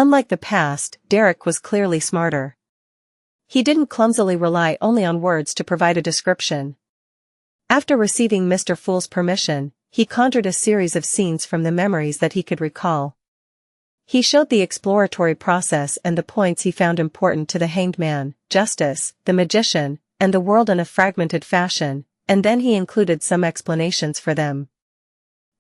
Unlike the past, Derek was clearly smarter. He didn't clumsily rely only on words to provide a description. After receiving Mr. Fool's permission, he conjured a series of scenes from the memories that he could recall. He showed the exploratory process and the points he found important to the Hanged Man, Justice, the Magician, and the world in a fragmented fashion, and then he included some explanations for them.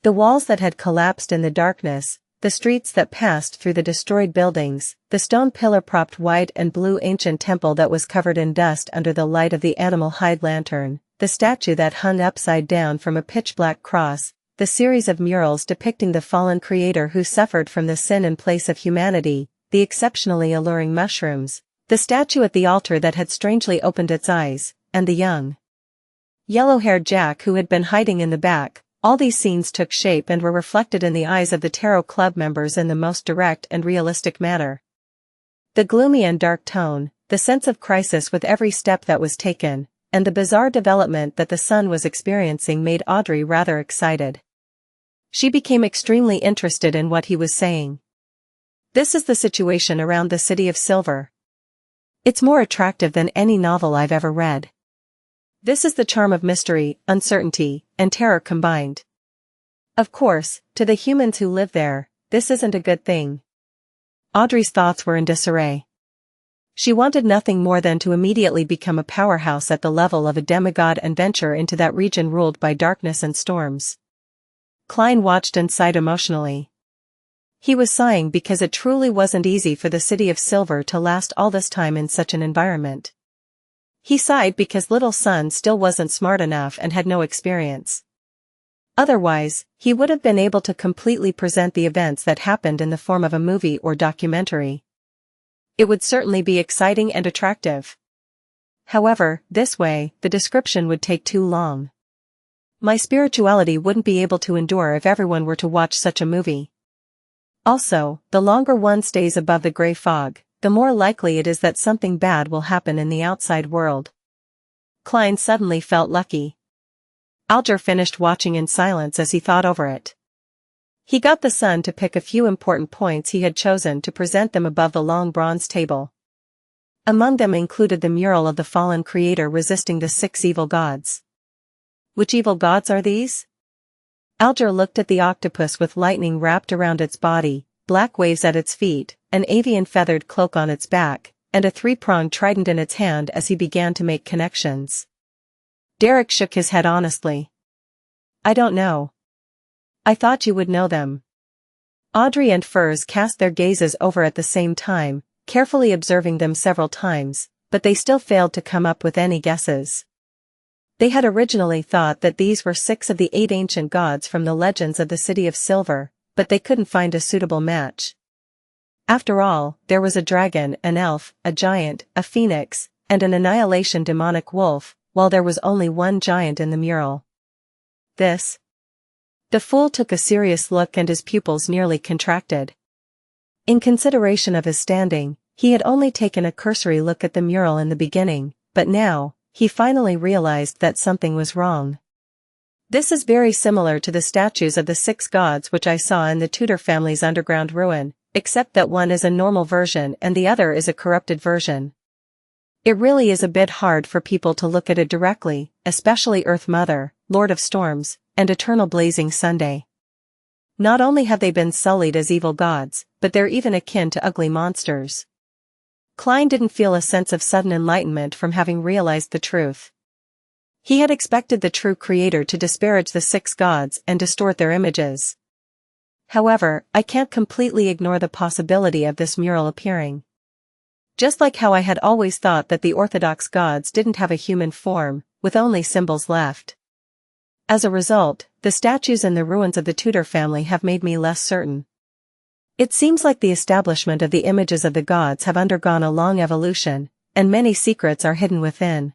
The walls that had collapsed in the darkness, the streets that passed through the destroyed buildings, the stone pillar-propped white and blue ancient temple that was covered in dust under the light of the animal hide lantern, the statue that hung upside down from a pitch-black cross, the series of murals depicting the fallen creator who suffered from the sin in place of humanity, the exceptionally alluring mushrooms, the statue at the altar that had strangely opened its eyes, and the young, yellow-haired Jack who had been hiding in the back. All these scenes took shape and were reflected in the eyes of the Tarot Club members in the most direct and realistic manner. The gloomy and dark tone, the sense of crisis with every step that was taken, and the bizarre development that the son was experiencing made Audrey rather excited. She became extremely interested in what he was saying. This is the situation around the City of Silver. It's more attractive than any novel I've ever read. This is the charm of mystery, uncertainty, and terror combined. Of course, to the humans who live there, this isn't a good thing. Audrey's thoughts were in disarray. She wanted nothing more than to immediately become a powerhouse at the level of a demigod and venture into that region ruled by darkness and storms. Klein watched and sighed emotionally. He was sighing because it truly wasn't easy for the City of Silver to last all this time in such an environment. He sighed because little son still wasn't smart enough and had no experience. Otherwise, he would have been able to completely present the events that happened in the form of a movie or documentary. It would certainly be exciting and attractive. However, this way, the description would take too long. My spirituality wouldn't be able to endure if everyone were to watch such a movie. Also, the longer one stays above the gray fog, the more likely it is that something bad will happen in the outside world. Klein suddenly felt lucky. Alger finished watching in silence as he thought over it. He got the son to pick a few important points he had chosen to present them above the long bronze table. Among them included the mural of the fallen creator resisting the 6 evil gods. Which evil gods are these? Alger looked at the octopus with lightning wrapped around its body, black waves at its feet, an avian feathered cloak on its back, and a 3-pronged trident in its hand as he began to make connections. Derek shook his head honestly. I don't know. I thought you would know them. Audrey and Furs cast their gazes over at the same time, carefully observing them several times, but they still failed to come up with any guesses. They had originally thought that these were 6 of the 8 ancient gods from the legends of the City of Silver, but they couldn't find a suitable match. After all, there was a dragon, an elf, a giant, a phoenix, and an annihilation demonic wolf, while there was only one giant in the mural. This? The fool took a serious look and his pupils nearly contracted. In consideration of his standing, he had only taken a cursory look at the mural in the beginning, but now, he finally realized that something was wrong. This is very similar to the statues of the 6 gods which I saw in the Tudor family's underground ruin, except that one is a normal version and the other is a corrupted version. It really is a bit hard for people to look at it directly, especially Earth Mother, Lord of Storms, and Eternal Blazing Sunday. Not only have they been sullied as evil gods, but they're even akin to ugly monsters. Klein didn't feel a sense of sudden enlightenment from having realized the truth. He had expected the true creator to disparage the 6 gods and distort their images. However, I can't completely ignore the possibility of this mural appearing. Just like how I had always thought that the Orthodox gods didn't have a human form, with only symbols left. As a result, the statues in the ruins of the Tudor family have made me less certain. It seems like the establishment of the images of the gods have undergone a long evolution, and many secrets are hidden within.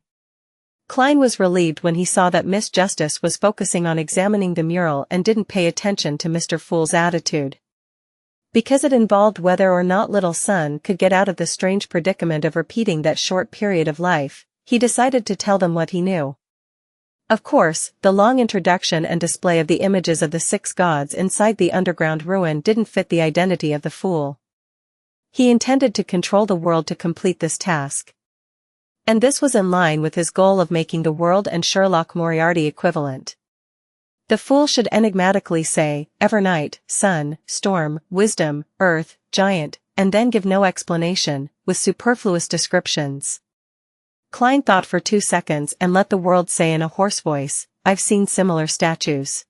Klein was relieved when he saw that Miss Justice was focusing on examining the mural and didn't pay attention to Mr. Fool's attitude. Because it involved whether or not little son could get out of the strange predicament of repeating that short period of life, he decided to tell them what he knew. Of course, the long introduction and display of the images of the 6 gods inside the underground ruin didn't fit the identity of the fool. He intended to control the world to complete this task. And this was in line with his goal of making the world and Sherlock Moriarty equivalent. The fool should enigmatically say, Evernight, sun, storm, wisdom, earth, giant, and then give no explanation, with superfluous descriptions. Klein thought for 2 seconds and let the world say in a hoarse voice, I've seen similar statues.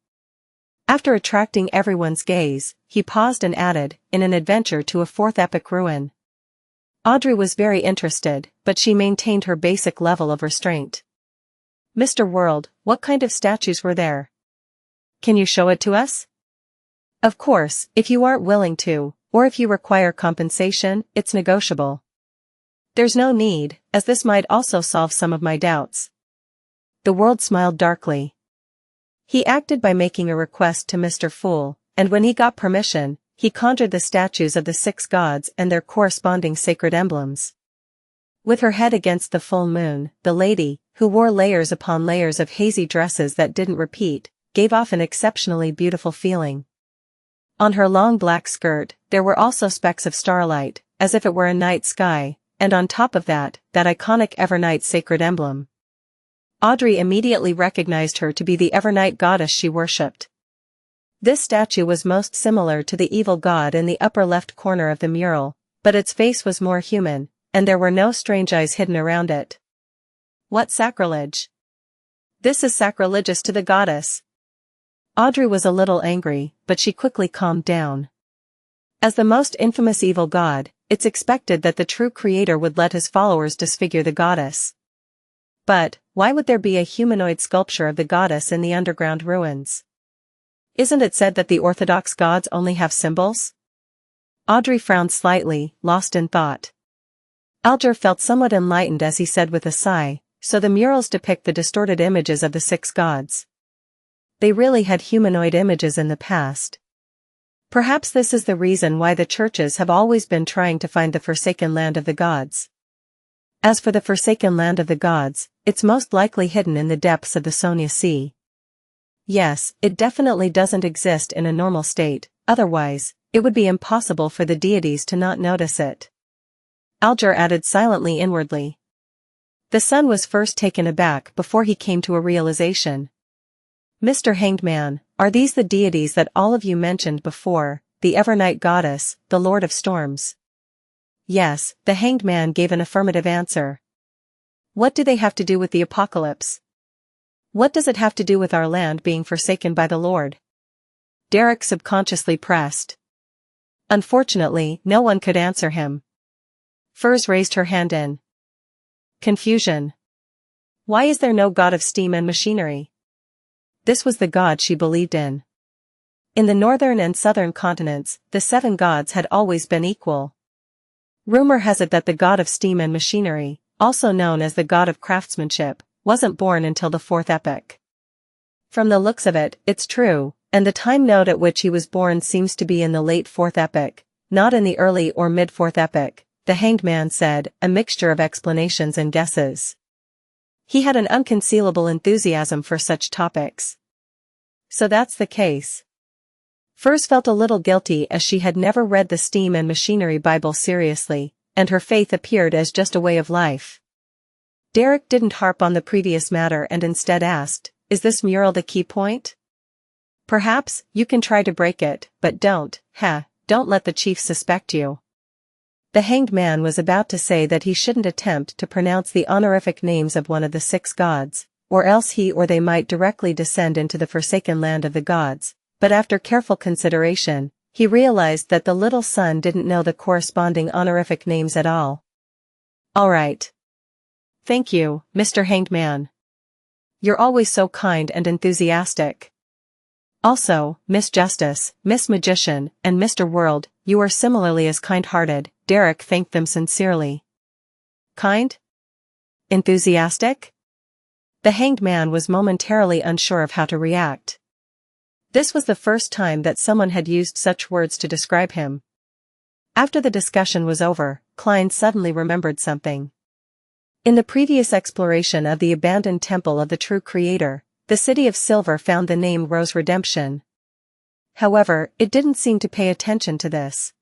After attracting everyone's gaze, he paused and added, in an adventure to a 4th epic ruin. Audrey was very interested, but she maintained her basic level of restraint. Mr. World, what kind of statues were there? Can you show it to us? Of course, if you aren't willing to, or if you require compensation, it's negotiable. There's no need, as this might also solve some of my doubts. The world smiled darkly. He acted by making a request to Mr. Fool, and when he got permission, he conjured the statues of the 6 gods and their corresponding sacred emblems. With her head against the full moon, the lady, who wore layers upon layers of hazy dresses that didn't repeat, gave off an exceptionally beautiful feeling. On her long black skirt, there were also specks of starlight, as if it were a night sky, and on top of that iconic Evernight sacred emblem. Audrey immediately recognized her to be the Evernight goddess she worshipped. This statue was most similar to the evil god in the upper left corner of the mural, but its face was more human, and there were no strange eyes hidden around it. What sacrilege! This is sacrilegious to the goddess. Audrey was a little angry, but she quickly calmed down. As the most infamous evil god, it's expected that the true creator would let his followers disfigure the goddess. But, why would there be a humanoid sculpture of the goddess in the underground ruins? Isn't it said that the Orthodox gods only have symbols? Audrey frowned slightly, lost in thought. Alger felt somewhat enlightened as he said with a sigh, so the murals depict the distorted images of the 6 gods. They really had humanoid images in the past. Perhaps this is the reason why the churches have always been trying to find the forsaken land of the gods. As for the forsaken land of the gods, it's most likely hidden in the depths of the Sonia Sea. Yes, it definitely doesn't exist in a normal state, otherwise, it would be impossible for the deities to not notice it. Alger added silently inwardly. The son was first taken aback before he came to a realization. Mr. Hanged Man, are these the deities that all of you mentioned before, the Evernight goddess, the Lord of Storms? Yes, the Hanged Man gave an affirmative answer. What do they have to do with the apocalypse? What does it have to do with our land being forsaken by the Lord? Derek subconsciously pressed. Unfortunately, no one could answer him. Furs raised her hand in confusion. Why is there no god of steam and machinery? This was the god she believed in. In the northern and southern continents, the 7 gods had always been equal. Rumor has it that the god of steam and machinery, also known as the god of craftsmanship, wasn't born until the 4th epoch. From the looks of it, it's true, and the time node at which he was born seems to be in the late 4th epoch, not in the early or mid-4th epoch, the Hanged Man said, a mixture of explanations and guesses. He had an unconcealable enthusiasm for such topics. So that's the case. Furs felt a little guilty as she had never read the Steam and Machinery Bible seriously, and her faith appeared as just a way of life. Derek didn't harp on the previous matter and instead asked, is this mural the key point? Perhaps, you can try to break it, but don't let the chief suspect you. The Hanged Man was about to say that he shouldn't attempt to pronounce the honorific names of one of the 6 gods, or else he or they might directly descend into the forsaken land of the gods, but after careful consideration, he realized that the little son didn't know the corresponding honorific names at all. All right. Thank you, Mr. Hanged Man. You're always so kind and enthusiastic. Also, Miss Justice, Miss Magician, and Mr. World, you are similarly as kind-hearted. Derek thanked them sincerely. Kind? Enthusiastic? The Hanged Man was momentarily unsure of how to react. This was the first time that someone had used such words to describe him. After the discussion was over, Klein suddenly remembered something. In the previous exploration of the abandoned temple of the true creator, the City of Silver found the name Rose Redemption. However, it didn't seem to pay attention to this.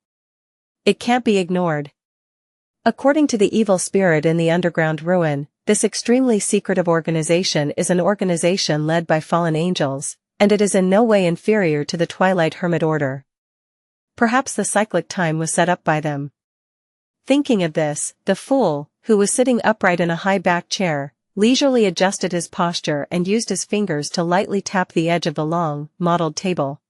It can't be ignored. According to the evil spirit in the underground ruin, this extremely secretive organization is an organization led by fallen angels, and it is in no way inferior to the Twilight Hermit Order. Perhaps the cyclic time was set up by them. Thinking of this, the fool, who was sitting upright in a high-backed chair, leisurely adjusted his posture and used his fingers to lightly tap the edge of the long, mottled table.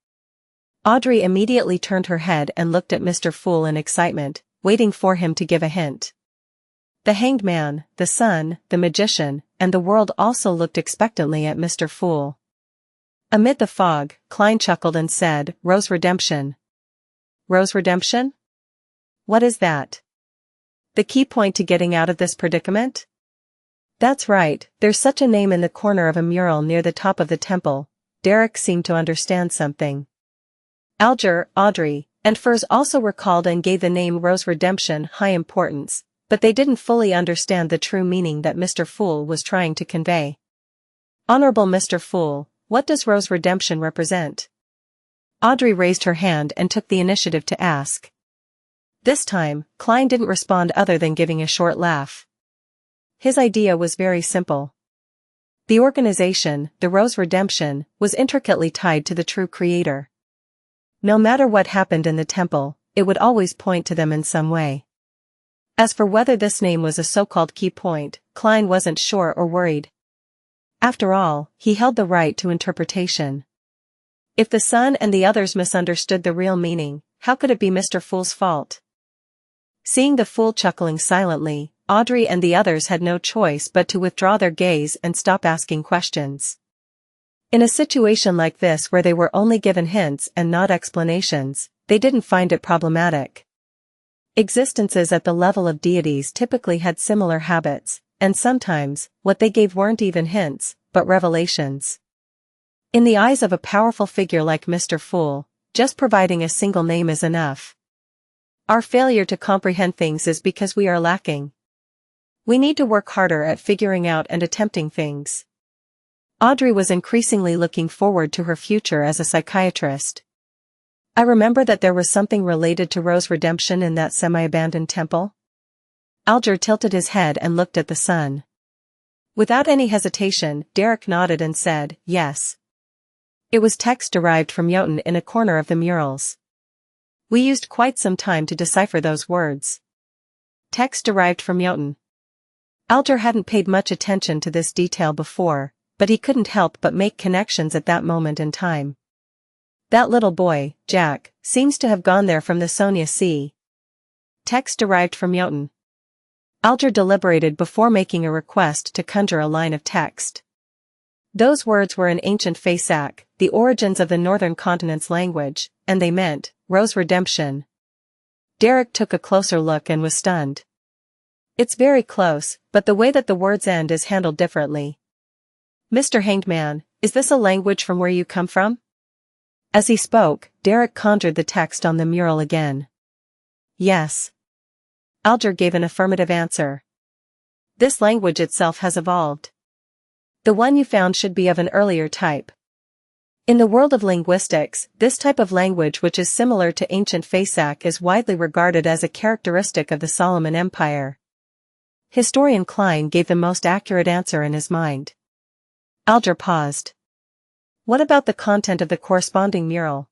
Audrey immediately turned her head and looked at Mr. Fool in excitement, waiting for him to give a hint. The Hanged Man, the Sun, the Magician, and the world also looked expectantly at Mr. Fool. Amid the fog, Klein chuckled and said, "Rose Redemption." Rose Redemption? What is that? The key point to getting out of this predicament? That's right, there's such a name in the corner of a mural near the top of the temple. Derek seemed to understand something. Alger, Audrey, and Furs also recalled and gave the name Rose Redemption high importance, but they didn't fully understand the true meaning that Mr. Fool was trying to convey. Honorable Mr. Fool, what does Rose Redemption represent? Audrey raised her hand and took the initiative to ask. This time, Klein didn't respond other than giving a short laugh. His idea was very simple. The organization, the Rose Redemption, was intricately tied to the true creator. No matter what happened in the temple, it would always point to them in some way. As for whether this name was a so-called key point, Klein wasn't sure or worried. After all, he held the right to interpretation. If the Sun and the others misunderstood the real meaning, how could it be Mr. Fool's fault? Seeing the fool chuckling silently, Audrey and the others had no choice but to withdraw their gaze and stop asking questions. In a situation like this where they were only given hints and not explanations, they didn't find it problematic. Existences at the level of deities typically had similar habits, and sometimes, what they gave weren't even hints, but revelations. In the eyes of a powerful figure like Mr. Fool, just providing a single name is enough. Our failure to comprehend things is because we are lacking. We need to work harder at figuring out and attempting things. Audrey was increasingly looking forward to her future as a psychiatrist. I remember that there was something related to Rose Redemption in that semi-abandoned temple. Alger tilted his head and looked at the sun. Without any hesitation, Derek nodded and said, yes. It was text derived from Jotun in a corner of the murals. We used quite some time to decipher those words. Text derived from Jotun. Alger hadn't paid much attention to this detail before, but he couldn't help but make connections at that moment in time. That little boy, Jack, seems to have gone there from the Sonia Sea. Text derived from Jotun. Alger deliberated before making a request to conjure a line of text. Those words were in ancient Edessak, the origins of the northern continent's language, and they meant, Rose Redemption. Derek took a closer look and was stunned. It's very close, but the way that the words end is handled differently. Mr. Hanged Man, is this a language from where you come from? As he spoke, Derek conjured the text on the mural again. Yes. Alger gave an affirmative answer. This language itself has evolved. The one you found should be of an earlier type. In the world of linguistics, this type of language, which is similar to ancient Edessak, is widely regarded as a characteristic of the Solomon Empire. Historian Klein gave the most accurate answer in his mind. Alger paused. What about the content of the corresponding mural?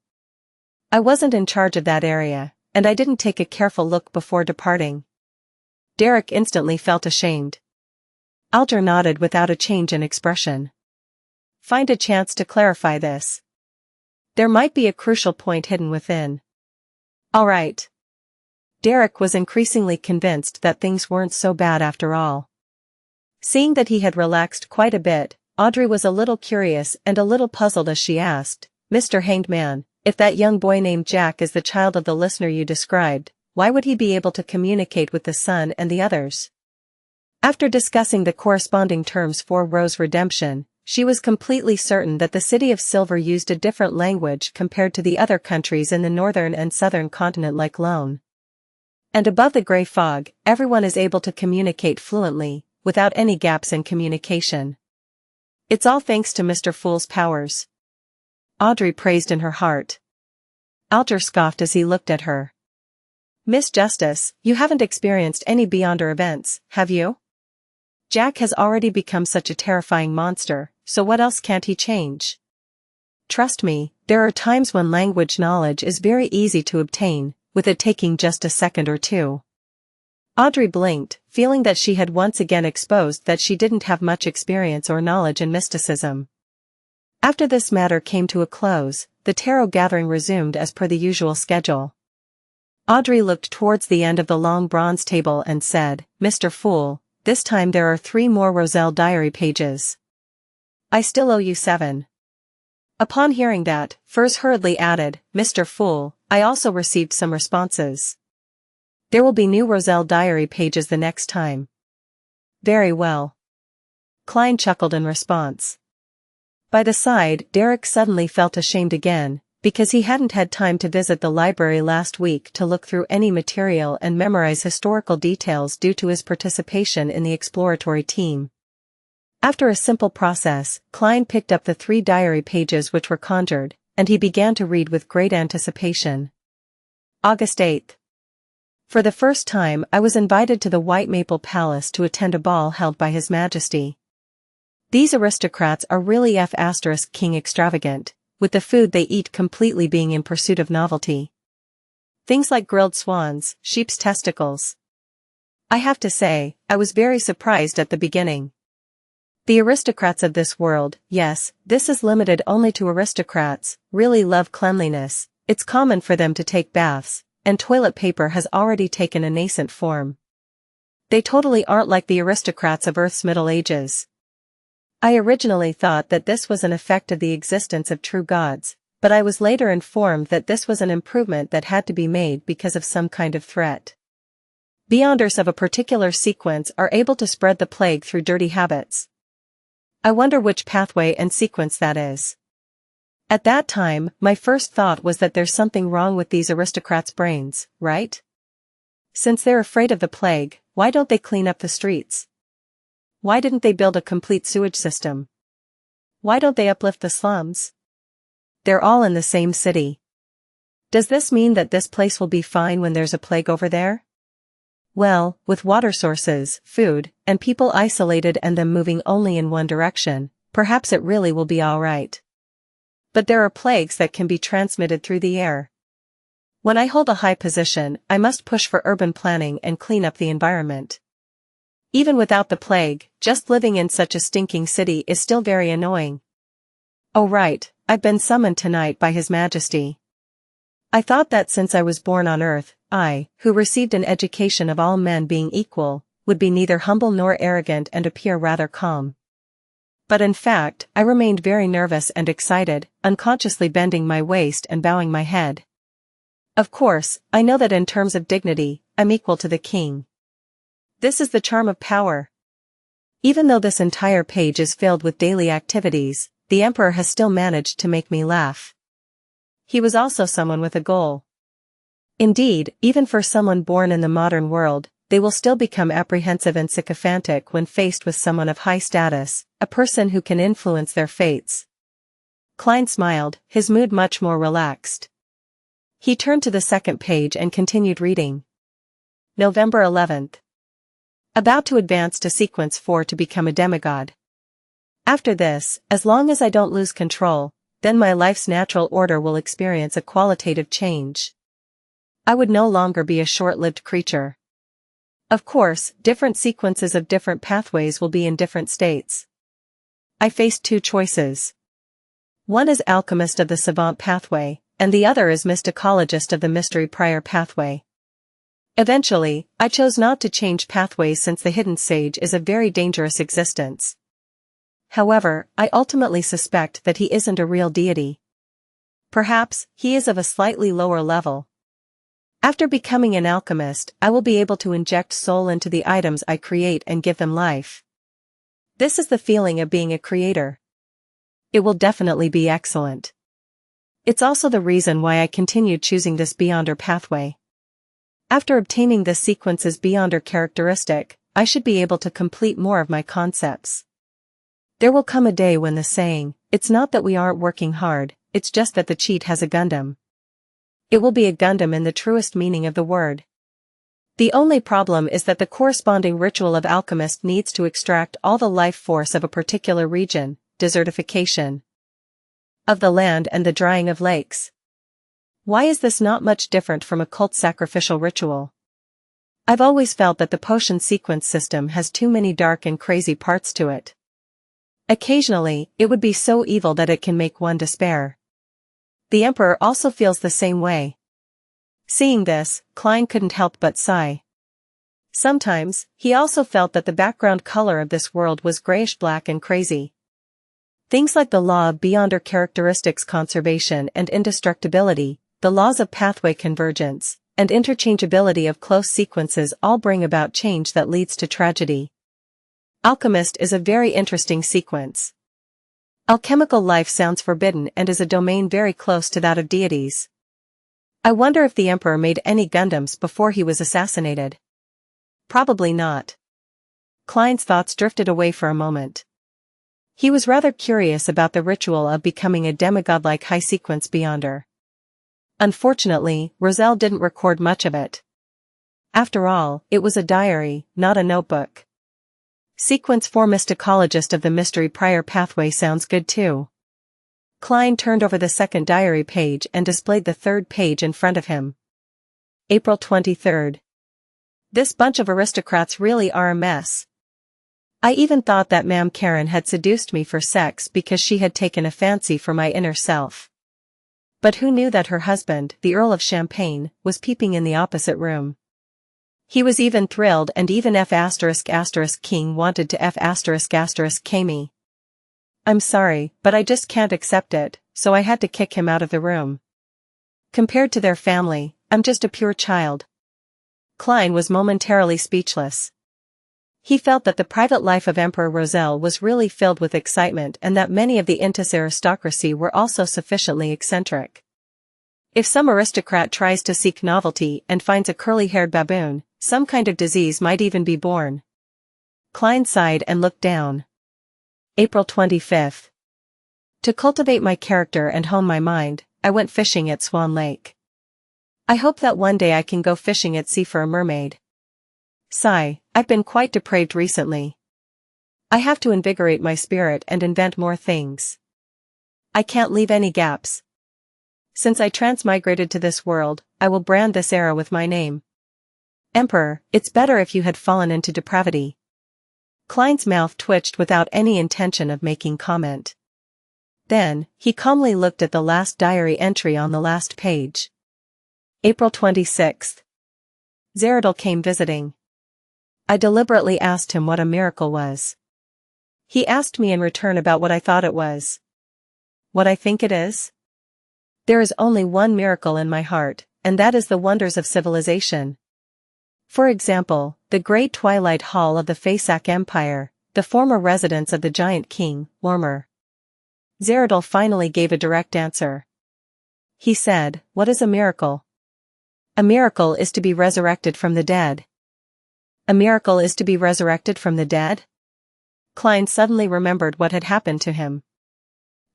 I wasn't in charge of that area, and I didn't take a careful look before departing. Derek instantly felt ashamed. Alger nodded without a change in expression. Find a chance to clarify this. There might be a crucial point hidden within. All right. Derek was increasingly convinced that things weren't so bad after all. Seeing that he had relaxed quite a bit, Audrey was a little curious and a little puzzled as she asked, Mr. Hanged Man, if that young boy named Jack is the child of the listener you described, why would he be able to communicate with the Sun and the others? After discussing the corresponding terms for Rose Redemption, she was completely certain that the City of Silver used a different language compared to the other countries in the northern and southern continent like Lone. And above the grey fog, everyone is able to communicate fluently, without any gaps in communication. It's all thanks to Mr. Fool's powers. Audrey praised in her heart. Alger scoffed as he looked at her. Miss Justice, you haven't experienced any Beyonder events, have you? Jack has already become such a terrifying monster, so what else can't he change? Trust me, there are times when language knowledge is very easy to obtain, with it taking just a second or two. Audrey blinked, feeling that she had once again exposed that she didn't have much experience or knowledge in mysticism. After this matter came to a close, the tarot gathering resumed as per the usual schedule. Audrey looked towards the end of the long bronze table and said, "Mr. Fool, this time there are 3 more Roselle diary pages. I still owe you 7. Upon hearing that, Furs hurriedly added, "Mr. Fool, I also received some responses. There will be new Roselle diary pages the next time." "Very well." Klein chuckled in response. By the side, Derek suddenly felt ashamed again, because he hadn't had time to visit the library last week to look through any material and memorize historical details due to his participation in the exploratory team. After a simple process, Klein picked up the 3 diary pages which were conjured, and he began to read with great anticipation. August 8th. For the first time I was invited to the White Maple Palace to attend a ball held by His Majesty. These aristocrats are really King extravagant, with the food they eat completely being in pursuit of novelty. Things like grilled swans, sheep's testicles. I have to say, I was very surprised at the beginning. The aristocrats of this world, yes, this is limited only to aristocrats, really love cleanliness. It's common for them to take baths, and toilet paper has already taken a nascent form. They totally aren't like the aristocrats of Earth's Middle Ages. I originally thought that this was an effect of the existence of true gods, but I was later informed that this was an improvement that had to be made because of some kind of threat. Beyonders of a particular sequence are able to spread the plague through dirty habits. I wonder which pathway and sequence that is. At that time, my first thought was that there's something wrong with these aristocrats' brains, right? Since they're afraid of the plague, why don't they clean up the streets? Why didn't they build a complete sewage system? Why don't they uplift the slums? They're all in the same city. Does this mean that this place will be fine when there's a plague over there? Well, with water sources, food, and people isolated and them moving only in one direction, perhaps it really will be all right. But there are plagues that can be transmitted through the air. When I hold a high position, I must push for urban planning and clean up the environment. Even without the plague, just living in such a stinking city is still very annoying. Oh right, I've been summoned tonight by His Majesty. I thought that since I was born on Earth, I, who received an education of all men being equal, would be neither humble nor arrogant and appear rather calm. But in fact, I remained very nervous and excited, unconsciously bending my waist and bowing my head. Of course, I know that in terms of dignity, I'm equal to the king. This is the charm of power. Even though this entire page is filled with daily activities, the Emperor has still managed to make me laugh. He was also someone with a goal. Indeed, even for someone born in the modern world, they will still become apprehensive and sycophantic when faced with someone of high status, a person who can influence their fates. Klein smiled, his mood much more relaxed. He turned to the second page and continued reading. November 11th. About to advance to sequence 4 to become a demigod. After this, as long as I don't lose control, then my life's natural order will experience a qualitative change. I would no longer be a short-lived creature. Of course, different sequences of different pathways will be in different states. I faced 2 choices. One is alchemist of the savant pathway, and the other is mysticologist of the mystery prior pathway. Eventually, I chose not to change pathways since the hidden sage is a very dangerous existence. However, I ultimately suspect that he isn't a real deity. Perhaps, he is of a slightly lower level. After becoming an alchemist, I will be able to inject soul into the items I create and give them life. This is the feeling of being a creator. It will definitely be excellent. It's also the reason why I continued choosing this Beyonder pathway. After obtaining this sequence's Beyonder characteristic, I should be able to complete more of my concepts. There will come a day when the saying, "It's not that we aren't working hard, it's just that the cheat has a Gundam." It will be a Gundam in the truest meaning of the word. The only problem is that the corresponding ritual of alchemist needs to extract all the life force of a particular region, desertification of the land and the drying of lakes. Why is this not much different from a cult sacrificial ritual? I've always felt that the potion sequence system has too many dark and crazy parts to it. Occasionally, it would be so evil that it can make one despair. The Emperor also feels the same way. Seeing this, Klein couldn't help but sigh. Sometimes, he also felt that the background color of this world was grayish-black and crazy. Things like the law of beyonder characteristics conservation and indestructibility, the laws of pathway convergence, and interchangeability of close sequences all bring about change that leads to tragedy. Alchemist is a very interesting sequence. Alchemical life sounds forbidden and is a domain very close to that of deities. I wonder if the Emperor made any Gundams before he was assassinated. Probably not. Klein's thoughts drifted away for a moment. He was rather curious about the ritual of becoming a demigod-like high-sequence beyonder. Unfortunately, Roselle didn't record much of it. After all, it was a diary, not a notebook. Sequence 4 Mysticologist of the Mystery Prior Pathway sounds good too. Klein turned over the second diary page and displayed the third page in front of him. April 23rd. This bunch of aristocrats really are a mess. I even thought that Ma'am Karen had seduced me for sex because she had taken a fancy for my inner self. But who knew that her husband, the Earl of Champagne, was peeping in the opposite room? He was even thrilled, and even F***King wanted to F***K me. I'm sorry, but I just can't accept it, so I had to kick him out of the room. Compared to their family, I'm just a pure child. Klein was momentarily speechless. He felt that the private life of Emperor Roselle was really filled with excitement and that many of the Intis aristocracy were also sufficiently eccentric. If some aristocrat tries to seek novelty and finds a curly-haired baboon, some kind of disease might even be born. Klein sighed and looked down. April 25th. To cultivate my character and hone my mind, I went fishing at Swan Lake. I hope that one day I can go fishing at sea for a mermaid. Sigh, I've been quite depraved recently. I have to invigorate my spirit and invent more things. I can't leave any gaps. Since I transmigrated to this world, I will brand this era with my name. Emperor, it's better if you had fallen into depravity. Klein's mouth twitched without any intention of making comment. Then, he calmly looked at the last diary entry on the last page. April 26th. Zeradal came visiting. I deliberately asked him what a miracle was. He asked me in return about what I thought it was. What I think it is? There is only one miracle in my heart, and that is the wonders of civilization. For example, the great Twilight Hall of the Edessak Empire, the former residence of the giant king, Wormer. Zeradal finally gave a direct answer. He said, "What is a miracle?" A miracle is to be resurrected from the dead. A miracle is to be resurrected from the dead? Klein suddenly remembered what had happened to him.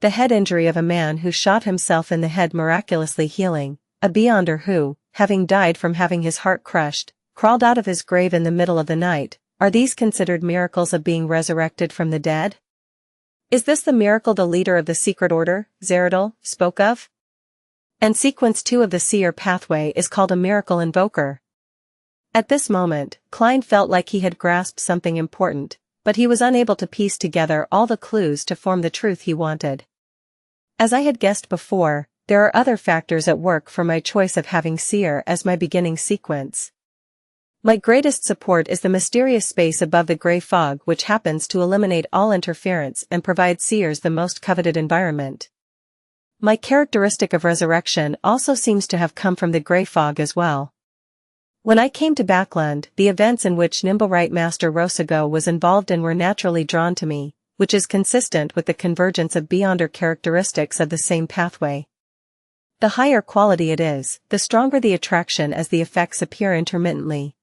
The head injury of a man who shot himself in the head miraculously healing, a beyonder who, having died from having his heart crushed, crawled out of his grave in the middle of the night. Are these considered miracles of being resurrected from the dead? Is this the miracle the leader of the secret order, Zeradal, spoke of? And sequence 2 of the seer pathway is called a miracle invoker. At this moment, Klein felt like he had grasped something important, but he was unable to piece together all the clues to form the truth he wanted. As I had guessed before, there are other factors at work for my choice of having seer as my beginning sequence. My greatest support is the mysterious space above the gray fog, which happens to eliminate all interference and provide seers the most coveted environment. My characteristic of resurrection also seems to have come from the gray fog as well. When I came to Backland, the events in which Nimblewright Master Rosago was involved in were naturally drawn to me, which is consistent with the convergence of beyonder characteristics of the same pathway. The higher quality it is, the stronger the attraction as the effects appear intermittently.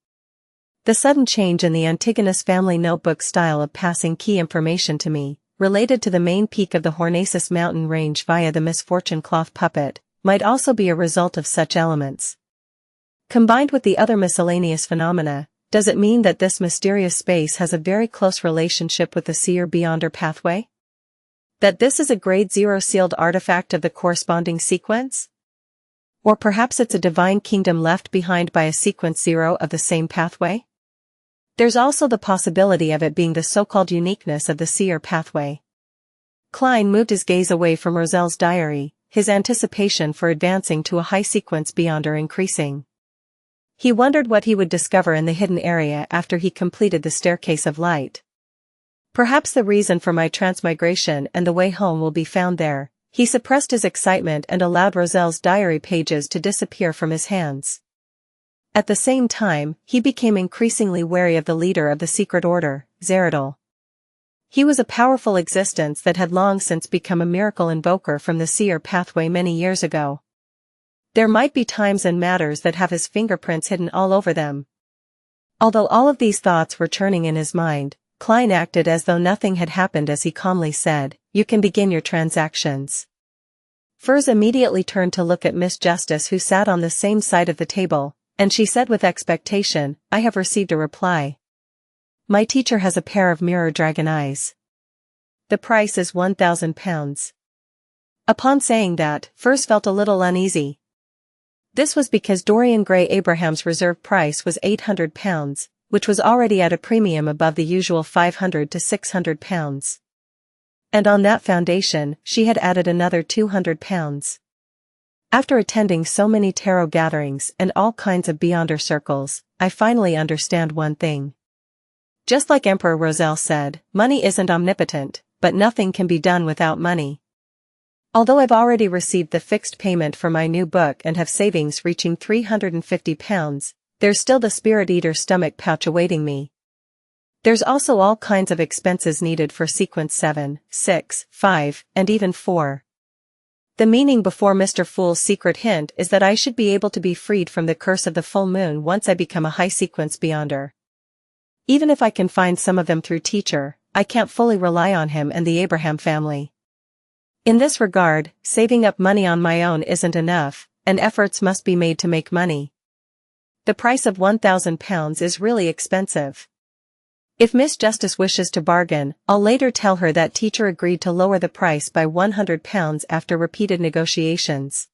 The sudden change in the Antigonus family notebook style of passing key information to me, related to the main peak of the Hornacis mountain range via the misfortune cloth puppet, might also be a result of such elements. Combined with the other miscellaneous phenomena, does it mean that this mysterious space has a very close relationship with the seer beyonder pathway? That this is a grade 0 sealed artifact of the corresponding sequence? Or perhaps it's a divine kingdom left behind by a sequence 0 of the same pathway? There's also the possibility of it being the so-called uniqueness of the seer pathway. Klein moved his gaze away from Roselle's diary, his anticipation for advancing to a high sequence beyonder increasing. He wondered what he would discover in the hidden area after he completed the staircase of light. Perhaps the reason for my transmigration and the way home will be found there. He suppressed his excitement and allowed Roselle's diary pages to disappear from his hands. At the same time, he became increasingly wary of the leader of the secret order, Zeradol. He was a powerful existence that had long since become a miracle invoker from the seer pathway many years ago. There might be times and matters that have his fingerprints hidden all over them. Although all of these thoughts were churning in his mind, Klein acted as though nothing had happened as he calmly said, "You can begin your transactions." Furs immediately turned to look at Miss Justice, who sat on the same side of the table, and she said with expectation, "I have received a reply. My teacher has a pair of mirror dragon eyes. The price is £1,000. Upon saying that, Furs felt a little uneasy. This was because Dorian Gray Abraham's reserve price was £800, which was already at a premium above the usual £500 to £600. And on that foundation, she had added another £200. After attending so many tarot gatherings and all kinds of beyonder circles, I finally understand one thing. Just like Emperor Roselle said, money isn't omnipotent, but nothing can be done without money. Although I've already received the fixed payment for my new book and have savings reaching £350, there's still the Spirit Eater stomach pouch awaiting me. There's also all kinds of expenses needed for sequence 7, 6, 5, and even 4. The meaning before Mr. Fool's secret hint is that I should be able to be freed from the curse of the full moon once I become a high sequence beyonder. Even if I can find some of them through teacher, I can't fully rely on him and the Abraham family. In this regard, saving up money on my own isn't enough, and efforts must be made to make money. The price of £1,000 is really expensive. If Miss Justice wishes to bargain, I'll later tell her that teacher agreed to lower the price by £100 after repeated negotiations.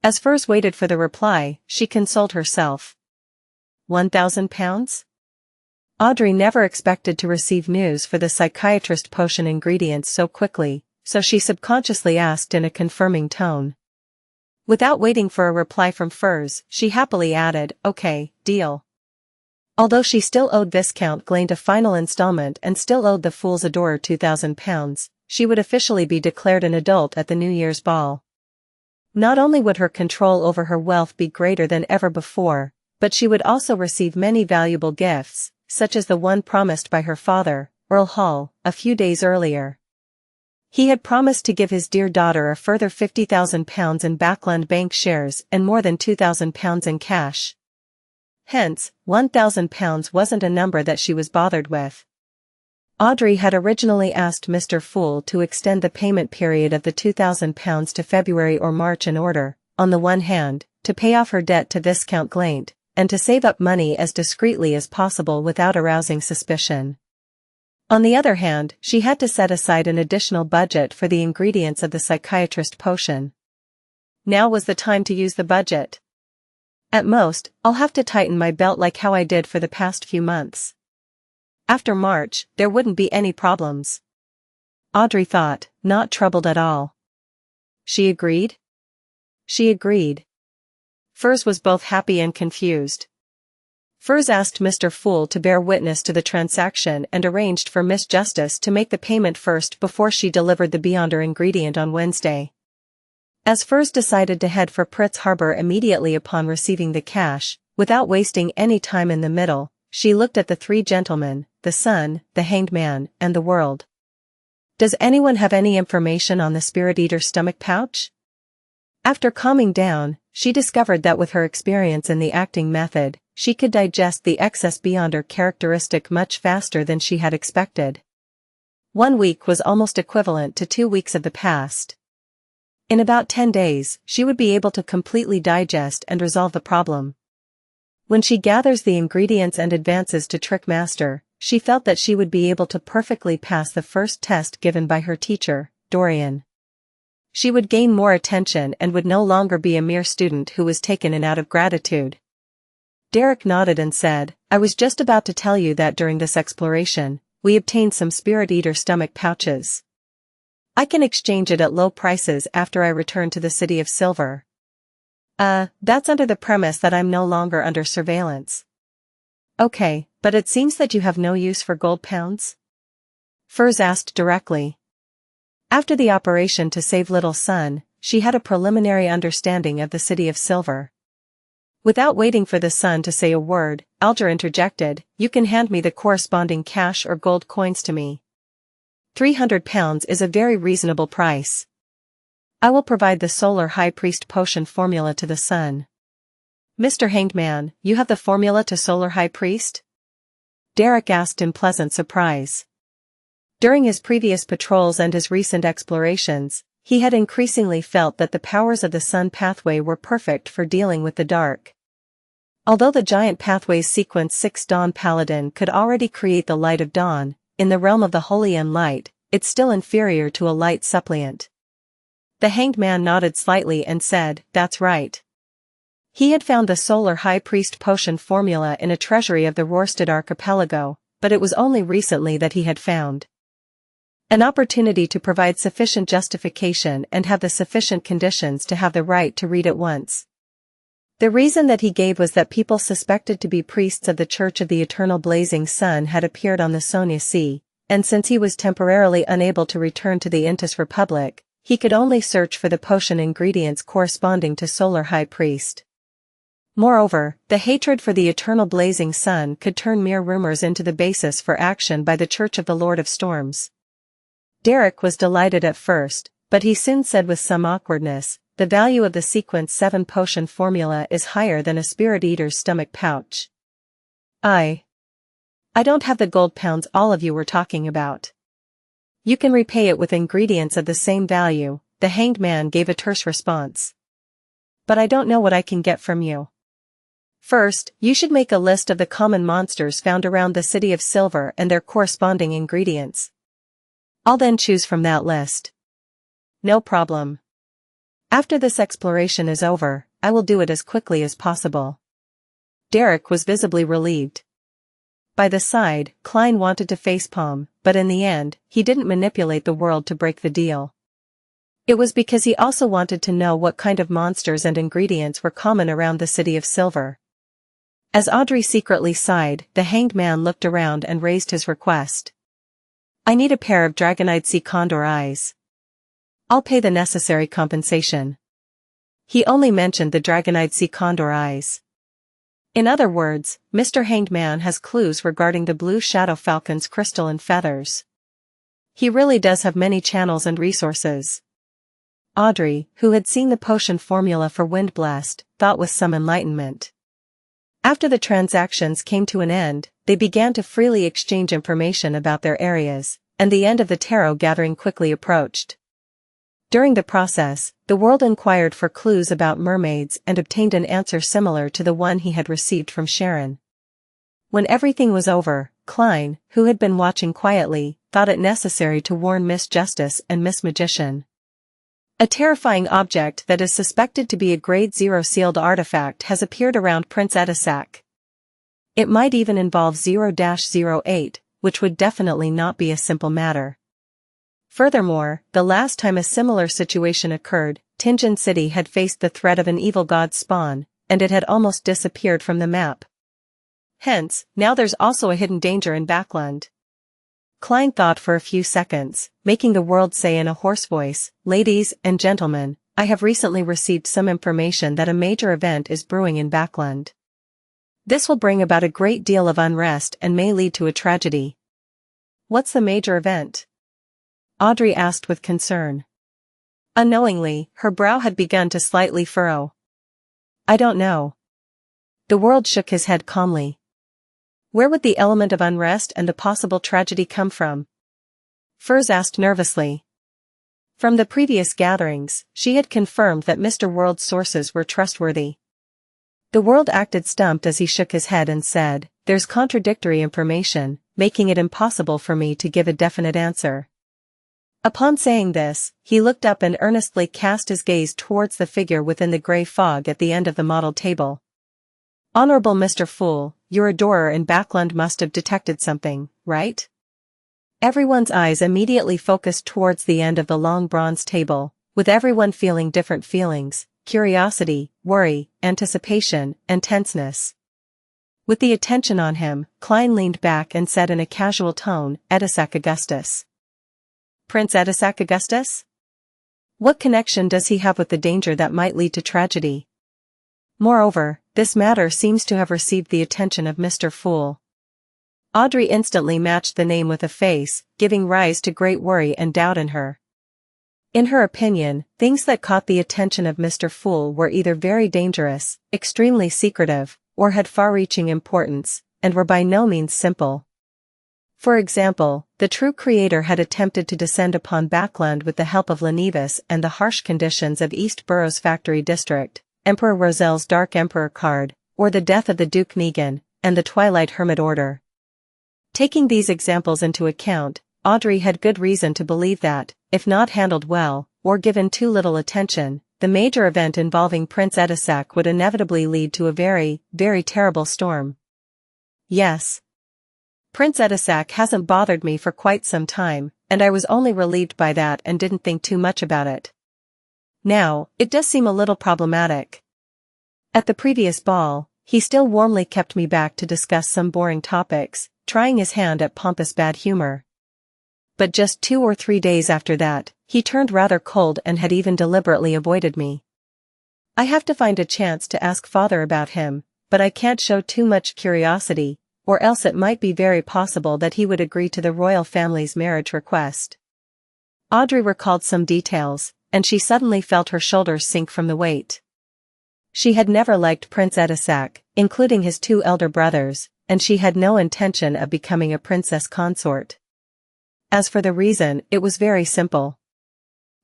As Furs waited for the reply, she consoled herself. £1,000? Audrey never expected to receive news for the psychiatrist potion ingredients so quickly, so she subconsciously asked in a confirming tone. Without waiting for a reply from Furs, she happily added, "Okay, deal." Although she still owed Viscount Glain a final installment and still owed the Fool's Adorer £2,000, she would officially be declared an adult at the New Year's ball. Not only would her control over her wealth be greater than ever before, but she would also receive many valuable gifts, such as the one promised by her father, Earl Hall, a few days earlier. He had promised to give his dear daughter a further £50,000 in Backland Bank shares and more than £2,000 in cash. Hence, £1,000 wasn't a number that she was bothered with. Audrey had originally asked Mr. Fool to extend the payment period of the £2,000 to February or March in order, on the one hand, to pay off her debt to Viscount Glain, and to save up money as discreetly as possible without arousing suspicion. On the other hand, she had to set aside an additional budget for the ingredients of the psychiatrist potion. Now was the time to use the budget. At most, I'll have to tighten my belt like how I did for the past few months. After March, there wouldn't be any problems. Audrey thought, not troubled at all. She agreed? She agreed. Furs was both happy and confused. Furs asked Mr. Fool to bear witness to the transaction and arranged for Miss Justice to make the payment first before she delivered the Beyonder ingredient on Wednesday. As Furs decided to head for Pritz Harbor immediately upon receiving the cash, without wasting any time in the middle, she looked at the three gentlemen, the Sun, the Hanged Man, and the World. Does anyone have any information on the Spirit Eater stomach pouch? After calming down, she discovered that with her experience in the acting method, she could digest the excess Beyonder characteristic much faster than she had expected. 1 week was almost equivalent to 2 weeks of the past. In about 10 days, she would be able to completely digest and resolve the problem. When she gathers the ingredients and advances to Trick Master, she felt that she would be able to perfectly pass the first test given by her teacher, Dorian. She would gain more attention and would no longer be a mere student who was taken in out of gratitude. Derek nodded and said, "I was just about to tell you that during this exploration, we obtained some Spirit Eater stomach pouches. I can exchange it at low prices after I return to the City of Silver." That's under the premise that I'm no longer under surveillance. Okay, but it seems that you have no use for gold pounds? Furs asked directly. After the operation to save Little Sun, she had a preliminary understanding of the City of Silver. Without waiting for the Sun to say a word, Alger interjected, "You can hand me the corresponding cash or gold coins to me. 300 pounds is a very reasonable price. I will provide the Solar High Priest potion formula to the Sun." "Mr. Hanged Man, you have the formula to Solar High Priest?" Derek asked in pleasant surprise. During his previous patrols and his recent explorations, he had increasingly felt that the powers of the Sun pathway were perfect for dealing with the dark. Although the giant pathway's sequence 6 Dawn Paladin could already create the light of dawn, in the realm of the Holy Light, it's still inferior to a light suppliant. The Hanged Man nodded slightly and said, "That's right." He had found the Solar High Priest potion formula in a treasury of the Rorstad archipelago, but it was only recently that he had found an opportunity to provide sufficient justification and have the sufficient conditions to have the right to read at once. The reason that he gave was that people suspected to be priests of the Church of the Eternal Blazing Sun had appeared on the Sonia Sea, and since he was temporarily unable to return to the Intis Republic, he could only search for the potion ingredients corresponding to Solar High Priest. Moreover, the hatred for the Eternal Blazing Sun could turn mere rumors into the basis for action by the Church of the Lord of Storms. Derek was delighted at first, but he soon said with some awkwardness, "The value of the Sequence 7 potion formula is higher than a Spirit Eater's stomach pouch. I don't have the gold pounds all of you were talking about." "You can repay it with ingredients of the same value," the Hanged Man gave a terse response. "But I don't know what I can get from you. First, you should make a list of the common monsters found around the City of Silver and their corresponding ingredients. I'll then choose from that list." "No problem. After this exploration is over, I will do it as quickly as possible." Derek was visibly relieved. By the side, Klein wanted to facepalm, but in the end, he didn't manipulate the world to break the deal. It was because he also wanted to know what kind of monsters and ingredients were common around the City of Silver. As Audrey secretly sighed, the Hanged Man looked around and raised his request. "I need a pair of dragon-eyed sea condor eyes. I'll pay the necessary compensation." He only mentioned the dragon-eyed sea condor eyes. In other words, Mr. Hanged Man has clues regarding the blue shadow falcon's crystal and feathers. He really does have many channels and resources. Audrey, who had seen the potion formula for Windblast, thought with some enlightenment. After the transactions came to an end, they began to freely exchange information about their areas, and the end of the tarot gathering quickly approached. During the process, the world inquired for clues about mermaids and obtained an answer similar to the one he had received from Sharon. When everything was over, Klein, who had been watching quietly, thought it necessary to warn Miss Justice and Miss Magician. A terrifying object that is suspected to be a Grade 0 sealed artifact has appeared around Prince Edessak. It might even involve 0-08, which would definitely not be a simple matter. Furthermore, the last time a similar situation occurred, Tingen City had faced the threat of an evil god spawn, and it had almost disappeared from the map. Hence, now there's also a hidden danger in Backland. Klein thought for a few seconds, making the world say in a hoarse voice, "Ladies and gentlemen, I have recently received some information that a major event is brewing in Backland. This will bring about a great deal of unrest and may lead to a tragedy." "What's the major event?" Audrey asked with concern. Unknowingly, her brow had begun to slightly furrow. "I don't know." The world shook his head calmly. Where would the element of unrest and the possible tragedy come from? Furs asked nervously. From the previous gatherings, she had confirmed that Mr. World's sources were trustworthy. The world acted stumped as he shook his head and said, "There's contradictory information, making it impossible for me to give a definite answer." Upon saying this, he looked up and earnestly cast his gaze towards the figure within the grey fog at the end of the model table. "Honorable Mr. Fool, your adorer in Backland must have detected something, right?" Everyone's eyes immediately focused towards the end of the long bronze table, with everyone feeling different feelings: curiosity, worry, anticipation, and tenseness. With the attention on him, Klein leaned back and said in a casual tone, "Edessak Augustus." "Prince Edessak Augustus? What connection does he have with the danger that might lead to tragedy? Moreover, this matter seems to have received the attention of Mr. Fool." Audrey instantly matched the name with a face, giving rise to great worry and doubt in her. In her opinion, things that caught the attention of Mr. Fool were either very dangerous, extremely secretive, or had far-reaching importance, and were by no means simple. For example, the true creator had attempted to descend upon Backland with the help of Lenivus and the harsh conditions of East Borough's factory district, Emperor Rosel's Dark Emperor card, or the death of the Duke Negan, and the Twilight Hermit Order. Taking these examples into account, Audrey had good reason to believe that, if not handled well, or given too little attention, the major event involving Prince Edessak would inevitably lead to a very, very terrible storm. Yes. Prince Edessak hasn't bothered me for quite some time, and I was only relieved by that and didn't think too much about it. Now, it does seem a little problematic. At the previous ball, he still warmly kept me back to discuss some boring topics, trying his hand at pompous bad humor. But just 2 or 3 days after that, he turned rather cold and had even deliberately avoided me. I have to find a chance to ask father about him, but I can't show too much curiosity, or else it might be very possible that he would agree to the royal family's marriage request. Audrey recalled some details, and she suddenly felt her shoulders sink from the weight. She had never liked Prince Edessak, including his 2 elder brothers, and she had no intention of becoming a princess consort. As for the reason, it was very simple.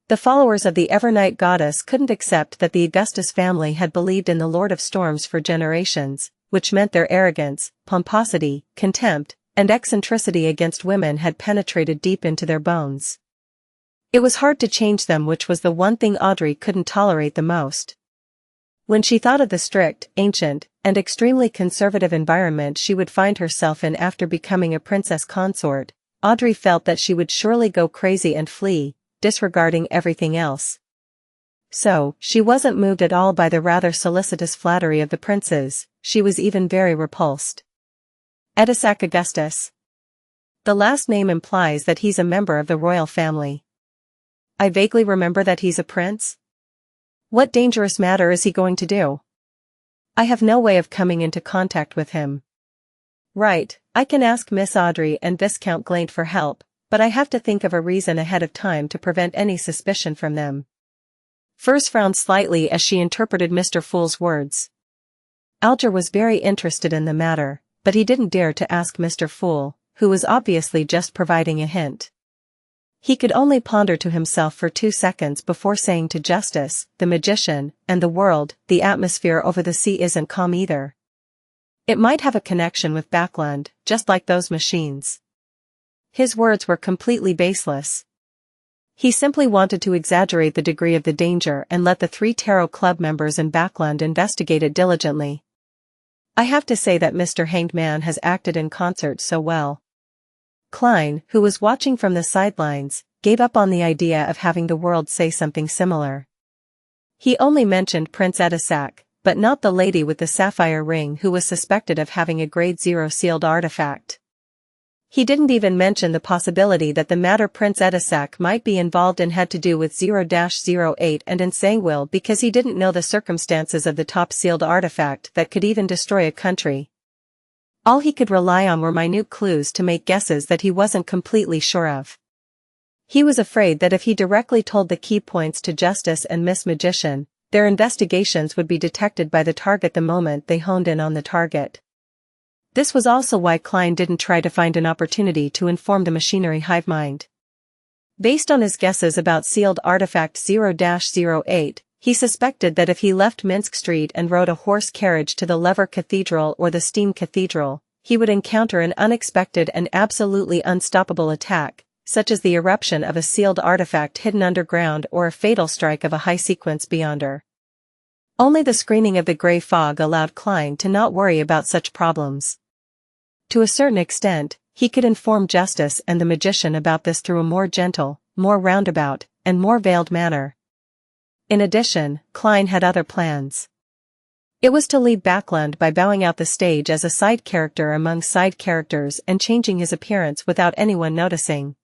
The followers of the Evernight goddess couldn't accept that the Augustus family had believed in the Lord of Storms for generations, which meant their arrogance, pomposity, contempt, and eccentricity against women had penetrated deep into their bones. It was hard to change them, which was the one thing Audrey couldn't tolerate the most. When she thought of the strict, ancient, and extremely conservative environment she would find herself in after becoming a princess consort, Audrey felt that she would surely go crazy and flee, disregarding everything else. So, she wasn't moved at all by the rather solicitous flattery of the princes, she was even very repulsed. Edessak Augustus. The last name implies that he's a member of the royal family. I vaguely remember that he's a prince. What dangerous matter is he going to do? I have no way of coming into contact with him. Right, I can ask Miss Audrey and Viscount Glaint for help, but I have to think of a reason ahead of time to prevent any suspicion from them. Furs frowned slightly as she interpreted Mr. Fool's words. Alger was very interested in the matter, but he didn't dare to ask Mr. Fool, who was obviously just providing a hint. He could only ponder to himself for 2 seconds before saying to Justice, the magician, and the world, "The atmosphere over the sea isn't calm either. It might have a connection with Backland, just like those machines." His words were completely baseless. He simply wanted to exaggerate the degree of the danger and let the 3 Tarot Club members in Backland investigate it diligently. I have to say that Mr. Hanged Man has acted in concert so well. Klein, who was watching from the sidelines, gave up on the idea of having the world say something similar. He only mentioned Prince Edessak, but not the lady with the sapphire ring who was suspected of having a Grade 0 sealed artifact. He didn't even mention the possibility that the matter Prince Edessak might be involved in had to do with 0-08 and Insangwil because he didn't know the circumstances of the top sealed artifact that could even destroy a country. All he could rely on were minute clues to make guesses that he wasn't completely sure of. He was afraid that if he directly told the key points to Justice and Miss Magician, their investigations would be detected by the target the moment they honed in on the target. This was also why Klein didn't try to find an opportunity to inform the machinery hive mind. Based on his guesses about sealed artifact 0-08, He suspected that if he left Minsk Street and rode a horse carriage to the Lever Cathedral or the Steam Cathedral, he would encounter an unexpected and absolutely unstoppable attack, such as the eruption of a sealed artifact hidden underground or a fatal strike of a high-sequence beyonder. Only the screening of the grey fog allowed Klein to not worry about such problems. To a certain extent, he could inform Justice and the magician about this through a more gentle, more roundabout, and more veiled manner. In addition, Klein had other plans. It was to leave Backlund by bowing out the stage as a side character among side characters and changing his appearance without anyone noticing.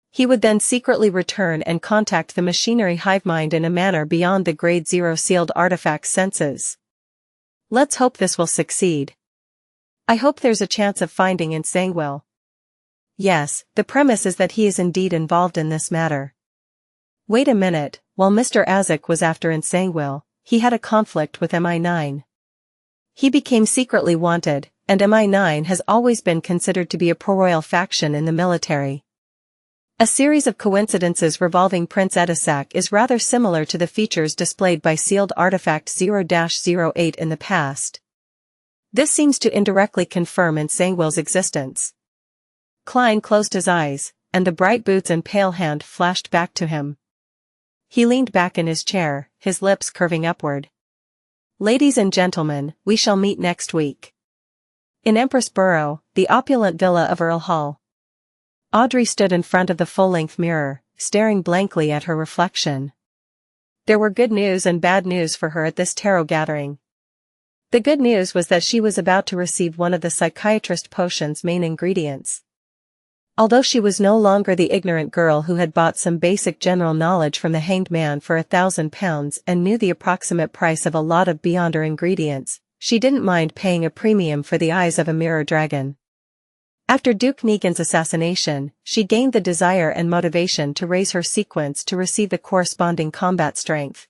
He would then secretly return and contact the machinery hivemind in a manner beyond the Grade 0 sealed artifact's senses. Let's hope this will succeed. I hope there's a chance of finding Insangwil. Yes, the premise is that he is indeed involved in this matter. Wait a minute, while Mr. Edessak was after Insangwil, he had a conflict with MI9. He became secretly wanted, and MI9 has always been considered to be a pro-royal faction in the military. A series of coincidences revolving Prince Edessak is rather similar to the features displayed by sealed artifact 0-08 in the past. This seems to indirectly confirm Insangwil's existence. Klein closed his eyes, and the bright boots and pale hand flashed back to him. He leaned back in his chair, his lips curving upward. Ladies and gentlemen, we shall meet next week. In Empress Borough, the opulent villa of Earl Hall. Audrey stood in front of the full-length mirror, staring blankly at her reflection. There were good news and bad news for her at this tarot gathering. The good news was that she was about to receive one of the psychiatrist potion's main ingredients. Although she was no longer the ignorant girl who had bought some basic general knowledge from the hanged man for £1,000 and knew the approximate price of a lot of beyonder ingredients, she didn't mind paying a premium for the eyes of a mirror dragon. After Duke Negan's assassination, she gained the desire and motivation to raise her sequence to receive the corresponding combat strength.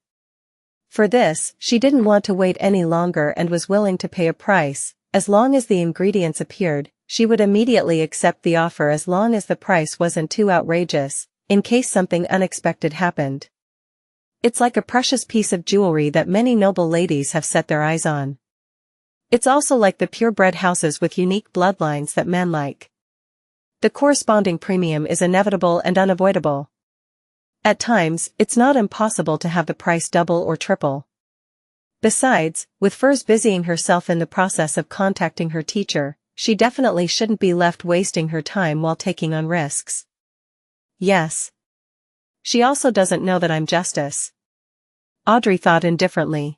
For this, she didn't want to wait any longer and was willing to pay a price. As long as the ingredients appeared, she would immediately accept the offer as long as the price wasn't too outrageous, in case something unexpected happened. It's like a precious piece of jewelry that many noble ladies have set their eyes on. It's also like the purebred houses with unique bloodlines that men like. The corresponding premium is inevitable and unavoidable. At times, it's not impossible to have the price double or triple. Besides, with Furs busying herself in the process of contacting her teacher, she definitely shouldn't be left wasting her time while taking on risks. Yes. She also doesn't know that I'm Justice. Audrey thought indifferently.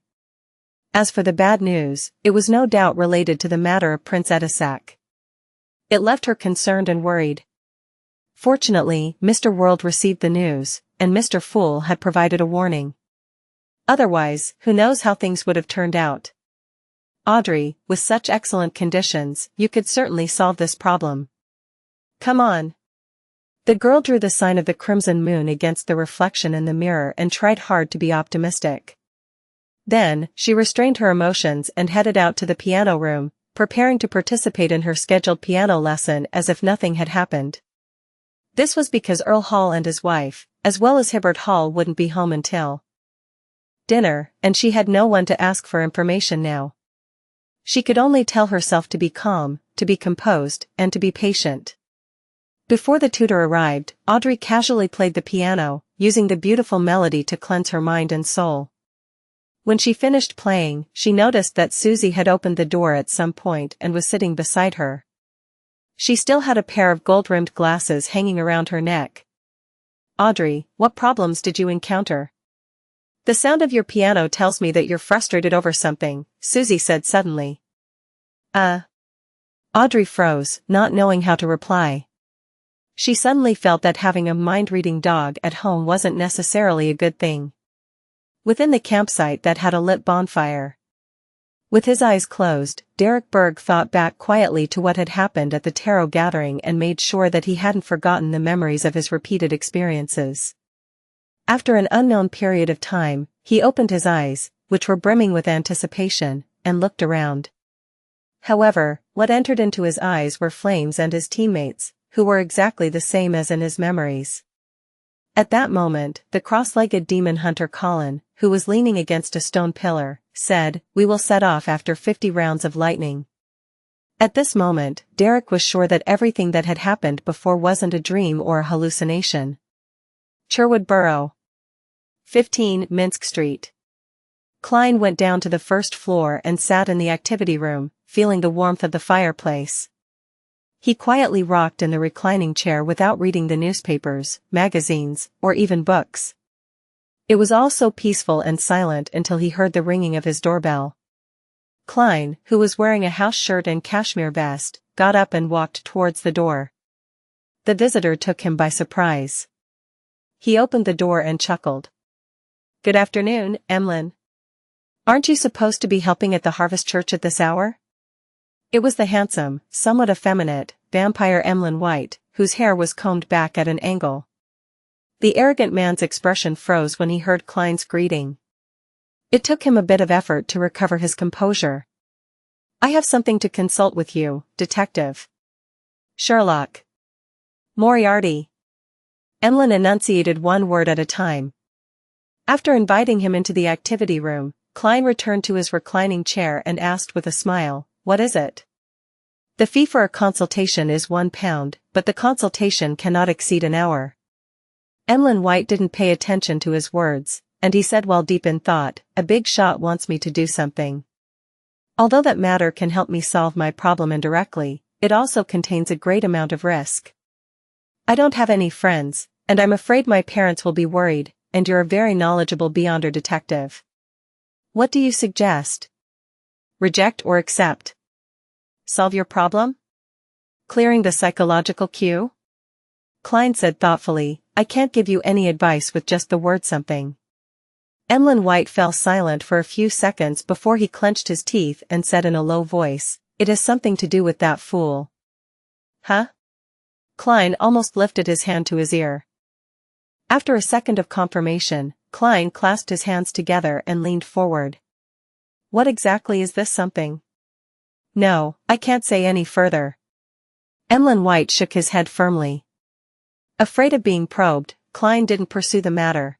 As for the bad news, it was no doubt related to the matter of Prince Edessak. It left her concerned and worried. Fortunately, Mr. World received the news, and Mr. Fool had provided a warning. Otherwise, who knows how things would have turned out. Audrey, with such excellent conditions, you could certainly solve this problem. Come on. The girl drew the sign of the crimson moon against the reflection in the mirror and tried hard to be optimistic. Then, she restrained her emotions and headed out to the piano room, preparing to participate in her scheduled piano lesson as if nothing had happened. This was because Earl Hall and his wife, as well as Hibbert Hall, wouldn't be home until dinner, and she had no one to ask for information now. She could only tell herself to be calm, to be composed, and to be patient. Before the tutor arrived, Audrey casually played the piano, using the beautiful melody to cleanse her mind and soul. When she finished playing, she noticed that Susie had opened the door at some point and was sitting beside her. She still had a pair of gold-rimmed glasses hanging around her neck. Audrey, what problems did you encounter? The sound of your piano tells me that you're frustrated over something, Susie said suddenly. Audrey froze, not knowing how to reply. She suddenly felt that having a mind-reading dog at home wasn't necessarily a good thing. Within the campsite that had a lit bonfire. With his eyes closed, Derek Berg thought back quietly to what had happened at the tarot gathering and made sure that he hadn't forgotten the memories of his repeated experiences. After an unknown period of time, he opened his eyes, which were brimming with anticipation, and looked around. However, what entered into his eyes were Flames and his teammates, who were exactly the same as in his memories. At that moment, the cross-legged demon hunter Colin, who was leaning against a stone pillar, said, "We will set off after 50 rounds of lightning." At this moment, Derek was sure that everything that had happened before wasn't a dream or a hallucination. Sherwood Borough. 15 Minsk Street. Klein went down to the first floor and sat in the activity room, feeling the warmth of the fireplace. He quietly rocked in the reclining chair without reading the newspapers, magazines, or even books. It was all so peaceful and silent until he heard the ringing of his doorbell. Klein, who was wearing a house shirt and cashmere vest, got up and walked towards the door. The visitor took him by surprise. He opened the door and chuckled. "Good afternoon, Emlyn. Aren't you supposed to be helping at the Harvest Church at this hour?" It was the handsome, somewhat effeminate, vampire Emlyn White, whose hair was combed back at an angle. The arrogant man's expression froze when he heard Klein's greeting. It took him a bit of effort to recover his composure. "I have something to consult with you, Detective Sherlock Moriarty." Emlyn enunciated one word at a time. After inviting him into the activity room, Klein returned to his reclining chair and asked with a smile, "What is it?" "The fee for a consultation is £1, but the consultation cannot exceed an hour." Emlyn White didn't pay attention to his words, and he said while deep in thought, "A big shot wants me to do something. Although that matter can help me solve my problem indirectly, it also contains a great amount of risk. I don't have any friends, and I'm afraid my parents will be worried, and you're a very knowledgeable Beyonder detective. What do you suggest? Reject or accept? Solve your problem? Clearing the psychological cue?" Klein said thoughtfully, "I can't give you any advice with just the word something." Emlyn White fell silent for a few seconds before he clenched his teeth and said in a low voice, "It has something to do with that fool." "Huh?" Klein almost lifted his hand to his ear. After a second of confirmation, Klein clasped his hands together and leaned forward. "What exactly is this something?" "No, I can't say any further." Emlyn White shook his head firmly. Afraid of being probed, Klein didn't pursue the matter.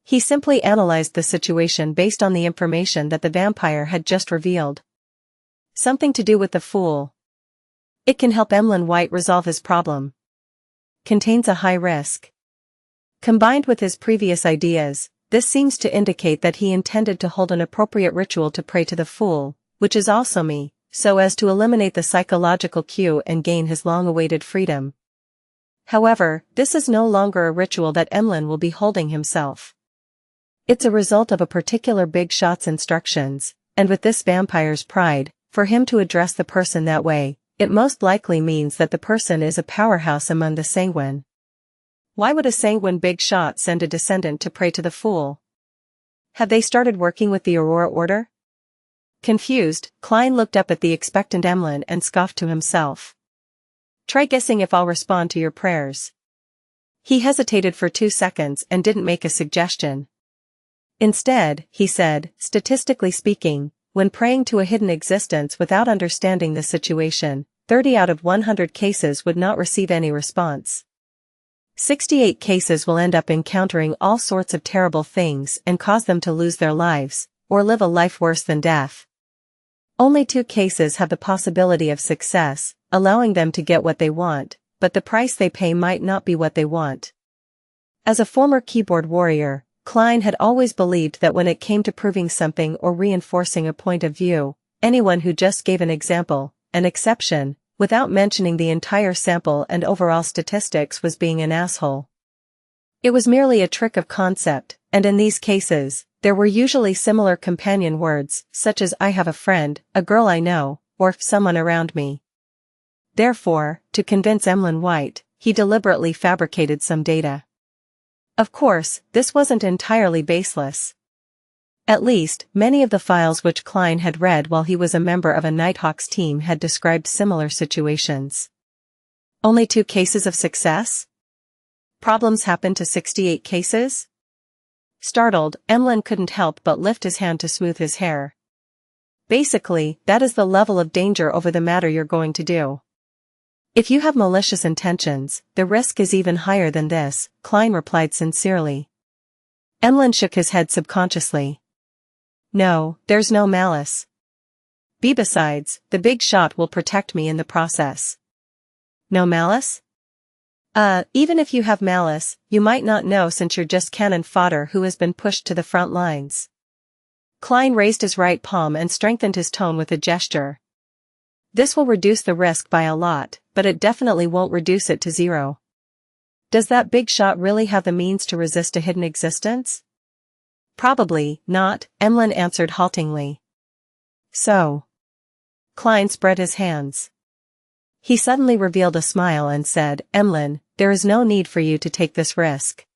He simply analyzed the situation based on the information that the vampire had just revealed. Something to do with the fool. It can help Emlyn White resolve his problem. Contains a high risk. Combined with his previous ideas, this seems to indicate that he intended to hold an appropriate ritual to pray to the fool, which is also me, so as to eliminate the psychological cue and gain his long-awaited freedom. However, this is no longer a ritual that Emlyn will be holding himself. It's a result of a particular big shot's instructions, and with this vampire's pride, for him to address the person that way, it most likely means that the person is a powerhouse among the sanguine. Why would a sanguine big shot send a descendant to pray to the fool? Have they started working with the Aurora Order? Confused, Klein looked up at the expectant Emlyn and scoffed to himself. "Try guessing if I'll respond to your prayers." He hesitated for 2 seconds and didn't make a suggestion. Instead, he said, "Statistically speaking, when praying to a hidden existence without understanding the situation, 30 out of 100 cases would not receive any response. 68 cases will end up encountering all sorts of terrible things and cause them to lose their lives, or live a life worse than death. Only 2 cases have the possibility of success, allowing them to get what they want, but the price they pay might not be what they want." As a former keyboard warrior, Klein had always believed that when it came to proving something or reinforcing a point of view, anyone who just gave an example, an exception, without mentioning the entire sample and overall statistics was being an asshole. It was merely a trick of concept, and in these cases, there were usually similar companion words, such as "I have a friend," "a girl I know," or "someone around me." Therefore, to convince Emlyn White, he deliberately fabricated some data. Of course, this wasn't entirely baseless. At least, many of the files which Klein had read while he was a member of a Nighthawks team had described similar situations. Only 2 cases of success? Problems happen to 68 cases? Startled, Emlyn couldn't help but lift his hand to smooth his hair. Basically, that is the level of danger over the matter you're going to do. If you have malicious intentions, the risk is even higher than this, Klein replied sincerely. Emlyn shook his head subconsciously. No, there's no malice. Besides, the big shot will protect me in the process. No malice? Even if you have malice, you might not know since you're just cannon fodder who has been pushed to the front lines. Klein raised his right palm and strengthened his tone with a gesture. This will reduce the risk by a lot, but it definitely won't reduce it to zero. Does that big shot really have the means to resist a hidden existence? Probably not, Emlyn answered haltingly. So. Klein spread his hands. He suddenly revealed a smile and said, Emlyn, there is no need for you to take this risk.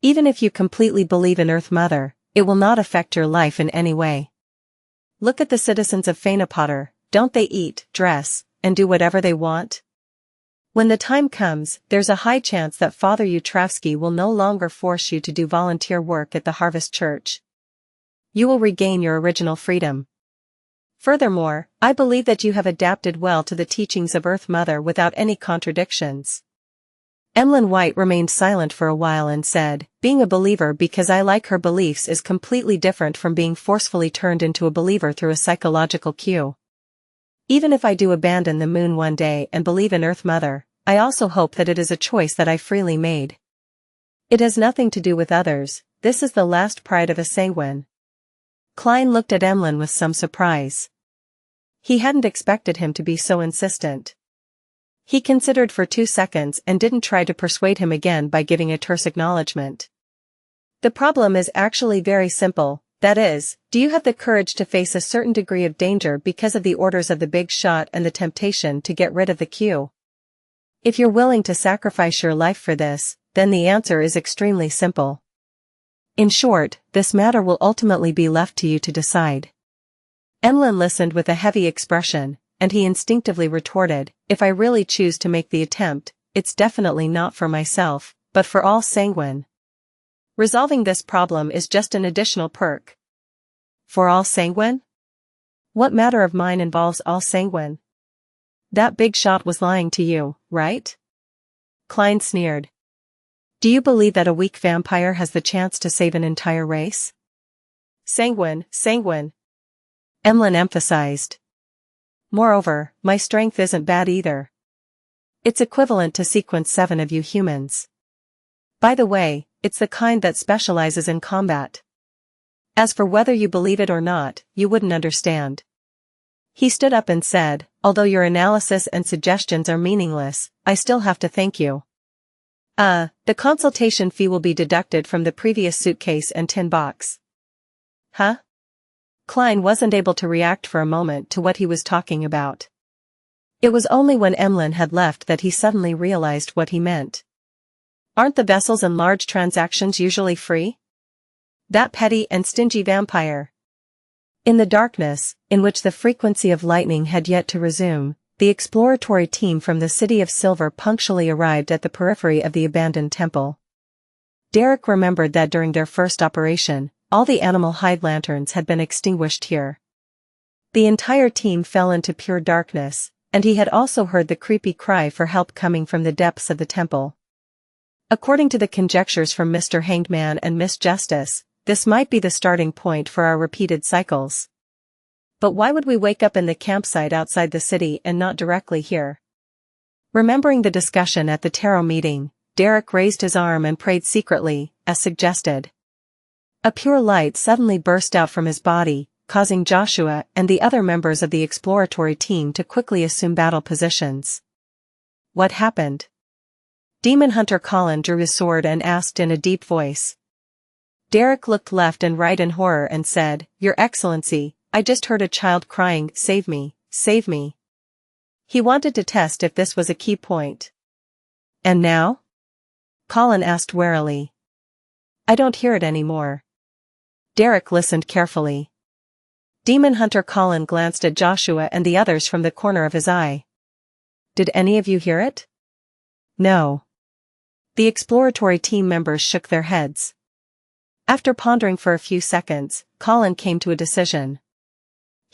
Even if you completely believe in Earth Mother, it will not affect your life in any way. Look at the citizens of Fainapotter, don't they eat, dress, and do whatever they want? When the time comes, there's a high chance that Father Utravsky will no longer force you to do volunteer work at the Harvest Church. You will regain your original freedom. Furthermore, I believe that you have adapted well to the teachings of Earth Mother without any contradictions. Emlyn White remained silent for a while and said, being a believer because I like her beliefs is completely different from being forcefully turned into a believer through a psychological cue. Even if I do abandon the moon one day and believe in Earth Mother, I also hope that it is a choice that I freely made. It has nothing to do with others, this is the last pride of a sanguine. Klein looked at Emlyn with some surprise. He hadn't expected him to be so insistent. He considered for 2 seconds and didn't try to persuade him again by giving a terse acknowledgement. The problem is actually very simple, that is, do you have the courage to face a certain degree of danger because of the orders of the big shot and the temptation to get rid of the queue? If you're willing to sacrifice your life for this, then the answer is extremely simple. In short, this matter will ultimately be left to you to decide. Emlyn listened with a heavy expression, and he instinctively retorted, if I really choose to make the attempt, it's definitely not for myself, but for all sanguine. Resolving this problem is just an additional perk. For all sanguine? What matter of mine involves all sanguine? That big shot was lying to you, right? Klein sneered. Do you believe that a weak vampire has the chance to save an entire race? Sanguine, sanguine. Emlyn emphasized. Moreover, my strength isn't bad either. It's equivalent to sequence 7 of you humans. By the way, it's the kind that specializes in combat. As for whether you believe it or not, you wouldn't understand. He stood up and said, although your analysis and suggestions are meaningless, I still have to thank you. The consultation fee will be deducted from the previous suitcase and tin box. Huh? Klein wasn't able to react for a moment to what he was talking about. It was only when Emlyn had left that he suddenly realized what he meant. Aren't the vessels and large transactions usually free? That petty and stingy vampire. In the darkness, in which the frequency of lightning had yet to resume, the exploratory team from the City of Silver punctually arrived at the periphery of the abandoned temple. Derek remembered that during their first operation, all the animal hide lanterns had been extinguished here. The entire team fell into pure darkness, and he had also heard the creepy cry for help coming from the depths of the temple. According to the conjectures from Mr. Hanged Man and Miss Justice, this might be the starting point for our repeated cycles. But why would we wake up in the campsite outside the city and not directly here? Remembering the discussion at the tarot meeting, Derek raised his arm and prayed secretly, as suggested. A pure light suddenly burst out from his body, causing Joshua and the other members of the exploratory team to quickly assume battle positions. What happened? Demon Hunter Colin drew his sword and asked in a deep voice. Derek looked left and right in horror and said, Your Excellency, I just heard a child crying, save me, save me. He wanted to test if this was a key point. And now? Colin asked warily. I don't hear it anymore. Derek listened carefully. Demon Hunter Colin glanced at Joshua and the others from the corner of his eye. Did any of you hear it? No. The exploratory team members shook their heads. After pondering for a few seconds, Colin came to a decision.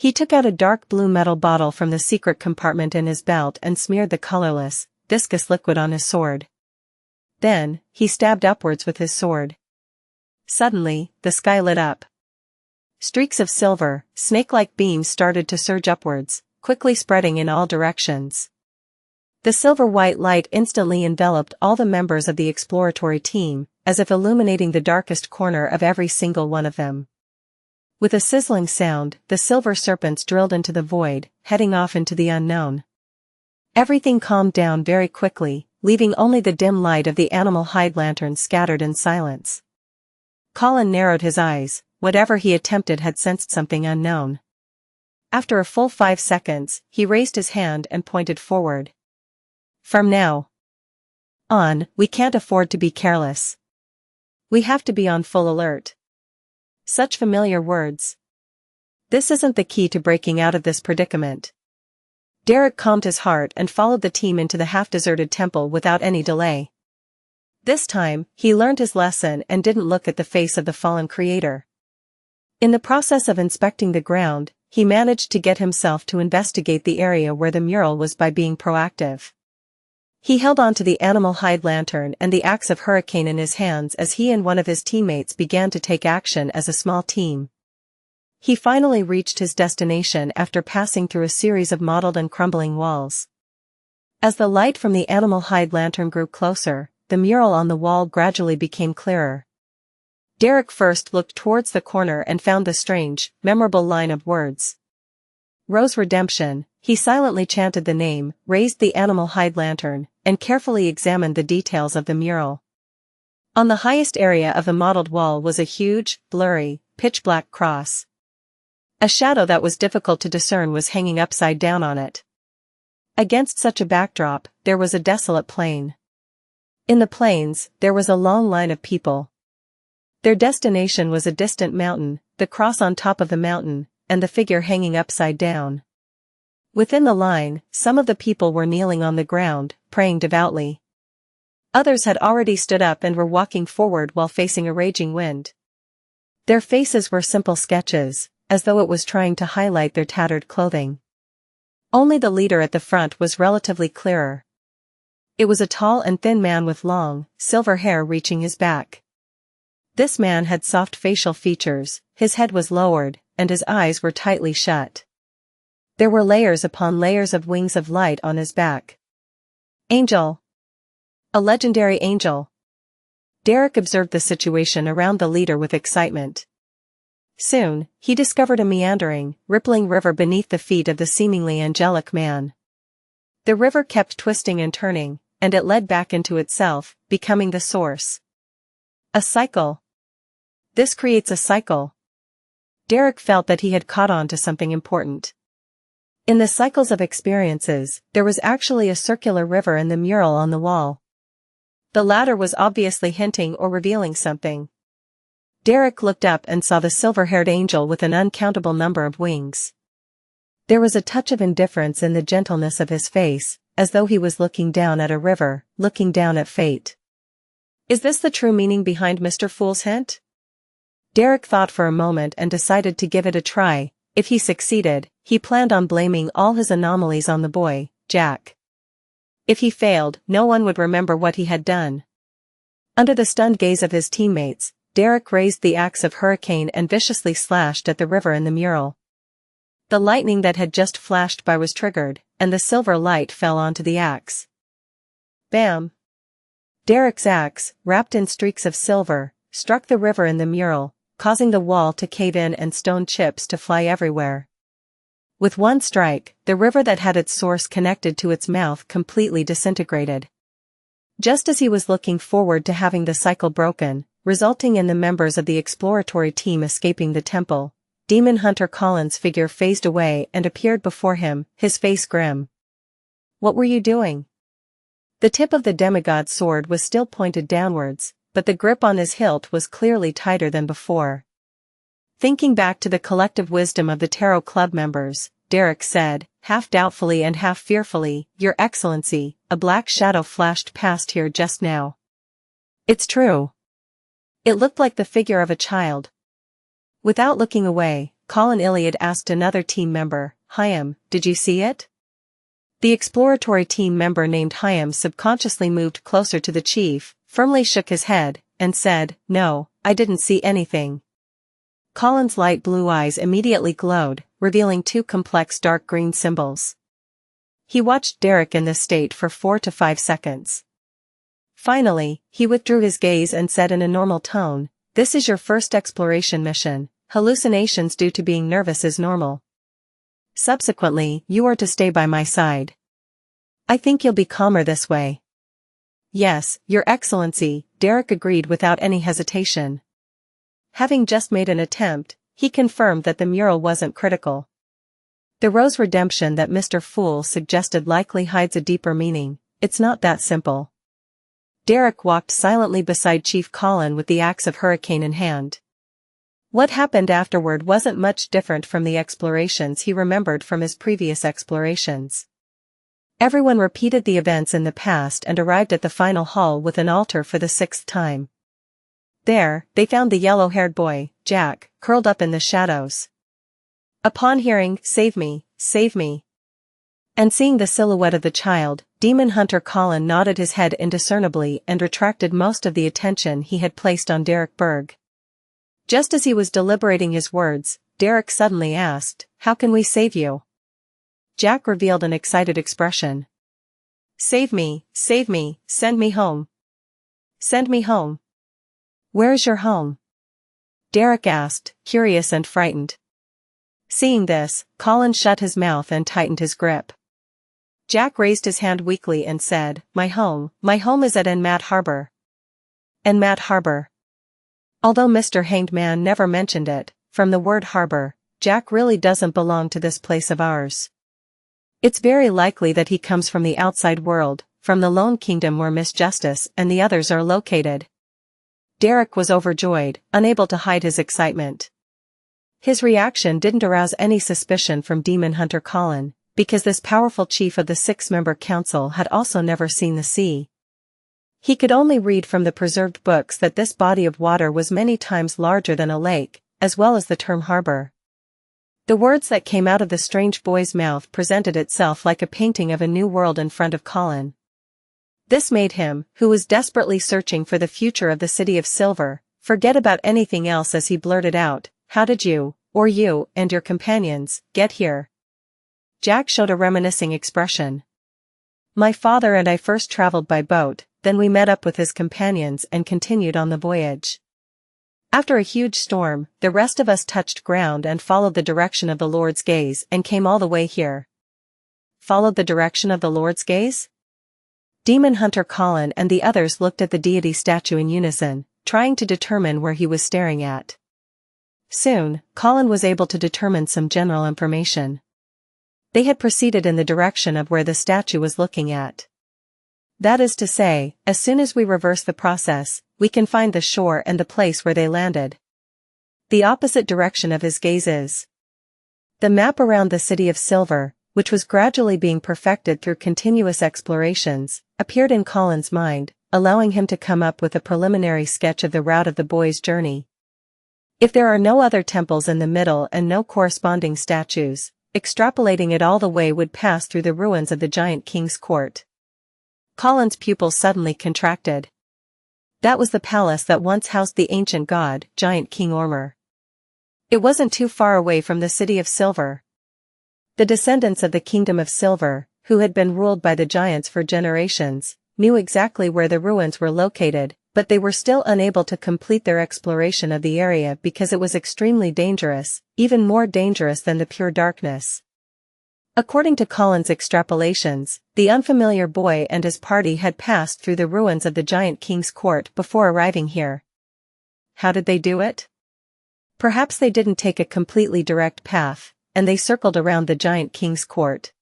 He took out a dark blue metal bottle from the secret compartment in his belt and smeared the colorless, viscous liquid on his sword. Then, he stabbed upwards with his sword. Suddenly, the sky lit up. Streaks of silver, snake-like beams started to surge upwards, quickly spreading in all directions. The silver-white light instantly enveloped all the members of the exploratory team, as if illuminating the darkest corner of every single one of them. With a sizzling sound, the silver serpents drilled into the void, heading off into the unknown. Everything calmed down very quickly, leaving only the dim light of the animal hide lanterns scattered in silence. Colin narrowed his eyes. Whatever he attempted had sensed something unknown. After a full 5 seconds, he raised his hand and pointed forward. From now on, we can't afford to be careless. We have to be on full alert. Such familiar words. This isn't the key to breaking out of this predicament. Derek calmed his heart and followed the team into the half-deserted temple without any delay. This time, he learned his lesson and didn't look at the face of the fallen creator. In the process of inspecting the ground, he managed to get himself to investigate the area where the mural was by being proactive. He held on to the animal hide lantern and the axe of hurricane in his hands as he and one of his teammates began to take action as a small team. He finally reached his destination after passing through a series of mottled and crumbling walls. As the light from the animal hide lantern grew closer, the mural on the wall gradually became clearer. Derek first looked towards the corner and found the strange, memorable line of words. Rose Redemption. He silently chanted the name, raised the animal hide lantern, and carefully examined the details of the mural. On the highest area of the mottled wall was a huge, blurry, pitch-black cross. A shadow that was difficult to discern was hanging upside down on it. Against such a backdrop, there was a desolate plain. In the plains, there was a long line of people. Their destination was a distant mountain, the cross on top of the mountain, and the figure hanging upside down. Within the line, some of the people were kneeling on the ground, praying devoutly. Others had already stood up and were walking forward while facing a raging wind. Their faces were simple sketches, as though it was trying to highlight their tattered clothing. Only the leader at the front was relatively clearer. It was a tall and thin man with long, silver hair reaching his back. This man had soft facial features, his head was lowered, and his eyes were tightly shut. There were layers upon layers of wings of light on his back. Angel. A legendary angel. Derek observed the situation around the leader with excitement. Soon, he discovered a meandering, rippling river beneath the feet of the seemingly angelic man. The river kept twisting and turning, and it led back into itself, becoming the source. A cycle. This creates a cycle. Derek felt that he had caught on to something important. In the cycles of experiences, there was actually a circular river in the mural on the wall. The latter was obviously hinting or revealing something. Derek looked up and saw the silver-haired angel with an uncountable number of wings. There was a touch of indifference in the gentleness of his face, as though he was looking down at a river, looking down at fate. Is this the true meaning behind Mr. Fool's hint? Derek thought for a moment and decided to give it a try. If he succeeded, he planned on blaming all his anomalies on the boy, Jack. If he failed, no one would remember what he had done. Under the stunned gaze of his teammates, Derek raised the axe of hurricane and viciously slashed at the river in the mural. The lightning that had just flashed by was triggered, and the silver light fell onto the axe. Bam! Derek's axe, wrapped in streaks of silver, struck the river in the mural, causing the wall to cave in and stone chips to fly everywhere. With one strike, the river that had its source connected to its mouth completely disintegrated. Just as he was looking forward to having the cycle broken, resulting in the members of the exploratory team escaping the temple, Demon Hunter Colin's figure phased away and appeared before him, his face grim. What were you doing? The tip of the demigod's sword was still pointed downwards, but the grip on his hilt was clearly tighter than before. Thinking back to the collective wisdom of the Tarot Club members, Derek said, half doubtfully and half fearfully, "Your Excellency, a black shadow flashed past here just now." It's true. It looked like the figure of a child. Without looking away, Colin Iliad asked another team member, Hyam, did you see it? The exploratory team member named Hyam subconsciously moved closer to the chief, firmly shook his head, and said, no, I didn't see anything. Colin's light blue eyes immediately glowed, revealing two complex dark green symbols. He watched Derek in this state for 4 to 5 seconds. Finally, he withdrew his gaze and said in a normal tone, this is your first exploration mission. Hallucinations due to being nervous is normal. Subsequently, you are to stay by my side. I think you'll be calmer this way. Yes, Your Excellency, Derek agreed without any hesitation. Having just made an attempt, he confirmed that the mural wasn't critical. The rose redemption that Mr. Fool suggested likely hides a deeper meaning. It's not that simple. Derek walked silently beside Chief Colin with the axe of Hurricane in hand. What happened afterward wasn't much different from the explorations he remembered from his previous explorations. Everyone repeated the events in the past and arrived at the final hall with an altar for the 6th time. There, they found the yellow-haired boy, Jack, curled up in the shadows. Upon hearing, save me, and seeing the silhouette of the child, Demon Hunter Colin nodded his head indiscernibly and retracted most of the attention he had placed on Derek Berg. Just as he was deliberating his words, Derek suddenly asked, how can we save you? Jack revealed an excited expression. Save me, send me home. Send me home. Where is your home? Derek asked, curious and frightened. Seeing this, Colin shut his mouth and tightened his grip. Jack raised his hand weakly and said, my home is at Enmat Harbor. Enmat Harbor. Although Mr. Hanged Man never mentioned it, from the word harbor, Jack really doesn't belong to this place of ours. It's very likely that he comes from the outside world, from the Lone Kingdom where Miss Justice and the others are located. Derek was overjoyed, unable to hide his excitement. His reaction didn't arouse any suspicion from Demon Hunter Colin, because this powerful chief of the 6-member council had also never seen the sea. He could only read from the preserved books that this body of water was many times larger than a lake, as well as the term harbor. The words that came out of the strange boy's mouth presented itself like a painting of a new world in front of Colin. This made him, who was desperately searching for the future of the City of Silver, forget about anything else as he blurted out, how did you, or you and your companions, get here? Jack showed a reminiscing expression. My father and I first traveled by boat, then we met up with his companions and continued on the voyage. After a huge storm, the rest of us touched ground and followed the direction of the Lord's gaze and came all the way here. Followed the direction of the Lord's gaze? Demon Hunter Colin and the others looked at the deity statue in unison, trying to determine where he was staring at. Soon, Colin was able to determine some general information. They had proceeded in the direction of where the statue was looking at. That is to say, as soon as we reverse the process, we can find the shore and the place where they landed. The opposite direction of his gaze is. The map around the City of Silver, which was gradually being perfected through continuous explorations, appeared in Colin's mind, allowing him to come up with a preliminary sketch of the route of the boy's journey. If there are no other temples in the middle and no corresponding statues, extrapolating it all the way would pass through the ruins of the giant king's court. Colin's pupils suddenly contracted. That was the palace that once housed the ancient god, Giant King Ormer. It wasn't too far away from the City of Silver. The descendants of the Kingdom of Silver, who had been ruled by the giants for generations, knew exactly where the ruins were located, but they were still unable to complete their exploration of the area because it was extremely dangerous, even more dangerous than the pure darkness. According to Colin's extrapolations, the unfamiliar boy and his party had passed through the ruins of the Giant King's court before arriving here. How did they do it? Perhaps they didn't take a completely direct path, and they circled around the Giant King's court.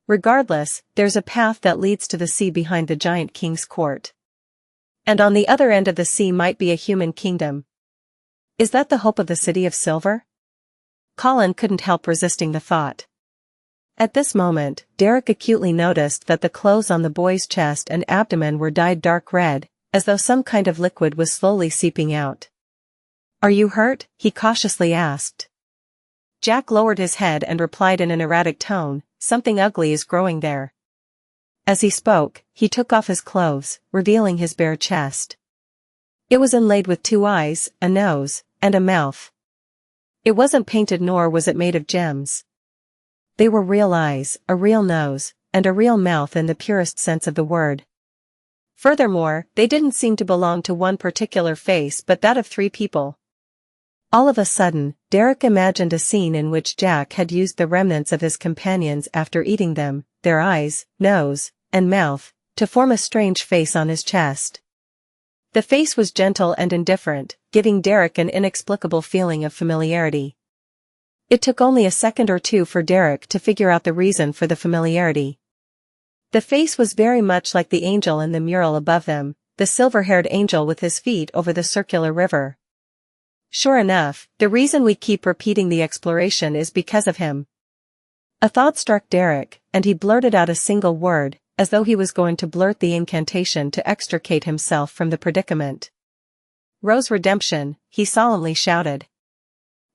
Regardless, there's a path that leads to the sea behind the Giant King's court. And on the other end of the sea might be a human kingdom. Is that the hope of the City of Silver? Colin couldn't help resisting the thought. At this moment, Derek acutely noticed that the clothes on the boy's chest and abdomen were dyed dark red, as though some kind of liquid was slowly seeping out. Are you hurt? He cautiously asked. Jack lowered his head and replied in an erratic tone, "Something ugly is growing there." As he spoke, he took off his clothes, revealing his bare chest. It was inlaid with 2 eyes, a nose, and a mouth. It wasn't painted nor was it made of gems. They were real eyes, a real nose, and a real mouth in the purest sense of the word. Furthermore, they didn't seem to belong to one particular face but that of 3 people. All of a sudden, Derek imagined a scene in which Jack had used the remnants of his companions after eating them, their eyes, nose, and mouth, to form a strange face on his chest. The face was gentle and indifferent, giving Derek an inexplicable feeling of familiarity. It took only a second or two for Derek to figure out the reason for the familiarity. The face was very much like the angel in the mural above them, the silver-haired angel with his feet over the circular river. Sure enough, the reason we keep repeating the exploration is because of him. A thought struck Derek, and he blurted out a single word, as though he was going to blurt the incantation to extricate himself from the predicament. "Rose Redemption," he solemnly shouted.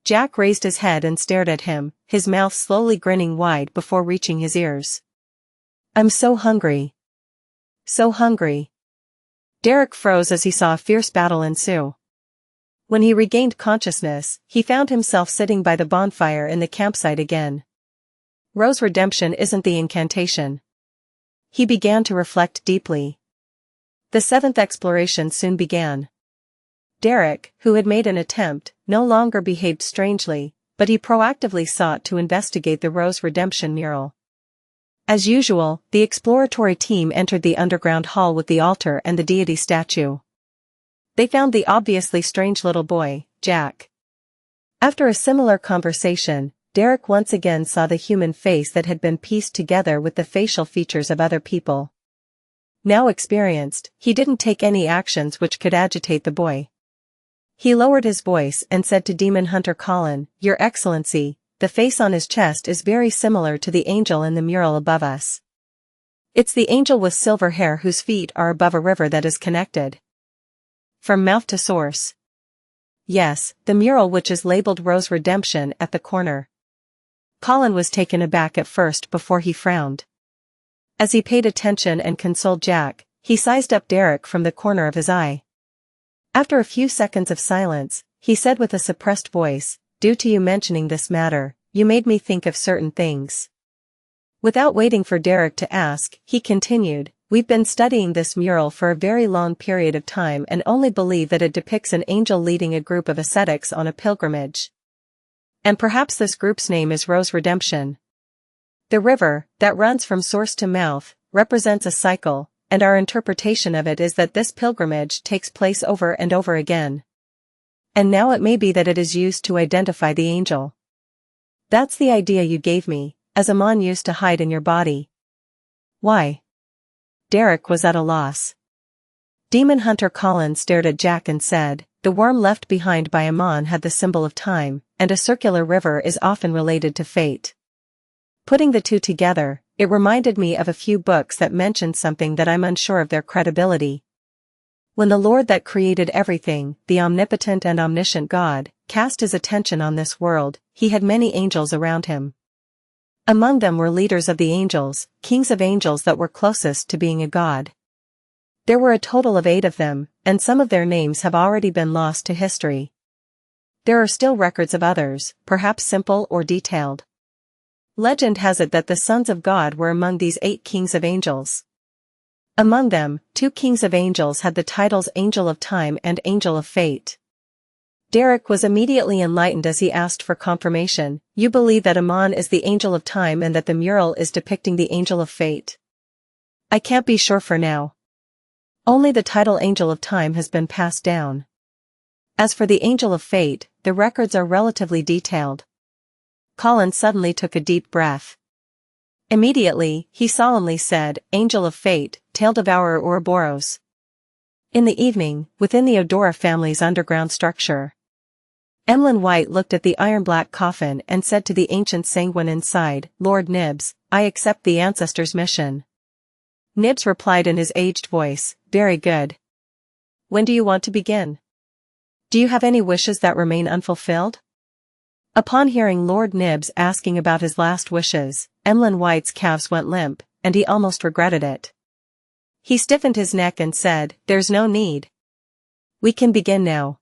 Jack raised his head and stared at him, his mouth slowly grinning wide before reaching his ears. "I'm so hungry. So hungry." Derek froze as he saw a fierce battle ensue. When he regained consciousness, he found himself sitting by the bonfire in the campsite again. Rose Redemption isn't the incantation. He began to reflect deeply. The 7th exploration soon began. Derek, who had made an attempt, no longer behaved strangely, but he proactively sought to investigate the Rose Redemption mural. As usual, the exploratory team entered the underground hall with the altar and the deity statue. They found the obviously strange little boy, Jack. After a similar conversation, Derek once again saw the human face that had been pieced together with the facial features of other people. Now experienced, he didn't take any actions which could agitate the boy. He lowered his voice and said to Demon Hunter Colin, "Your Excellency, the face on his chest is very similar to the angel in the mural above us. It's the angel with silver hair whose feet are above a river that is connected from mouth to source. Yes, the mural which is labeled Rose Redemption at the corner." Colin was taken aback at first before he frowned. As he paid attention and consoled Jack, he sized up Derek from the corner of his eye. After a few seconds of silence, he said with a suppressed voice, "Due to you mentioning this matter, you made me think of certain things." Without waiting for Derek to ask, he continued, "We've been studying this mural for a very long period of time and only believe that it depicts an angel leading a group of ascetics on a pilgrimage. And perhaps this group's name is Rose Redemption. The river, that runs from source to mouth, represents a cycle, and our interpretation of it is that this pilgrimage takes place over and over again. And now it may be that it is used to identify the angel. That's the idea you gave me, as Amon used to hide in your body." "Why?" Derek was at a loss. Demon Hunter Colin stared at Jack and said, "The worm left behind by Amon had the symbol of time, and a circular river is often related to fate. Putting the two together, it reminded me of a few books that mentioned something that I'm unsure of their credibility. When the Lord that created everything, the omnipotent and omniscient God, cast his attention on this world, he had many angels around him. Among them were leaders of the angels, kings of angels that were closest to being a god. There were a total of 8 of them, and some of their names have already been lost to history. There are still records of others, perhaps simple or detailed. Legend has it that the sons of God were among these 8 kings of angels. Among them, 2 kings of angels had the titles Angel of Time and Angel of Fate." Derek was immediately enlightened as he asked for confirmation, "You believe that Amon is the Angel of Time and that the mural is depicting the Angel of Fate?" "I can't be sure for now. Only the title Angel of Time has been passed down. As for the Angel of Fate, the records are relatively detailed." Colin suddenly took a deep breath. Immediately, he solemnly said, "Angel of Fate, Tail Devourer Ouroboros." In the evening, within the Aurora family's underground structure, Emlyn White looked at the iron-black coffin and said to the ancient sanguine inside, "Lord Nibs, I accept the ancestors' mission." Nibs replied in his aged voice, "Very good. When do you want to begin? Do you have any wishes that remain unfulfilled?" Upon hearing Lord Nibs asking about his last wishes, Emlyn White's calves went limp, and he almost regretted it. He stiffened his neck and said, "There's no need. We can begin now."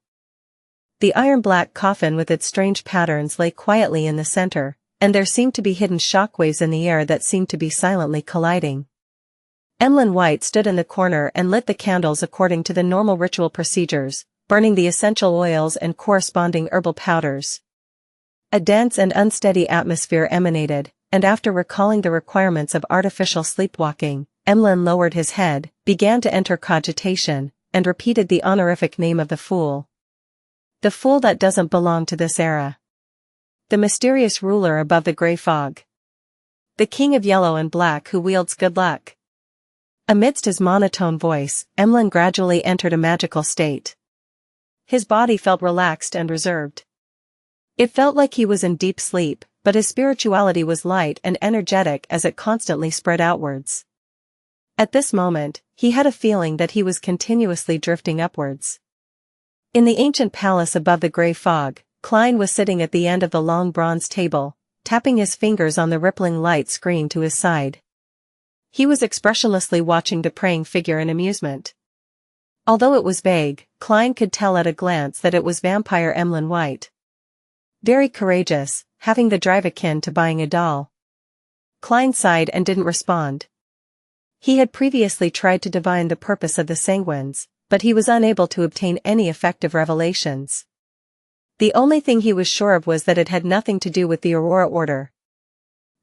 The iron-black coffin with its strange patterns lay quietly in the center, and there seemed to be hidden shockwaves in the air that seemed to be silently colliding. Emlyn White stood in the corner and lit the candles according to the normal ritual procedures, burning the essential oils and corresponding herbal powders. A dense and unsteady atmosphere emanated, and after recalling the requirements of artificial sleepwalking, Emlyn lowered his head, began to enter cogitation, and repeated the honorific name of the fool. The fool that doesn't belong to this era. The mysterious ruler above the gray fog. The king of yellow and black who wields good luck. Amidst his monotone voice, Emlyn gradually entered a magical state. His body felt relaxed and reserved. It felt like he was in deep sleep, but his spirituality was light and energetic as it constantly spread outwards. At this moment, he had a feeling that he was continuously drifting upwards. In the ancient palace above the gray fog, Klein was sitting at the end of the long bronze table, tapping his fingers on the rippling light screen to his side. He was expressionlessly watching the praying figure in amusement. Although it was vague, Klein could tell at a glance that it was vampire Emlyn White. Very courageous, having the drive akin to buying a doll. Klein sighed and didn't respond. He had previously tried to divine the purpose of the sanguines, but he was unable to obtain any effective revelations. The only thing he was sure of was that it had nothing to do with the Aurora Order.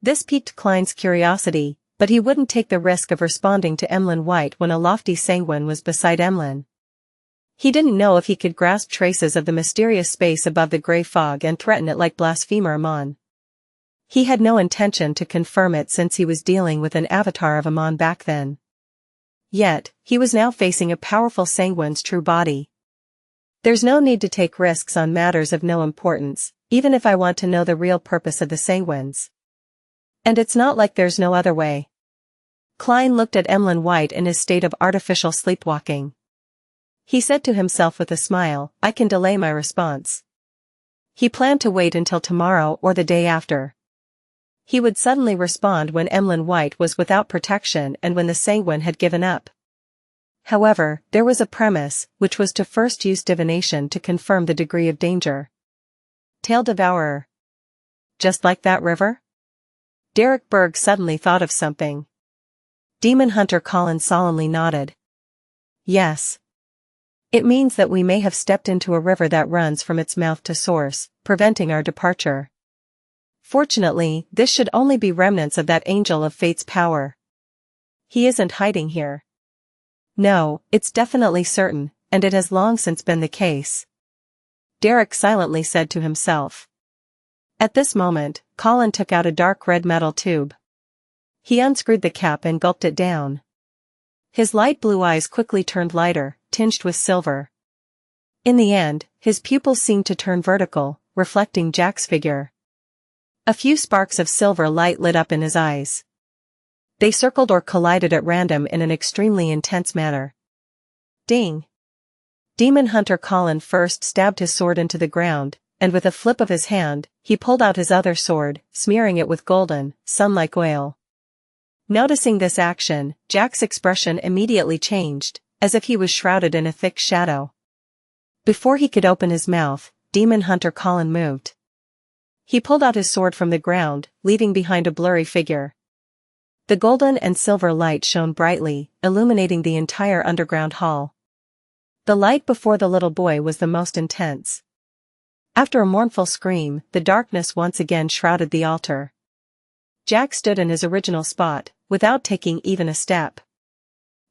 This piqued Klein's curiosity, but he wouldn't take the risk of responding to Emlyn White when a lofty sanguine was beside Emlyn. He didn't know if he could grasp traces of the mysterious space above the gray fog and threaten it like blasphemer Amon. He had no intention to confirm it since he was dealing with an avatar of Amon back then. Yet, he was now facing a powerful sanguine's true body. There's no need to take risks on matters of no importance, even if I want to know the real purpose of the sanguines. And it's not like there's no other way. Klein looked at Emlyn White in his state of artificial sleepwalking. He said to himself with a smile, "I can delay my response." He planned to wait until tomorrow or the day after. He would suddenly respond when Emlyn White was without protection and when the sanguine had given up. However, there was a premise, which was to first use divination to confirm the degree of danger. Tail devourer. Just like that river? Derek Berg suddenly thought of something. Demon Hunter Colin solemnly nodded. Yes. It means that we may have stepped into a river that runs from its mouth to source, preventing our departure. Fortunately, this should only be remnants of that angel of fate's power. He isn't hiding here. No, it's definitely certain, and it has long since been the case. Derek silently said to himself. At this moment, Colin took out a dark red metal tube. He unscrewed the cap and gulped it down. His light blue eyes quickly turned lighter, tinged with silver. In the end, his pupils seemed to turn vertical, reflecting Jack's figure. A few sparks of silver light lit up in his eyes. They circled or collided at random in an extremely intense manner. Ding! Demon Hunter Colin first stabbed his sword into the ground, and with a flip of his hand, he pulled out his other sword, smearing it with golden, sun-like oil. Noticing this action, Jack's expression immediately changed, as if he was shrouded in a thick shadow. Before he could open his mouth, Demon Hunter Colin moved. He pulled out his sword from the ground, leaving behind a blurry figure. The golden and silver light shone brightly, illuminating the entire underground hall. The light before the little boy was the most intense. After a mournful scream, the darkness once again shrouded the altar. Jack stood in his original spot, without taking even a step.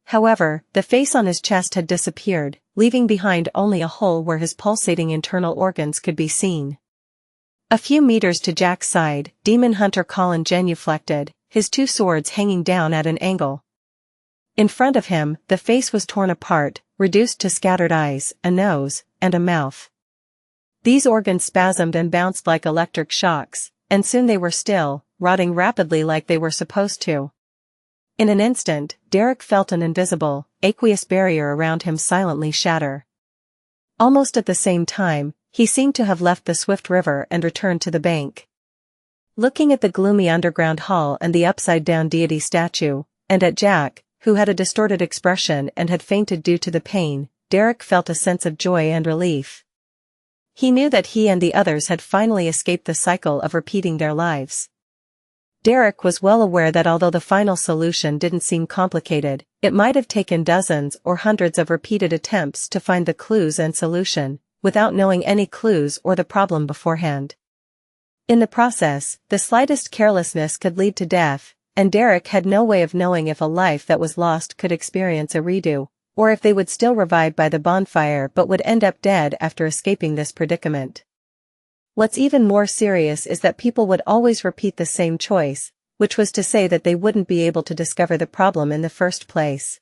However, the face on his chest had disappeared, leaving behind only a hole where his pulsating internal organs could be seen. A few meters to Jack's side, Demon Hunter Colin genuflected, his two swords hanging down at an angle. In front of him, the face was torn apart, reduced to scattered eyes, a nose, and a mouth. These organs spasmed and bounced like electric shocks, and soon they were still, rotting rapidly like they were supposed to. In an instant, Derek felt an invisible, aqueous barrier around him silently shatter. Almost at the same time, he seemed to have left the swift river and returned to the bank. Looking at the gloomy underground hall and the upside-down deity statue, and at Jack, who had a distorted expression and had fainted due to the pain, Derek felt a sense of joy and relief. He knew that he and the others had finally escaped the cycle of repeating their lives. Derek was well aware that although the final solution didn't seem complicated, it might have taken dozens or hundreds of repeated attempts to find the clues and solution, without knowing any clues or the problem beforehand. In the process, the slightest carelessness could lead to death, and Derek had no way of knowing if a life that was lost could experience a redo, or if they would still revive by the bonfire but would end up dead after escaping this predicament. What's even more serious is that people would always repeat the same choice, which was to say that they wouldn't be able to discover the problem in the first place.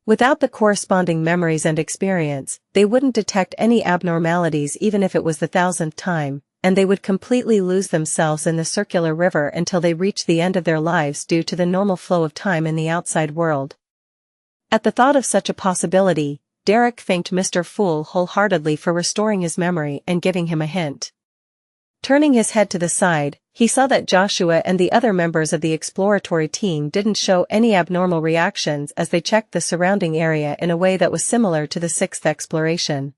Without the corresponding memories and experience, they wouldn't detect any abnormalities even if it was the 1000th time, and they would completely lose themselves in the circular river until they reached the end of their lives due to the normal flow of time in the outside world. At the thought of such a possibility, Derek thanked Mr. Fool wholeheartedly for restoring his memory and giving him a hint. Turning his head to the side, he saw that Joshua and the other members of the exploratory team didn't show any abnormal reactions as they checked the surrounding area in a way that was similar to the sixth exploration.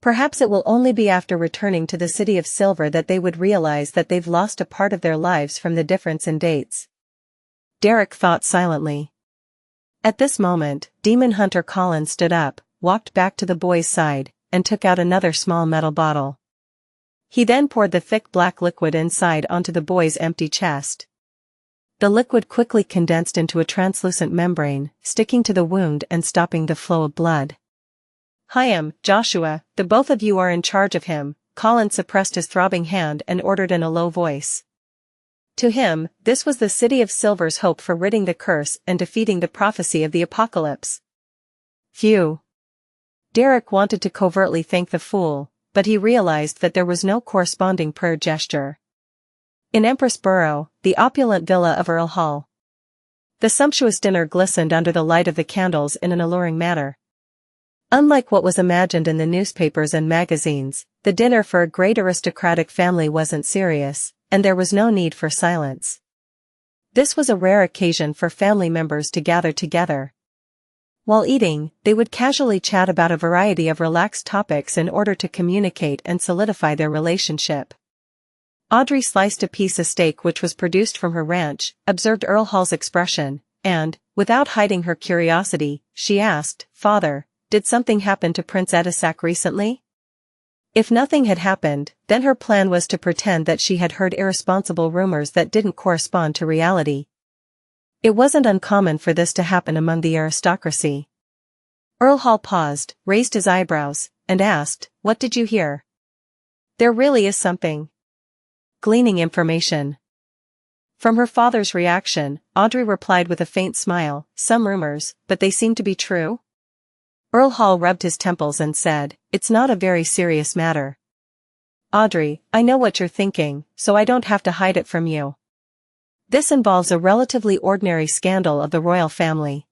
Perhaps it will only be after returning to the City of Silver that they would realize that they've lost a part of their lives from the difference in dates. Derek thought silently. At this moment, Demon Hunter Colin stood up, walked back to the boy's side, and took out another small metal bottle. He then poured the thick black liquid inside onto the boy's empty chest. The liquid quickly condensed into a translucent membrane, sticking to the wound and stopping the flow of blood. "Hi, Joshua, the both of you are in charge of him," Colin suppressed his throbbing hand and ordered in a low voice. To him, this was the City of Silver's hope for ridding the curse and defeating the prophecy of the apocalypse. Phew. Derek wanted to covertly thank the fool, but he realized that there was no corresponding prayer gesture. In Empress Borough, the opulent villa of Earl Hall. The sumptuous dinner glistened under the light of the candles in an alluring manner. Unlike what was imagined in the newspapers and magazines, the dinner for a great aristocratic family wasn't serious, and there was no need for silence. This was a rare occasion for family members to gather together. While eating, they would casually chat about a variety of relaxed topics in order to communicate and solidify their relationship. Audrey sliced a piece of steak which was produced from her ranch, observed Earl Hall's expression, and, without hiding her curiosity, she asked, "Father, did something happen to Prince Edessak recently?" If nothing had happened, then her plan was to pretend that she had heard irresponsible rumors that didn't correspond to reality. It wasn't uncommon for this to happen among the aristocracy. Earl Hall paused, raised his eyebrows, and asked, "What did you hear?" "There really is something." Gleaning information. From her father's reaction, Audrey replied with a faint smile, "Some rumors, but they seem to be true?" Earl Hall rubbed his temples and said, "It's not a very serious matter. Audrey, I know what you're thinking, so I don't have to hide it from you. This involves a relatively ordinary scandal of the royal family.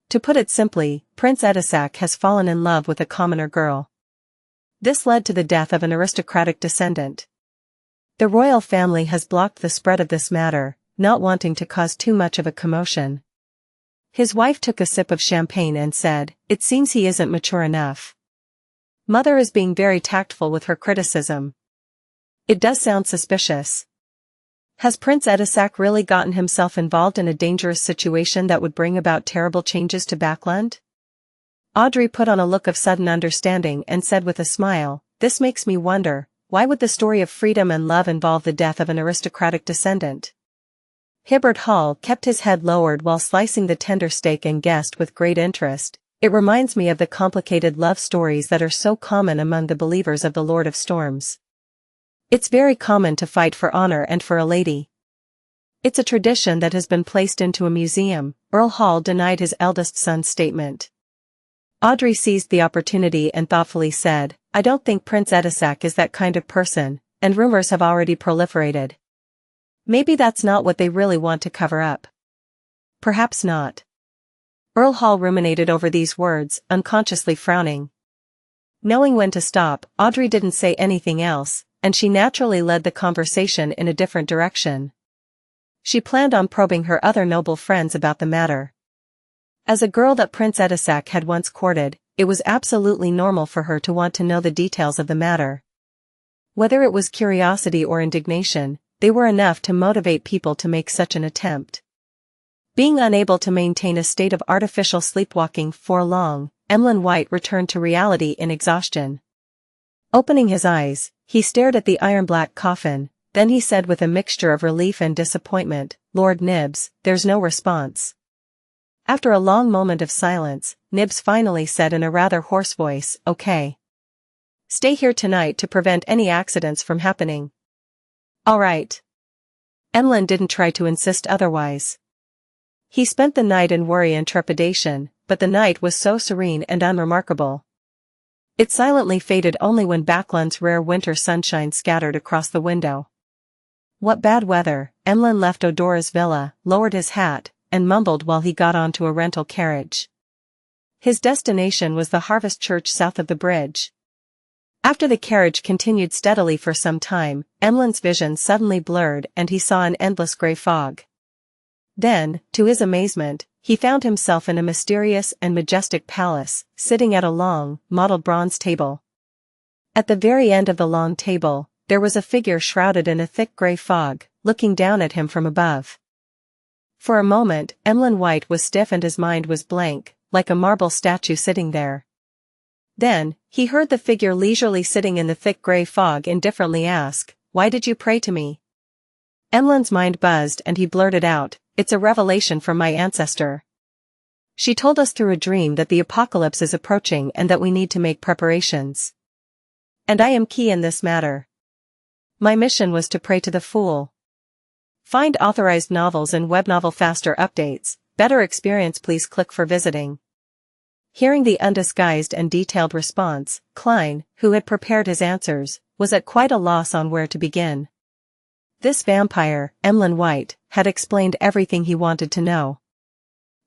To put it simply, Prince Edessak has fallen in love with a commoner girl. This led to the death of an aristocratic descendant. The royal family has blocked the spread of this matter, not wanting to cause too much of a commotion." His wife took a sip of champagne and said, "It seems he isn't mature enough." Mother is being very tactful with her criticism. It does sound suspicious. Has Prince Edessak really gotten himself involved in a dangerous situation that would bring about terrible changes to Backland? Audrey put on a look of sudden understanding and said with a smile, "This makes me wonder, why would the story of freedom and love involve the death of an aristocratic descendant?" Hibbert Hall kept his head lowered while slicing the tender steak and guessed with great interest, "It reminds me of the complicated love stories that are so common among the believers of the Lord of Storms. It's very common to fight for honor and for a lady. It's a tradition that has been placed into a museum." Earl Hall denied his eldest son's statement. Audrey seized the opportunity and thoughtfully said, "I don't think Prince Edessak is that kind of person, and rumors have already proliferated. Maybe that's not what they really want to cover up." "Perhaps not." Earl Hall ruminated over these words, unconsciously frowning. Knowing when to stop, Audrey didn't say anything else, and she naturally led the conversation in a different direction. She planned on probing her other noble friends about the matter. As a girl that Prince Edessak had once courted, it was absolutely normal for her to want to know the details of the matter. Whether it was curiosity or indignation, they were enough to motivate people to make such an attempt. Being unable to maintain a state of artificial sleepwalking for long, Emlyn White returned to reality in exhaustion. Opening his eyes, he stared at the iron-black coffin, then he said with a mixture of relief and disappointment, "Lord Nibs, there's no response." After a long moment of silence, Nibs finally said in a rather hoarse voice, "Okay. Stay here tonight to prevent any accidents from happening." "All right." Emlyn didn't try to insist otherwise. He spent the night in worry and trepidation, but the night was so serene and unremarkable. It silently faded only when Backlund's rare winter sunshine scattered across the window. What bad weather. Emlyn left Aurora's villa, lowered his hat, and mumbled while he got onto a rental carriage. His destination was the Harvest Church south of the bridge. After the carriage continued steadily for some time, Emlyn's vision suddenly blurred and he saw an endless grey fog. Then, to his amazement, he found himself in a mysterious and majestic palace, sitting at a long, mottled bronze table. At the very end of the long table, there was a figure shrouded in a thick grey fog, looking down at him from above. For a moment, Emlyn White was stiff and his mind was blank, like a marble statue sitting there. Then, he heard the figure leisurely sitting in the thick grey fog indifferently ask, "Why did you pray to me?" Emlyn's mind buzzed and he blurted out, "It's a revelation from my ancestor. She told us through a dream that the apocalypse is approaching and that we need to make preparations. And I am key in this matter. My mission was to pray to the Fool." Find authorized novels and web novel faster updates, better experience. Please click for visiting. Hearing the undisguised and detailed response, Klein, who had prepared his answers, was at quite a loss on where to begin. This vampire, Emlyn White, had explained everything he wanted to know.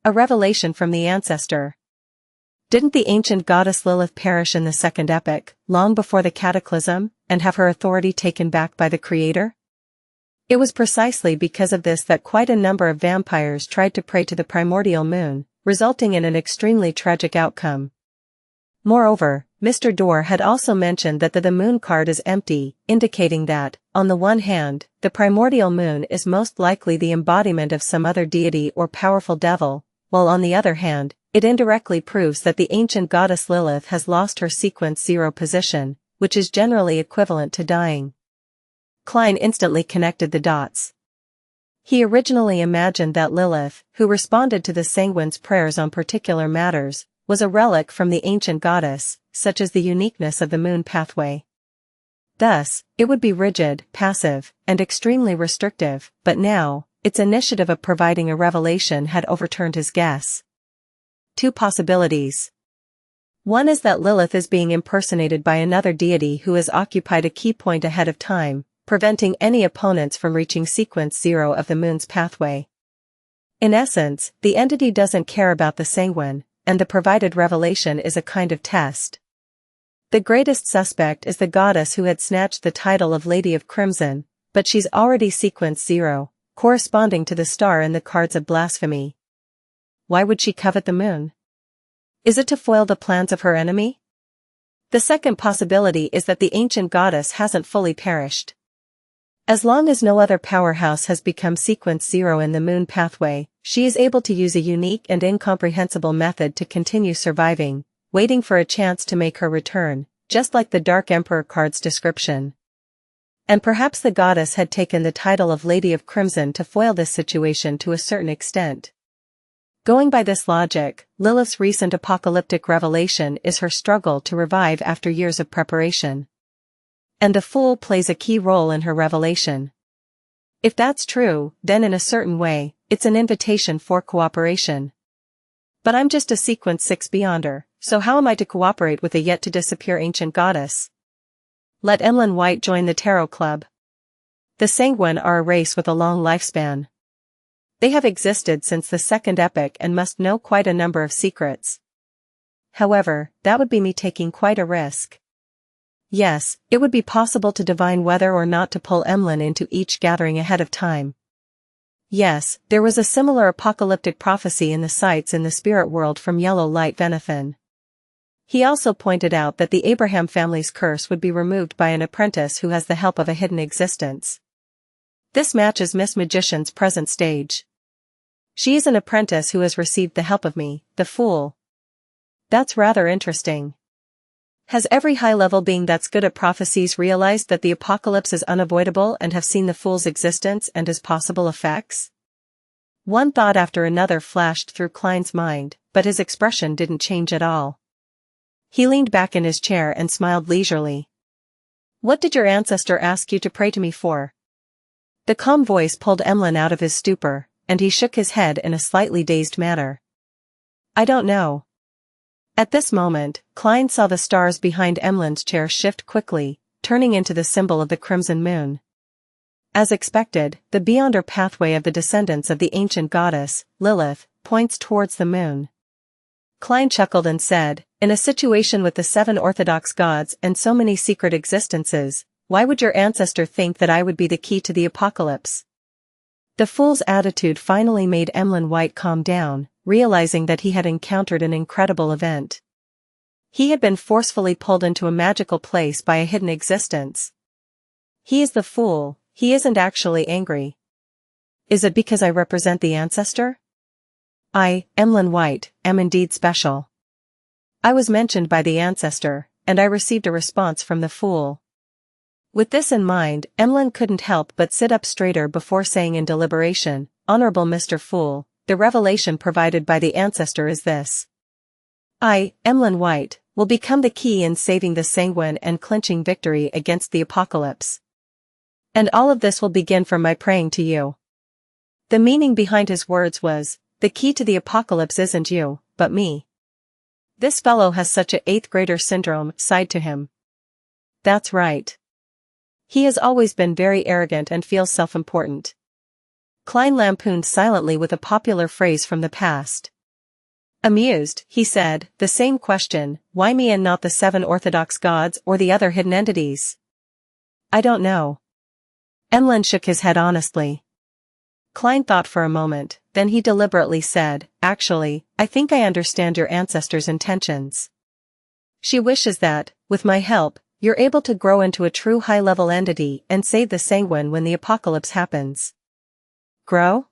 A revelation from the ancestor. Didn't the ancient goddess Lilith perish in the second epic, long before the cataclysm, and have her authority taken back by the creator? It was precisely because of this that quite a number of vampires tried to pray to the primordial moon, resulting in an extremely tragic outcome. Moreover, Mr. Dorr had also mentioned that the moon card is empty, indicating that, on the one hand, the primordial moon is most likely the embodiment of some other deity or powerful devil, while on the other hand, it indirectly proves that the ancient goddess Lilith has lost her sequence 0 position, which is generally equivalent to dying. Klein instantly connected the dots. He originally imagined that Lilith, who responded to the sanguine's prayers on particular matters, was a relic from the ancient goddess, such as the uniqueness of the moon pathway. Thus, it would be rigid, passive, and extremely restrictive, but now, its initiative of providing a revelation had overturned his guess. Two possibilities. One is that Lilith is being impersonated by another deity who has occupied a key point ahead of time, preventing any opponents from reaching sequence 0 of the moon's pathway. In essence, the entity doesn't care about the sanguine, and the provided revelation is a kind of test. The greatest suspect is the goddess who had snatched the title of Lady of Crimson, but she's already sequence 0, corresponding to the star in the cards of blasphemy. Why would she covet the moon? Is it to foil the plans of her enemy? The second possibility is that the ancient goddess hasn't fully perished. As long as no other powerhouse has become sequence 0 in the moon pathway, she is able to use a unique and incomprehensible method to continue surviving, waiting for a chance to make her return, just like the Dark Emperor card's description. And perhaps the goddess had taken the title of Lady of Crimson to foil this situation to a certain extent. Going by this logic, Lilith's recent apocalyptic revelation is her struggle to revive after years of preparation. And the Fool plays a key role in her revelation. If that's true, then in a certain way, it's an invitation for cooperation. But I'm just a sequence 6 beyonder, so how am I to cooperate with a yet-to-disappear ancient goddess? Let Emlyn White join the Tarot Club. The Sanguine are a race with a long lifespan. They have existed since the second epic and must know quite a number of secrets. However, that would be me taking quite a risk. Yes, it would be possible to divine whether or not to pull Emlyn into each gathering ahead of time. Yes, there was a similar apocalyptic prophecy in the sites in the spirit world from Yellow Light Venethan. He also pointed out that the Abraham family's curse would be removed by an apprentice who has the help of a hidden existence. This matches Miss Magician's present stage. She is an apprentice who has received the help of me, the Fool. That's rather interesting. Has every high-level being that's good at prophecies realized that the apocalypse is unavoidable and have seen the Fool's existence and his possible effects? One thought after another flashed through Klein's mind, but his expression didn't change at all. He leaned back in his chair and smiled leisurely. What did your ancestor ask you to pray to me for? The calm voice pulled Emlyn out of his stupor, and he shook his head in a slightly dazed manner. I don't know. At this moment, Klein saw the stars behind Emlyn's chair shift quickly, turning into the symbol of the crimson moon. As expected, the beyonder pathway of the descendants of the ancient goddess, Lilith, points towards the moon. Klein chuckled and said, in a situation with the 7 orthodox gods and so many secret existences, why would your ancestor think that I would be the key to the apocalypse? The Fool's attitude finally made Emlyn White calm down, realizing that he had encountered an incredible event. He had been forcefully pulled into a magical place by a hidden existence. He is the Fool, he isn't actually angry. Is it because I represent the ancestor? I, Emlyn White, am indeed special. I was mentioned by the ancestor, and I received a response from the Fool. With this in mind, Emlyn couldn't help but sit up straighter before saying in deliberation, Honorable Mr. Fool, the revelation provided by the ancestor is this. I, Emlyn White, will become the key in saving the sanguine and clinching victory against the apocalypse. And all of this will begin from my praying to you. The meaning behind his words was, the key to the apocalypse isn't you, but me. This fellow has such a 8th grader syndrome side to him. That's right. He has always been very arrogant and feels self-important. Klein lampooned silently with a popular phrase from the past. Amused, he said, the same question, why me and not the 7 orthodox gods or the other hidden entities? I don't know. Emlyn shook his head honestly. Klein thought for a moment, then he deliberately said, actually, I think I understand your ancestor's intentions. She wishes that, with my help, you're able to grow into a true high-level entity and save the sanguine when the apocalypse happens. Grow?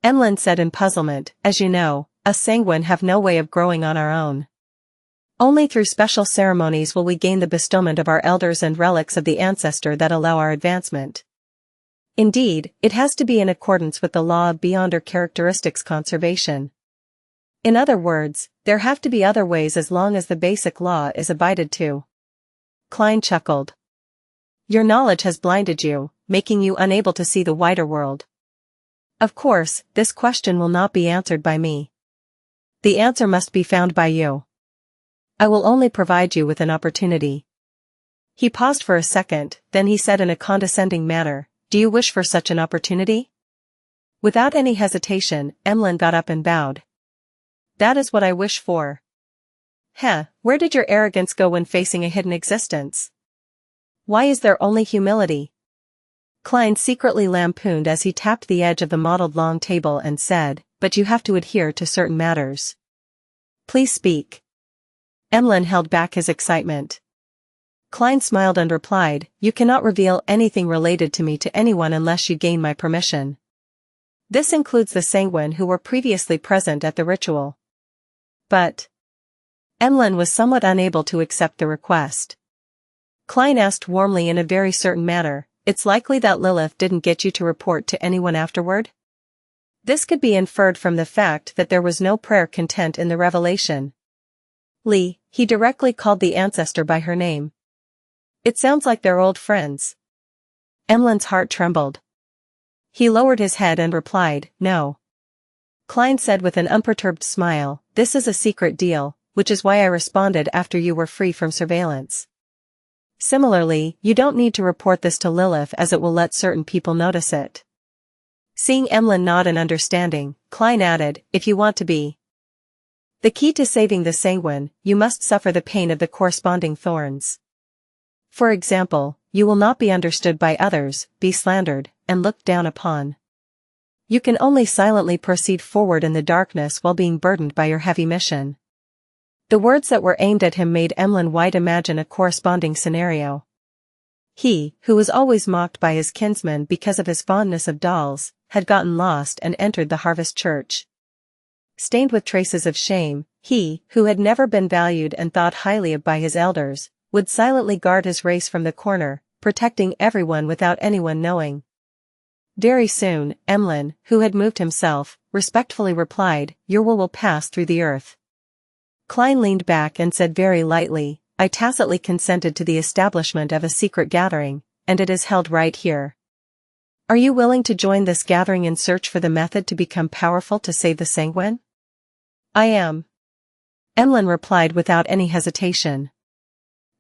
Emlyn said in puzzlement, as you know, us sanguine have no way of growing on our own. Only through special ceremonies will we gain the bestowment of our elders and relics of the ancestor that allow our advancement. Indeed, it has to be in accordance with the law of beyonder characteristics conservation. In other words, there have to be other ways as long as the basic law is abided to. Klein chuckled. Your knowledge has blinded you, making you unable to see the wider world. Of course, this question will not be answered by me. The answer must be found by you. I will only provide you with an opportunity. He paused for a second, then he said in a condescending manner, do you wish for such an opportunity? Without any hesitation, Emlyn got up and bowed. That is what I wish for. Where did your arrogance go when facing a hidden existence? Why is there only humility? Klein secretly lampooned as he tapped the edge of the mottled long table and said, but you have to adhere to certain matters. Please speak. Emlyn held back his excitement. Klein smiled and replied, you cannot reveal anything related to me to anyone unless you gain my permission. This includes the sanguine who were previously present at the ritual. But Emlyn was somewhat unable to accept the request. Klein asked warmly in a very certain manner, it's likely that Lilith didn't get you to report to anyone afterward? This could be inferred from the fact that there was no prayer content in the revelation. Lee, he directly called the ancestor by her name. It sounds like they're old friends. Emlyn's heart trembled. He lowered his head and replied, no. Klein said with an unperturbed smile, this is a secret deal, which is why I responded after you were free from surveillance. Similarly, you don't need to report this to Lilith as it will let certain people notice it. Seeing Emlyn nod in understanding, Klein added, if you want to be The key to saving the sanguine, you must suffer the pain of the corresponding thorns. For example, you will not be understood by others, be slandered, and looked down upon. You can only silently proceed forward in the darkness while being burdened by your heavy mission. The words that were aimed at him made Emlyn White imagine a corresponding scenario. He, who was always mocked by his kinsmen because of his fondness of dolls, had gotten lost and entered the harvest church. Stained with traces of shame, he, who had never been valued and thought highly of by his elders, would silently guard his race from the corner, protecting everyone without anyone knowing. Very soon, Emlyn, who had moved himself, respectfully replied, "Your will pass through the earth." Klein leaned back and said very lightly, "I tacitly consented to the establishment of a secret gathering, and it is held right here. Are you willing to join this gathering in search for the method to become powerful to save the sanguine?" "I am," Emlyn replied without any hesitation.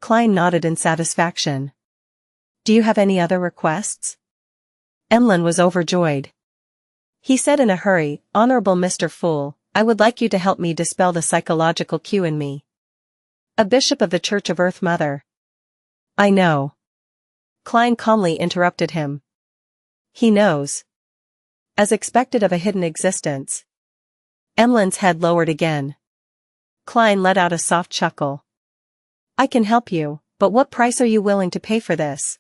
Klein nodded in satisfaction. "Do you have any other requests?" Emlyn was overjoyed. He said in a hurry, "Honorable Mr. Fool, I would like you to help me dispel the psychological cue in me." "A bishop of the Church of Earth Mother." "I know." Klein calmly interrupted him. "He knows." As expected of a hidden existence. Emlyn's head lowered again. Klein let out a soft chuckle. "I can help you, but what price are you willing to pay for this?"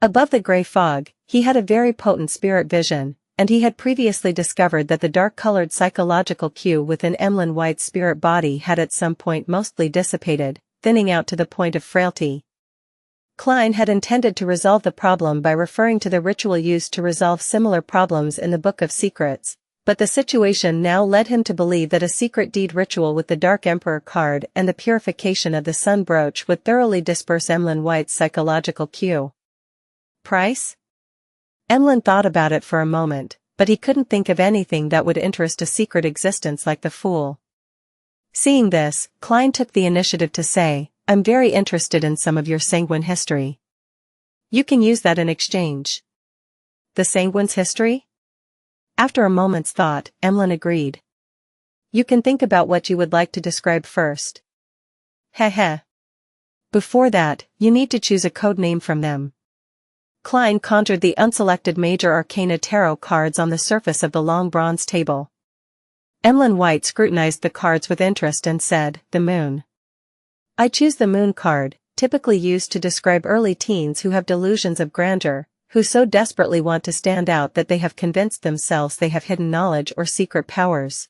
Above the gray fog, he had a very potent spirit vision, and he had previously discovered that the dark-colored psychological cue within Emlyn White's spirit body had at some point mostly dissipated, thinning out to the point of frailty. Klein had intended to resolve the problem by referring to the ritual used to resolve similar problems in the Book of Secrets, but the situation now led him to believe that a secret deed ritual with the Dark Emperor card and the purification of the Sun brooch would thoroughly disperse Emlyn White's psychological cue. Price? Emlyn thought about it for a moment, but he couldn't think of anything that would interest a secret existence like the Fool. Seeing this, Klein took the initiative to say, "I'm very interested in some of your sanguine history. You can use that in exchange." "The sanguine's history?" After a moment's thought, Emlyn agreed. "You can think about what you would like to describe first." Heh. "Before that, you need to choose a code name from them." Klein conjured the unselected Major Arcana tarot cards on the surface of the long bronze table. Emlyn White scrutinized the cards with interest and said, "The moon." "I choose the moon card, typically used to describe early teens who have delusions of grandeur, who so desperately want to stand out that they have convinced themselves they have hidden knowledge or secret powers."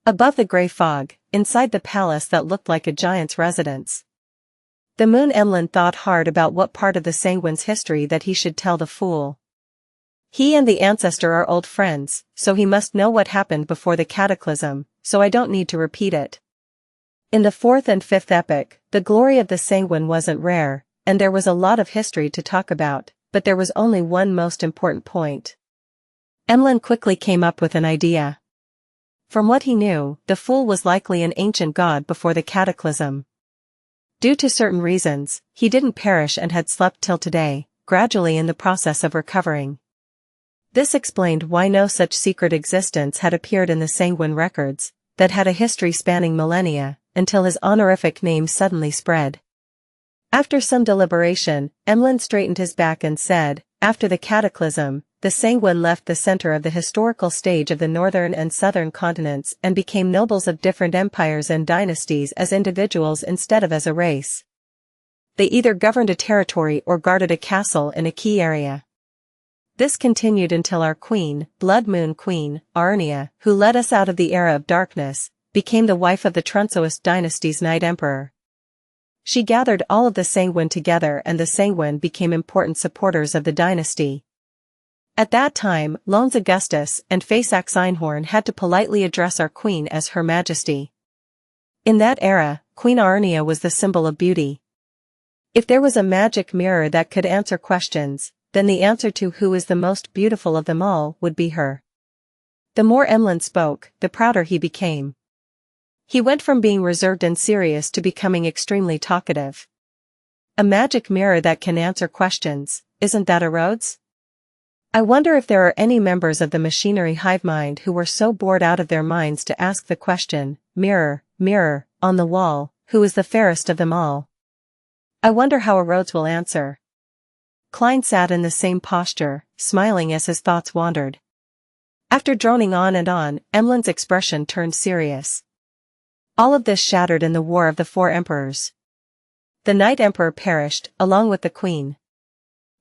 Above the gray fog, inside the palace that looked like a giant's residence. The moon. Emlyn thought hard about what part of the sanguine's history that he should tell the Fool. He and the ancestor are old friends, so he must know what happened before the cataclysm, so I don't need to repeat it. In the 4th and 5th epic, the glory of the sanguine wasn't rare, and there was a lot of history to talk about, but there was only one most important point. Emlyn quickly came up with an idea. From what he knew, the Fool was likely an ancient god before the cataclysm. Due to certain reasons, he didn't perish and had slept till today, gradually in the process of recovering. This explained why no such secret existence had appeared in the sanguine records, that had a history spanning millennia, until his honorific name suddenly spread. After some deliberation, Emlyn straightened his back and said, "After the cataclysm, the sanguine left the center of the historical stage of the northern and southern continents and became nobles of different empires and dynasties as individuals instead of as a race. They either governed a territory or guarded a castle in a key area. This continued until our queen, Blood Moon Queen, Aurora, who led us out of the era of darkness, became the wife of the Trunsoist dynasty's Night Emperor. She gathered all of the sanguine together and the sanguine became important supporters of the dynasty. At that time, Loans Augustus and Faceless Einhorn had to politely address our queen as Her Majesty. In that era, Queen Aurora was the symbol of beauty. If there was a magic mirror that could answer questions, then the answer to who is the most beautiful of them all would be her. The more Emlyn spoke, the prouder he became. He went from being reserved and serious to becoming extremely talkative. A magic mirror that can answer questions, isn't that a Rhodes? I wonder if there are any members of the machinery hive mind who were so bored out of their minds to ask the question, mirror, mirror, on the wall, who is the fairest of them all? I wonder how Aurora will answer. Klein sat in the same posture, smiling as his thoughts wandered. After droning on and on, Emlyn's expression turned serious. All of this shattered in the War of the Four Emperors. The Knight Emperor perished, along with the Queen.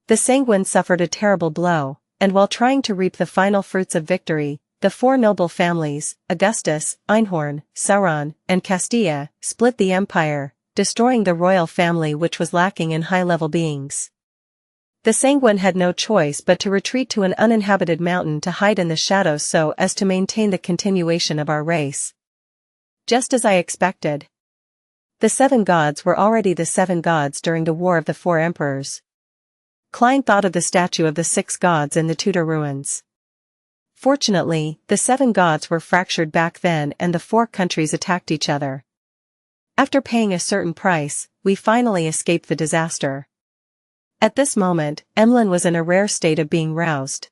The Sanguine suffered a terrible blow, and while trying to reap the final fruits of victory, the four noble families, Augustus, Einhorn, Sauron, and Castilla, split the empire, destroying the royal family which was lacking in high-level beings. The Sanguine had no choice but to retreat to an uninhabited mountain to hide in the shadows so as to maintain the continuation of our race. Just as I expected. The seven gods were already the seven gods during the War of the Four Emperors. Klein thought of the statue of the six gods in the Tudor ruins. Fortunately, the seven gods were fractured back then and the four countries attacked each other. After paying a certain price, we finally escaped the disaster. At this moment, Emlyn was in a rare state of being roused.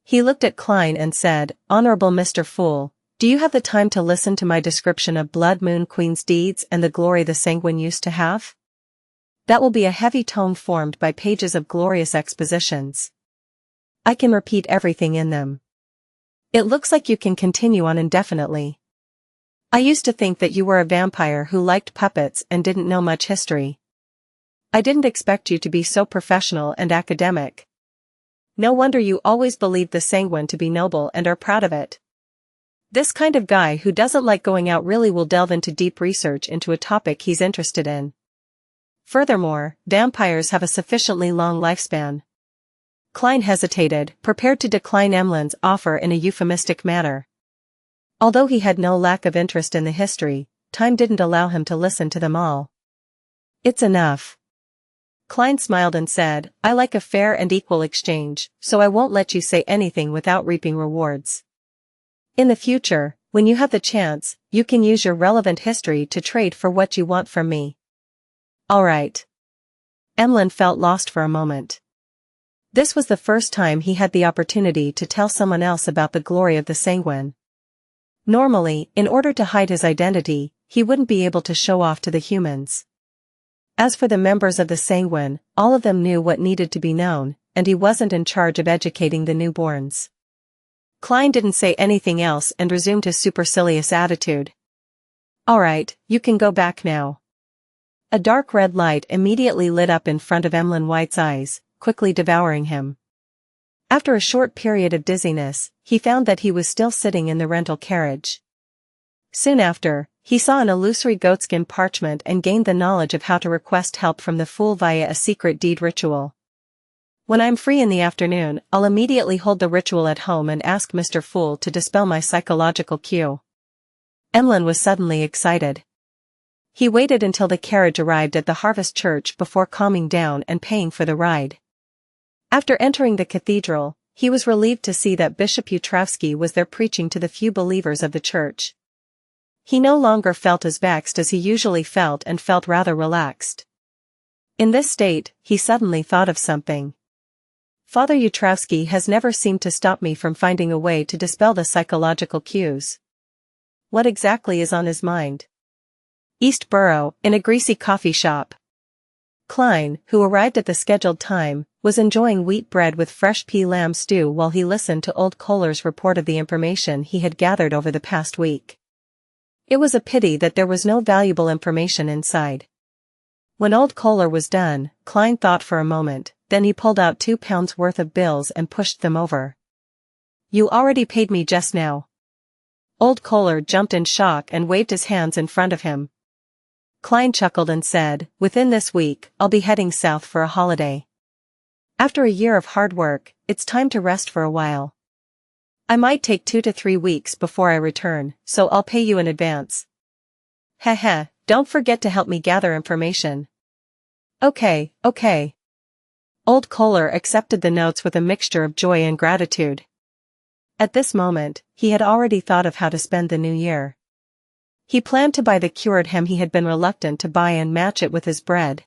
He looked at Klein and said, "Honorable Mr. Fool, do you have the time to listen to my description of Blood Moon Queen's deeds and the glory the Sanguine used to have? That will be a heavy tome formed by pages of glorious expositions. I can repeat everything in them. It looks like you can continue on indefinitely. I used to think that you were a vampire who liked puppets and didn't know much history. I didn't expect you to be so professional and academic. No wonder you always believed the Sanguine to be noble and are proud of it. This kind of guy who doesn't like going out really will delve into deep research into a topic he's interested in. Furthermore, vampires have a sufficiently long lifespan." Klein hesitated, prepared to decline Emlyn's offer in a euphemistic manner. Although he had no lack of interest in the history, time didn't allow him to listen to them all. "It's enough." Klein smiled and said, "I like a fair and equal exchange, so I won't let you say anything without reaping rewards. In the future, when you have the chance, you can use your relevant history to trade for what you want from me." "All right." Emlyn felt lost for a moment. This was the first time he had the opportunity to tell someone else about the glory of the Sanguine. Normally, in order to hide his identity, he wouldn't be able to show off to the humans. As for the members of the Sanguine, all of them knew what needed to be known, and he wasn't in charge of educating the newborns. Klein didn't say anything else and resumed his supercilious attitude. "All right, you can go back now." A dark red light immediately lit up in front of Emlyn White's eyes, quickly devouring him. After a short period of dizziness, he found that he was still sitting in the rental carriage. Soon after, he saw an illusory goatskin parchment and gained the knowledge of how to request help from the Fool via a secret deed ritual. "When I'm free in the afternoon, I'll immediately hold the ritual at home and ask Mr. Fool to dispel my psychological cue." Emlyn was suddenly excited. He waited until the carriage arrived at the Harvest Church before calming down and paying for the ride. After entering the cathedral, he was relieved to see that Bishop Utrovsky was there preaching to the few believers of the church. He no longer felt as vexed as he usually felt and felt rather relaxed. In this state, he suddenly thought of something. Father Utrovsky has never seemed to stop me from finding a way to dispel the psychological cues. What exactly is on his mind? East Borough, in a greasy coffee shop. Klein, who arrived at the scheduled time, was enjoying wheat bread with fresh pea lamb stew while he listened to old Kohler's report of the information he had gathered over the past week. It was a pity that there was no valuable information inside. When old Kohler was done, Klein thought for a moment, then he pulled out 2 pounds worth of bills and pushed them over. "You already paid me just now." Old Kohler jumped in shock and waved his hands in front of him. Klein chuckled and said, "Within this week, I'll be heading south for a holiday. After a year of hard work, it's time to rest for a while. I might take 2 to 3 weeks before I return, so I'll pay you in advance." "Heh, don't forget to help me gather information." Okay. Old Kohler accepted the notes with a mixture of joy and gratitude. At this moment, he had already thought of how to spend the new year. He planned to buy the cured hem he had been reluctant to buy and match it with his bread.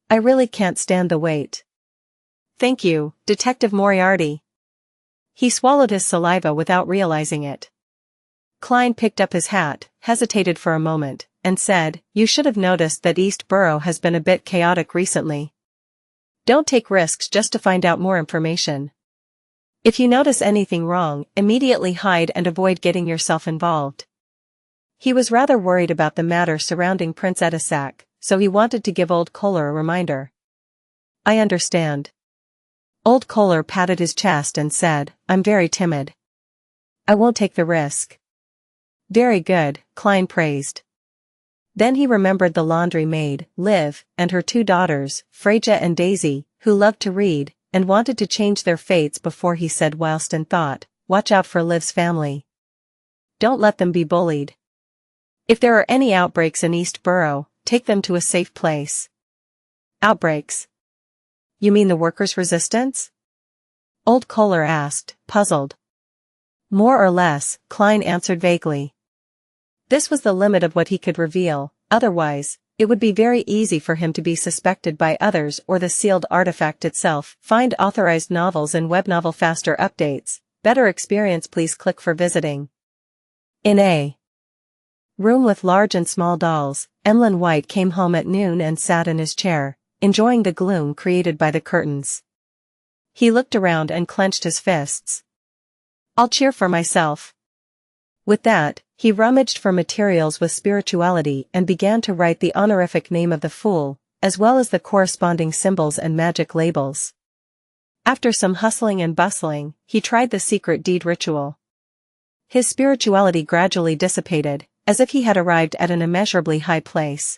"I really can't stand the wait. Thank you, Detective Moriarty. He swallowed his saliva without realizing it. Klein picked up his hat, hesitated for a moment, and said, "You should have noticed that East Borough has been a bit chaotic recently. Don't take risks just to find out more information. If you notice anything wrong, immediately hide and avoid getting yourself involved." He was rather worried about the matter surrounding Prince Edessak, so he wanted to give Old Kohler a reminder. "I understand." Old Kohler patted his chest and said, "I'm very timid. I won't take the risk." "Very good," Klein praised. Then he remembered the laundry maid, Liv, and her two daughters, Freja and Daisy, who loved to read, and wanted to change their fates before he said whilst in thought, "Watch out for Liv's family. Don't let them be bullied. If there are any outbreaks in East Borough, take them to a safe place." "Outbreaks? You mean the workers' resistance?" Old Kohler asked, puzzled. "More or less," Klein answered vaguely. This was the limit of what he could reveal, otherwise, it would be very easy for him to be suspected by others or the sealed artifact itself. Find authorized novels in Webnovel Faster Updates. Better experience, please click for visiting. In a room with large and small dolls, Emlyn White came home at noon and sat in his chair, enjoying the gloom created by the curtains. He looked around and clenched his fists. "I'll cheer for myself." With that, he rummaged for materials with spirituality and began to write the honorific name of the fool, as well as the corresponding symbols and magic labels. After some hustling and bustling, he tried the secret deed ritual. His spirituality gradually dissipated, as if he had arrived at an immeasurably high place.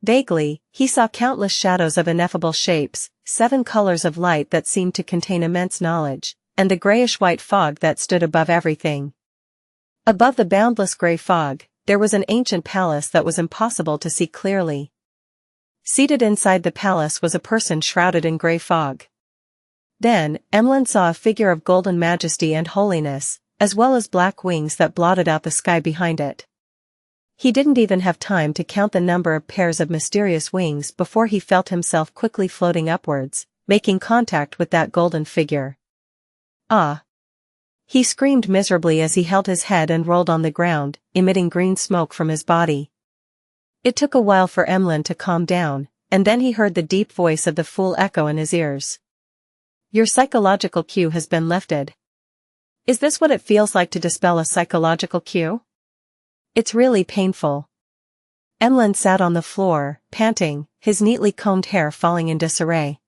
Vaguely, he saw countless shadows of ineffable shapes, 7 colors of light that seemed to contain immense knowledge, and the grayish-white fog that stood above everything. Above the boundless gray fog, there was an ancient palace that was impossible to see clearly. Seated inside the palace was a person shrouded in gray fog. Then, Emlyn saw a figure of golden majesty and holiness, as well as black wings that blotted out the sky behind it. He didn't even have time to count the number of pairs of mysterious wings before he felt himself quickly floating upwards, making contact with that golden figure. "Ah!" He screamed miserably as he held his head and rolled on the ground, emitting green smoke from his body. It took a while for Emlyn to calm down, and then he heard the deep voice of the fool echo in his ears. "Your psychological cue has been lifted. Is this what it feels like to dispel a psychological cue? It's really painful." Emlyn sat on the floor, panting, his neatly combed hair falling in disarray.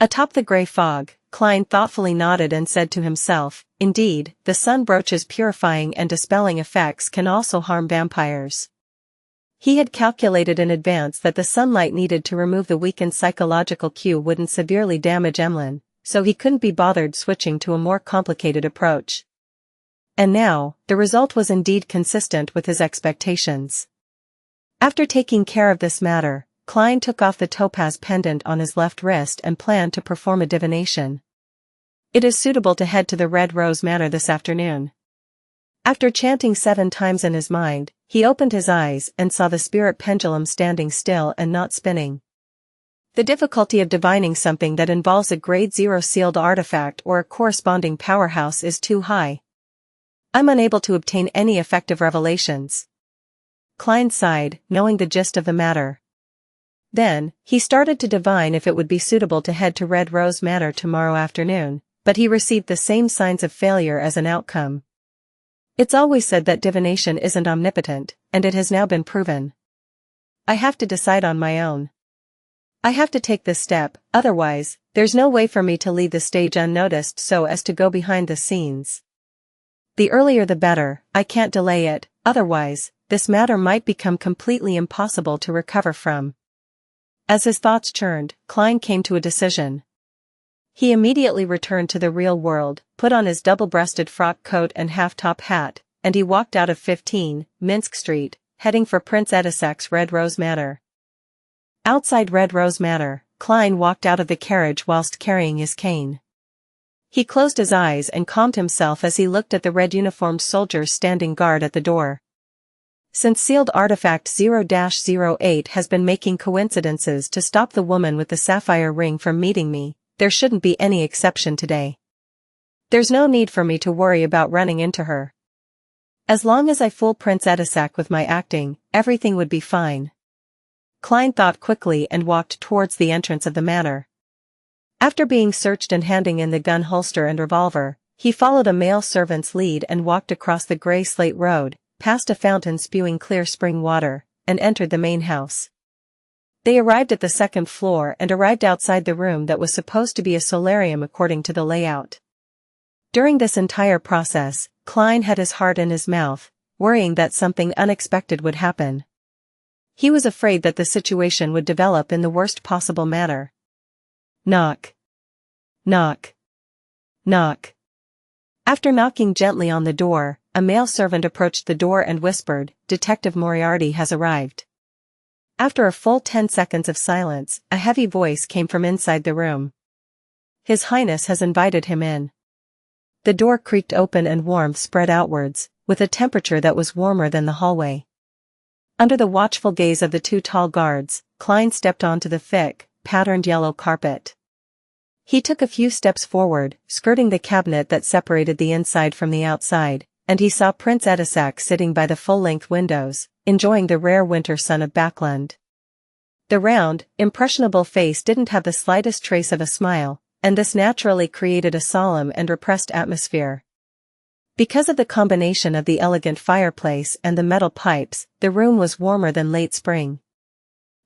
Atop the gray fog, Klein thoughtfully nodded and said to himself, "Indeed, the sun brooch's purifying and dispelling effects can also harm vampires." He had calculated in advance that the sunlight needed to remove the weakened psychological cue wouldn't severely damage Emlyn, so he couldn't be bothered switching to a more complicated approach. And now, the result was indeed consistent with his expectations. After taking care of this matter, Klein took off the topaz pendant on his left wrist and planned to perform a divination. "It is suitable to head to the Red Rose Manor this afternoon." After chanting 7 times in his mind, he opened his eyes and saw the spirit pendulum standing still and not spinning. The difficulty of divining something that involves a grade 0 sealed artifact or a corresponding powerhouse is too high. "I'm unable to obtain any effective revelations." Klein sighed, knowing the gist of the matter. Then, he started to divine if it would be suitable to head to Red Rose Manor tomorrow afternoon, but he received the same signs of failure as an outcome. It's always said that divination isn't omnipotent, and it has now been proven. I have to decide on my own. I have to take this step, otherwise, there's no way for me to leave the stage unnoticed so as to go behind the scenes. The earlier the better, I can't delay it, otherwise, this matter might become completely impossible to recover from. As his thoughts churned, Klein came to a decision. He immediately returned to the real world, put on his double-breasted frock coat and half-top hat, and he walked out of 15, Minsk Street, heading for Prince Edessak's Red Rose Manor. Outside Red Rose Manor, Klein walked out of the carriage whilst carrying his cane. He closed his eyes and calmed himself as he looked at the red-uniformed soldiers standing guard at the door. Since sealed artifact 0-08 has been making coincidences to stop the woman with the sapphire ring from meeting me, there shouldn't be any exception today. There's no need for me to worry about running into her. As long as I fool Prince Edessak with my acting, everything would be fine. Klein thought quickly and walked towards the entrance of the manor. After being searched and handing in the gun holster and revolver, he followed a male servant's lead and walked across the gray slate road, past a fountain spewing clear spring water, and entered the main house. They arrived at the second floor and arrived outside the room that was supposed to be a solarium according to the layout. During this entire process, Klein had his heart in his mouth, worrying that something unexpected would happen. He was afraid that the situation would develop in the worst possible manner. Knock. Knock. Knock. After knocking gently on the door, a male servant approached the door and whispered, "Detective Moriarty has arrived." After a full 10 seconds of silence, a heavy voice came from inside the room. "His Highness has invited him in." The door creaked open and warmth spread outwards, with a temperature that was warmer than the hallway. Under the watchful gaze of the two tall guards, Klein stepped onto the thick, patterned yellow carpet. He took a few steps forward, skirting the cabinet that separated the inside from the outside, and he saw Prince Edessak sitting by the full-length windows, enjoying the rare winter sun of Backland. The round, impressionable face didn't have the slightest trace of a smile, and this naturally created a solemn and repressed atmosphere. Because of the combination of the elegant fireplace and the metal pipes, the room was warmer than late spring.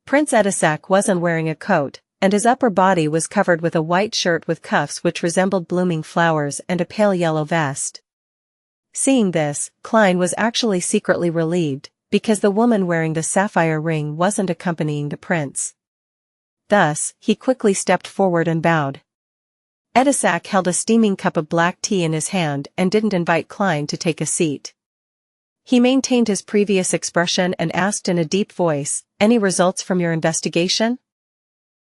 Prince Edessak wasn't wearing a coat, and his upper body was covered with a white shirt with cuffs which resembled blooming flowers and a pale yellow vest. Seeing this, Klein was actually secretly relieved, because the woman wearing the sapphire ring wasn't accompanying the prince. Thus, he quickly stepped forward and bowed. Edessak held a steaming cup of black tea in his hand and didn't invite Klein to take a seat. He maintained his previous expression and asked in a deep voice, "Any results from your investigation?"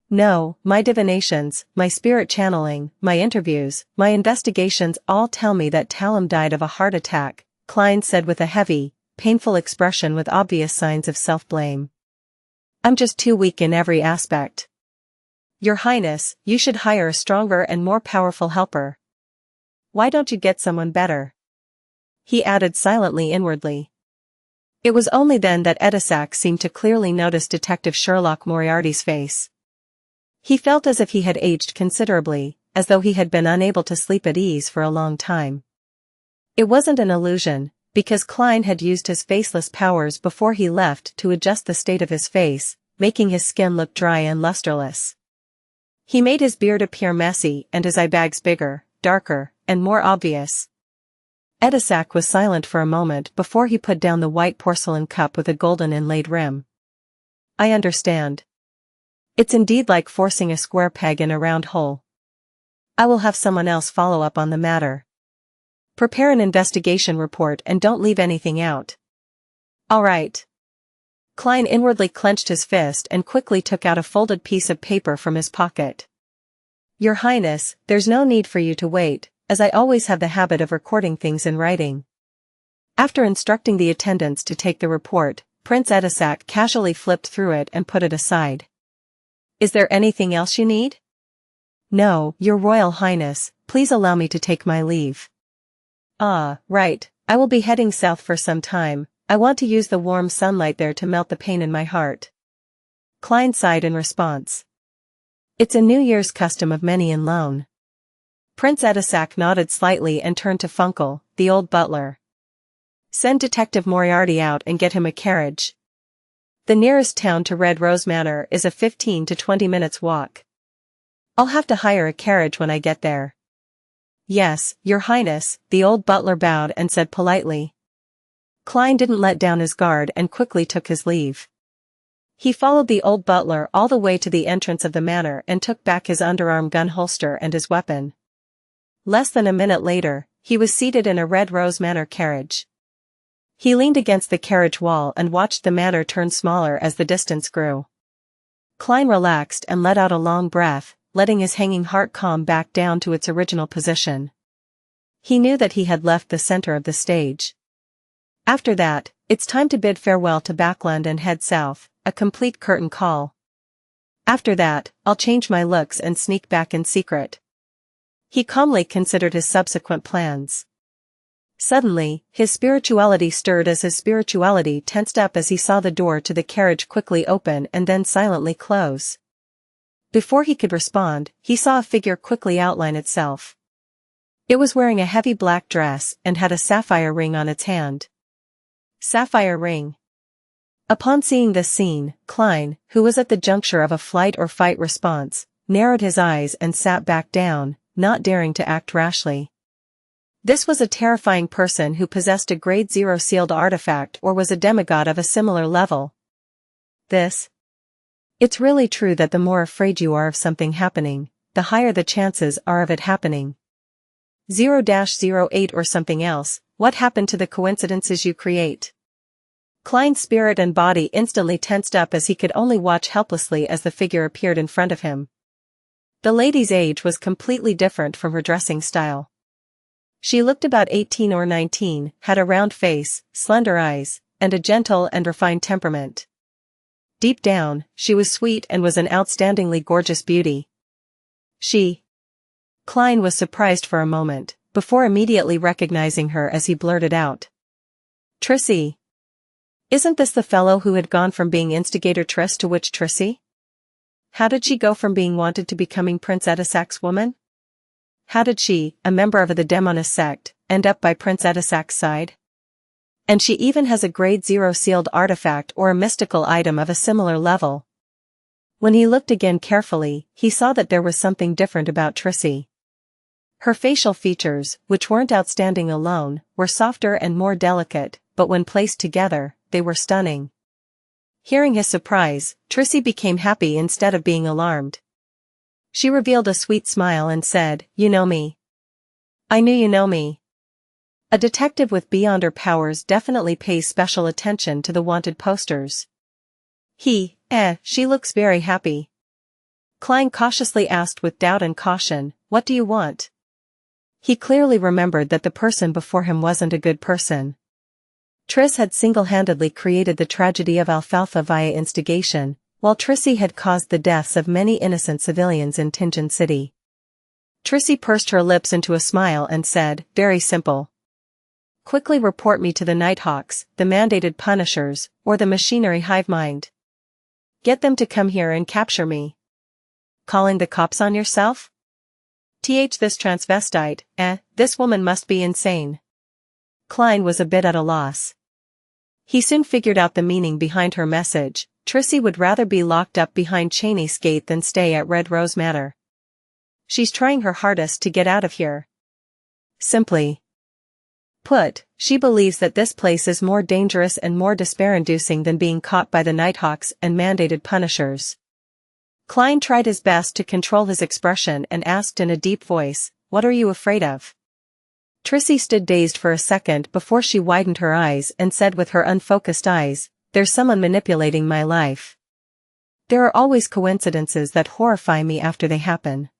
"No, my divinations, my spirit channeling, my interviews, my investigations all tell me that Talum died of a heart attack," Klein said with a heavy, painful expression with obvious signs of self-blame. "I'm just too weak in every aspect. Your Highness, you should hire a stronger and more powerful helper. Why don't you get someone better?" he added silently inwardly. It was only then that Edessak seemed to clearly notice Detective Sherlock Moriarty's face. He felt as if he had aged considerably, as though he had been unable to sleep at ease for a long time. It wasn't an illusion, because Klein had used his faceless powers before he left to adjust the state of his face, making his skin look dry and lusterless. He made his beard appear messy and his eyebags bigger, darker, and more obvious. Edessak was silent for a moment before he put down the white porcelain cup with a golden inlaid rim. "I understand. It's indeed like forcing a square peg in a round hole. I will have someone else follow up on the matter. Prepare an investigation report and don't leave anything out." "All right." Klein inwardly clenched his fist and quickly took out a folded piece of paper from his pocket. "Your Highness, there's no need for you to wait, as I always have the habit of recording things in writing." After instructing the attendants to take the report, Prince Edessak casually flipped through it and put it aside. "Is there anything else you need?" "No, Your Royal Highness, please allow me to take my leave." "Ah, right, I will be heading south for some time. I want to use the warm sunlight there to melt the pain in my heart." Klein sighed in response. "It's a New Year's custom of many in Lone." Prince Edessak nodded slightly and turned to Funkel, the old butler. "Send Detective Moriarty out and get him a carriage. The nearest town to Red Rose Manor is a 15 to 20 minutes walk. I'll have to hire a carriage when I get there." "Yes, Your Highness," the old butler bowed and said politely. Klein didn't let down his guard and quickly took his leave. He followed the old butler all the way to the entrance of the manor and took back his underarm gun holster and his weapon. Less than a minute later, he was seated in a Red Rose Manor carriage. He leaned against the carriage wall and watched the manor turn smaller as the distance grew. Klein relaxed and let out a long breath, letting his hanging heart calm back down to its original position. He knew that he had left the center of the stage. After that, it's time to bid farewell to Backland and head south, a complete curtain call. After that, I'll change my looks and sneak back in secret. He calmly considered his subsequent plans. Suddenly, his spirituality stirred as his spirituality tensed up as he saw the door to the carriage quickly open and then silently close. Before he could respond, he saw a figure quickly outline itself. It was wearing a heavy black dress and had a sapphire ring on its hand. Sapphire ring. Upon seeing this scene, Klein, who was at the juncture of a flight or fight response, narrowed his eyes and sat back down, not daring to act rashly. This was a terrifying person who possessed a grade 0 sealed artifact or was a demigod of a similar level. It's really true that the more afraid you are of something happening, the higher the chances are of it happening. 0-08 or something else, what happened to the coincidences you create? Klein's spirit and body instantly tensed up as he could only watch helplessly as the figure appeared in front of him. The lady's age was completely different from her dressing style. She looked about 18 or 19, had a round face, slender eyes, and a gentle and refined temperament. Deep down, she was sweet and was an outstandingly gorgeous beauty. Klein was surprised for a moment, before immediately recognizing her as he blurted out. Trissy. Isn't this the fellow who had gone from being instigator Triss to witch Trissy? How did she go from being wanted to becoming Prince Edessak's woman? How did she, a member of the demonist sect, end up by Prince Edessak's side? And she even has a grade 0 sealed artifact or a mystical item of a similar level. When he looked again carefully, he saw that there was something different about Trissy. Her facial features, which weren't outstanding alone, were softer and more delicate, but when placed together, they were stunning. Hearing his surprise, Trissy became happy instead of being alarmed. She revealed a sweet smile and said, "You know me." "I knew you know me." A detective with beyonder powers definitely pays special attention to the wanted posters. She looks very happy. Klein cautiously asked with doubt and caution, "What do you want?" He clearly remembered that the person before him wasn't a good person. Triss had single-handedly created the tragedy of Alfalfa via instigation, while Trissy had caused the deaths of many innocent civilians in Tingen City. Trissy pursed her lips into a smile and said, "Very simple. Quickly report me to the Nighthawks, the mandated punishers, or the machinery hive mind. Get them to come here and capture me." "Calling the cops on yourself? This transvestite, this woman must be insane." Klein was a bit at a loss. He soon figured out the meaning behind her message. Trissy would rather be locked up behind Cheney's gate than stay at Red Rose Manor. She's trying her hardest to get out of here. Simply put, she believes that this place is more dangerous and more despair-inducing than being caught by the Nighthawks and mandated punishers. Klein tried his best to control his expression and asked in a deep voice, "What are you afraid of?" Trissy stood dazed for a second before she widened her eyes and said with her unfocused eyes, "There's someone manipulating my life. There are always coincidences that horrify me after they happen.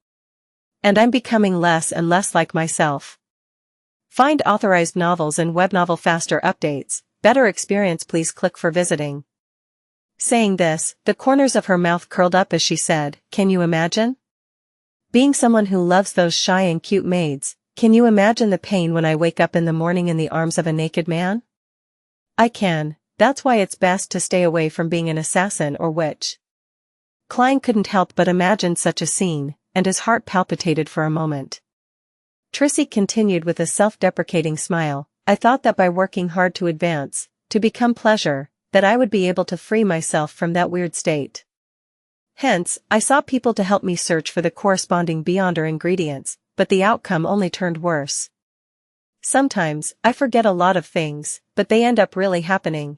And I'm becoming less and less like myself." Find authorized novels and webnovel faster updates. Better experience, please click for visiting. Saying this, the corners of her mouth curled up as she said, "Can you imagine? Being someone who loves those shy and cute maids, can you imagine the pain when I wake up in the morning in the arms of a naked man? I can, that's why it's best to stay away from being an assassin or witch." Klein couldn't help but imagine such a scene, and his heart palpitated for a moment. Trissy continued with a self-deprecating smile, "I thought that by working hard to advance, to become pleasure, that I would be able to free myself from that weird state. Hence, I sought people to help me search for the corresponding beyonder ingredients, but the outcome only turned worse. Sometimes, I forget a lot of things, but they end up really happening.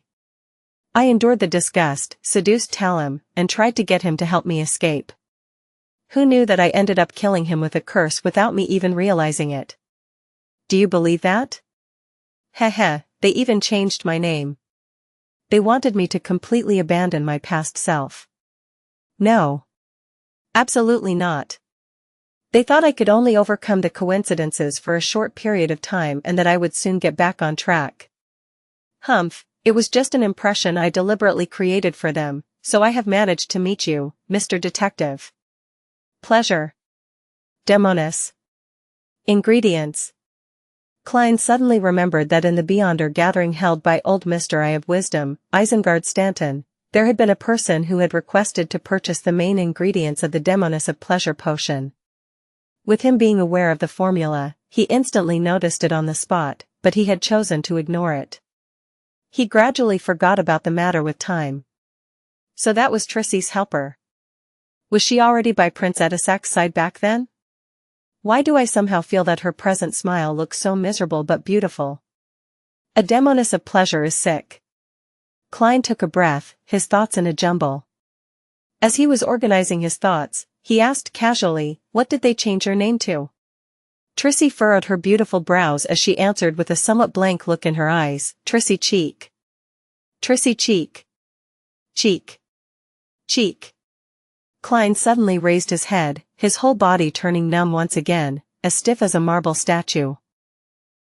I endured the disgust, seduced Talim, and tried to get him to help me escape. Who knew that I ended up killing him with a curse without me even realizing it? Do you believe that? They even changed my name. They wanted me to completely abandon my past self. No. Absolutely not. They thought I could only overcome the coincidences for a short period of time and that I would soon get back on track. It was just an impression I deliberately created for them, so I have managed to meet you, Mr. Detective. Pleasure. Demonis. Ingredients. Klein suddenly remembered that in the Beyonder gathering held by old Mr. Eye of Wisdom, Isengard Stanton, there had been a person who had requested to purchase the main ingredients of the Demonis of Pleasure potion. With him being aware of the formula, he instantly noticed it on the spot, but he had chosen to ignore it. He gradually forgot about the matter with time. So that was Trissy's helper. Was she already by Prince Edessak's side back then? Why do I somehow feel that her present smile looks so miserable but beautiful? A Demonis of Pleasure is sick. Klein took a breath, his thoughts in a jumble. As he was organizing his thoughts, he asked casually, what did they change your name to? Trissy furrowed her beautiful brows as she answered with a somewhat blank look in her eyes, Trissy Cheek. Trissy Cheek. Cheek. Cheek. Klein suddenly raised his head, his whole body turning numb once again, as stiff as a marble statue.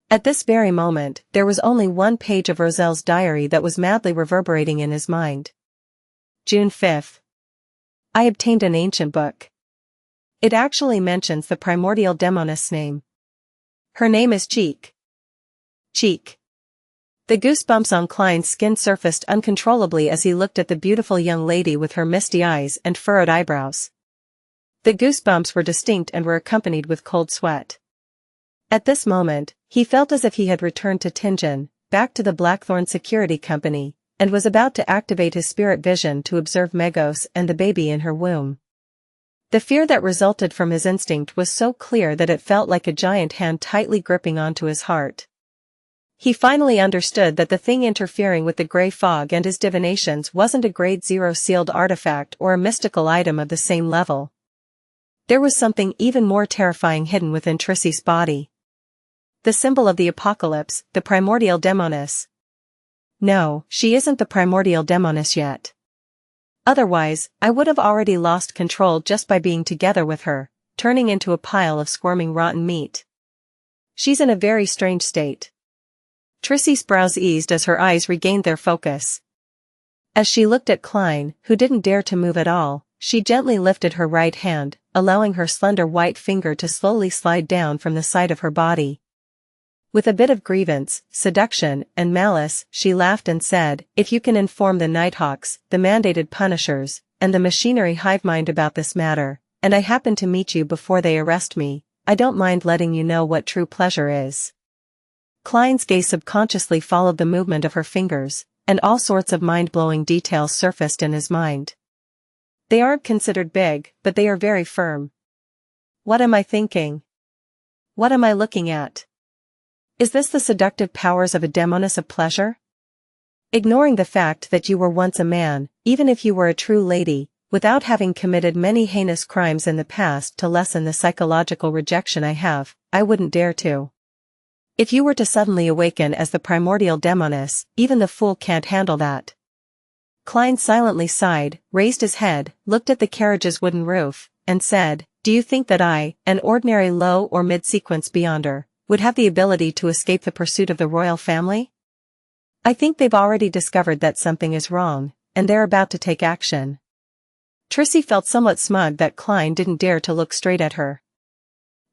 At this very moment, there was only one page of Roselle's diary that was madly reverberating in his mind. June 5th. I obtained an ancient book. It actually mentions the primordial Demonis name. Her name is Cheek. Cheek. The goosebumps on Klein's skin surfaced uncontrollably as he looked at the beautiful young lady with her misty eyes and furrowed eyebrows. The goosebumps were distinct and were accompanied with cold sweat. At this moment, he felt as if he had returned to Tingen, back to the Blackthorn Security Company, and was about to activate his spirit vision to observe Megos and the baby in her womb. The fear that resulted from his instinct was so clear that it felt like a giant hand tightly gripping onto his heart. He finally understood that the thing interfering with the gray fog and his divinations wasn't a grade 0 sealed artifact or a mystical item of the same level. There was something even more terrifying hidden within Trissy's body. The symbol of the apocalypse, the primordial Demonis. No, she isn't the primordial Demonis yet. Otherwise, I would have already lost control just by being together with her, turning into a pile of squirming rotten meat. She's in a very strange state. Trissy's brows eased as her eyes regained their focus. As she looked at Klein, who didn't dare to move at all, she gently lifted her right hand, allowing her slender white finger to slowly slide down from the side of her body. With a bit of grievance, seduction, and malice, she laughed and said, if you can inform the Nighthawks, the mandated punishers, and the machinery hive mind about this matter, and I happen to meet you before they arrest me, I don't mind letting you know what true pleasure is. Klein's gaze subconsciously followed the movement of her fingers, and all sorts of mind-blowing details surfaced in his mind. They aren't considered big, but they are very firm. What am I thinking? What am I looking at? Is this the seductive powers of a Demonis of Pleasure? Ignoring the fact that you were once a man, even if you were a true lady, without having committed many heinous crimes in the past to lessen the psychological rejection I have, I wouldn't dare to. If you were to suddenly awaken as the primordial Demonis, even the fool can't handle that. Klein silently sighed, raised his head, looked at the carriage's wooden roof, and said, do you think that I, an ordinary low or mid-sequence Beyonder, would have the ability to escape the pursuit of the royal family? I think they've already discovered that something is wrong, and they're about to take action. Trissy felt somewhat smug that Klein didn't dare to look straight at her.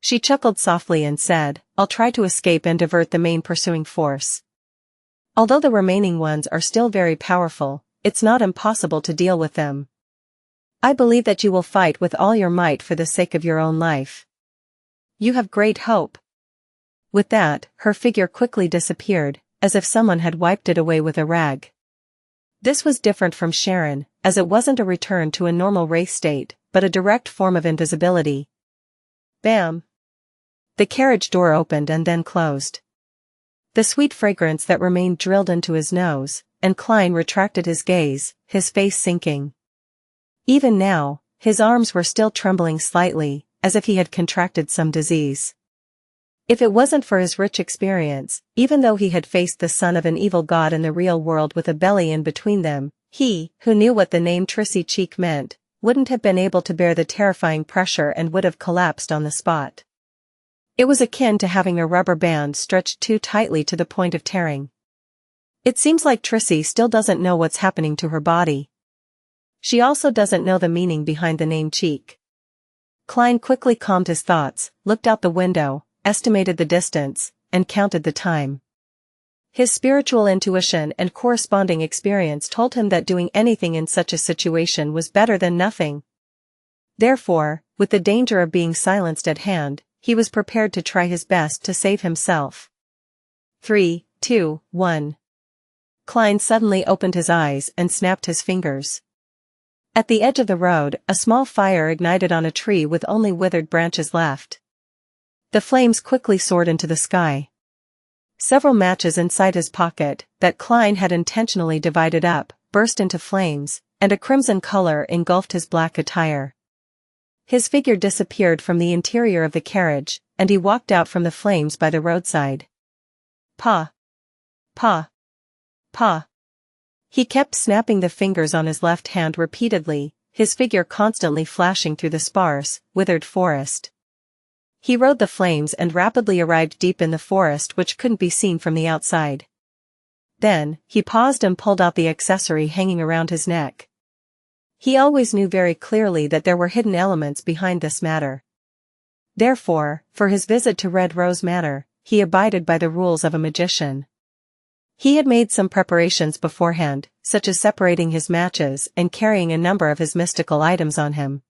She chuckled softly and said, I'll try to escape and divert the main pursuing force. Although the remaining ones are still very powerful, it's not impossible to deal with them. I believe that you will fight with all your might for the sake of your own life. You have great hope. With that, her figure quickly disappeared, as if someone had wiped it away with a rag. This was different from Sharon, as it wasn't a return to a normal wraith state, but a direct form of invisibility. Bam! The carriage door opened and then closed. The sweet fragrance that remained drilled into his nose, and Klein retracted his gaze, his face sinking. Even now, his arms were still trembling slightly, as if he had contracted some disease. If it wasn't for his rich experience, even though he had faced the son of an evil god in the real world with a belly in between them, he, who knew what the name Trissy Cheek meant, wouldn't have been able to bear the terrifying pressure and would have collapsed on the spot. It was akin to having a rubber band stretched too tightly to the point of tearing. It seems like Trissy still doesn't know what's happening to her body. She also doesn't know the meaning behind the name cheek. Klein quickly calmed his thoughts, looked out the window, estimated the distance, and counted the time. His spiritual intuition and corresponding experience told him that doing anything in such a situation was better than nothing. Therefore, with the danger of being silenced at hand, he was prepared to try his best to save himself. 3, 2, 1. Klein suddenly opened his eyes and snapped his fingers. At the edge of the road, a small fire ignited on a tree with only withered branches left. The flames quickly soared into the sky. Several matches inside his pocket, that Klein had intentionally divided up, burst into flames, and a crimson color engulfed his black attire. His figure disappeared from the interior of the carriage, and he walked out from the flames by the roadside. Pa! Pa! Pa! He kept snapping the fingers on his left hand repeatedly, his figure constantly flashing through the sparse, withered forest. He rode the flames and rapidly arrived deep in the forest which couldn't be seen from the outside. Then, he paused and pulled out the accessory hanging around his neck. He always knew very clearly that there were hidden elements behind this matter. Therefore, for his visit to Red Rose Manor, he abided by the rules of a magician. He had made some preparations beforehand, such as separating his matches and carrying a number of his mystical items on him.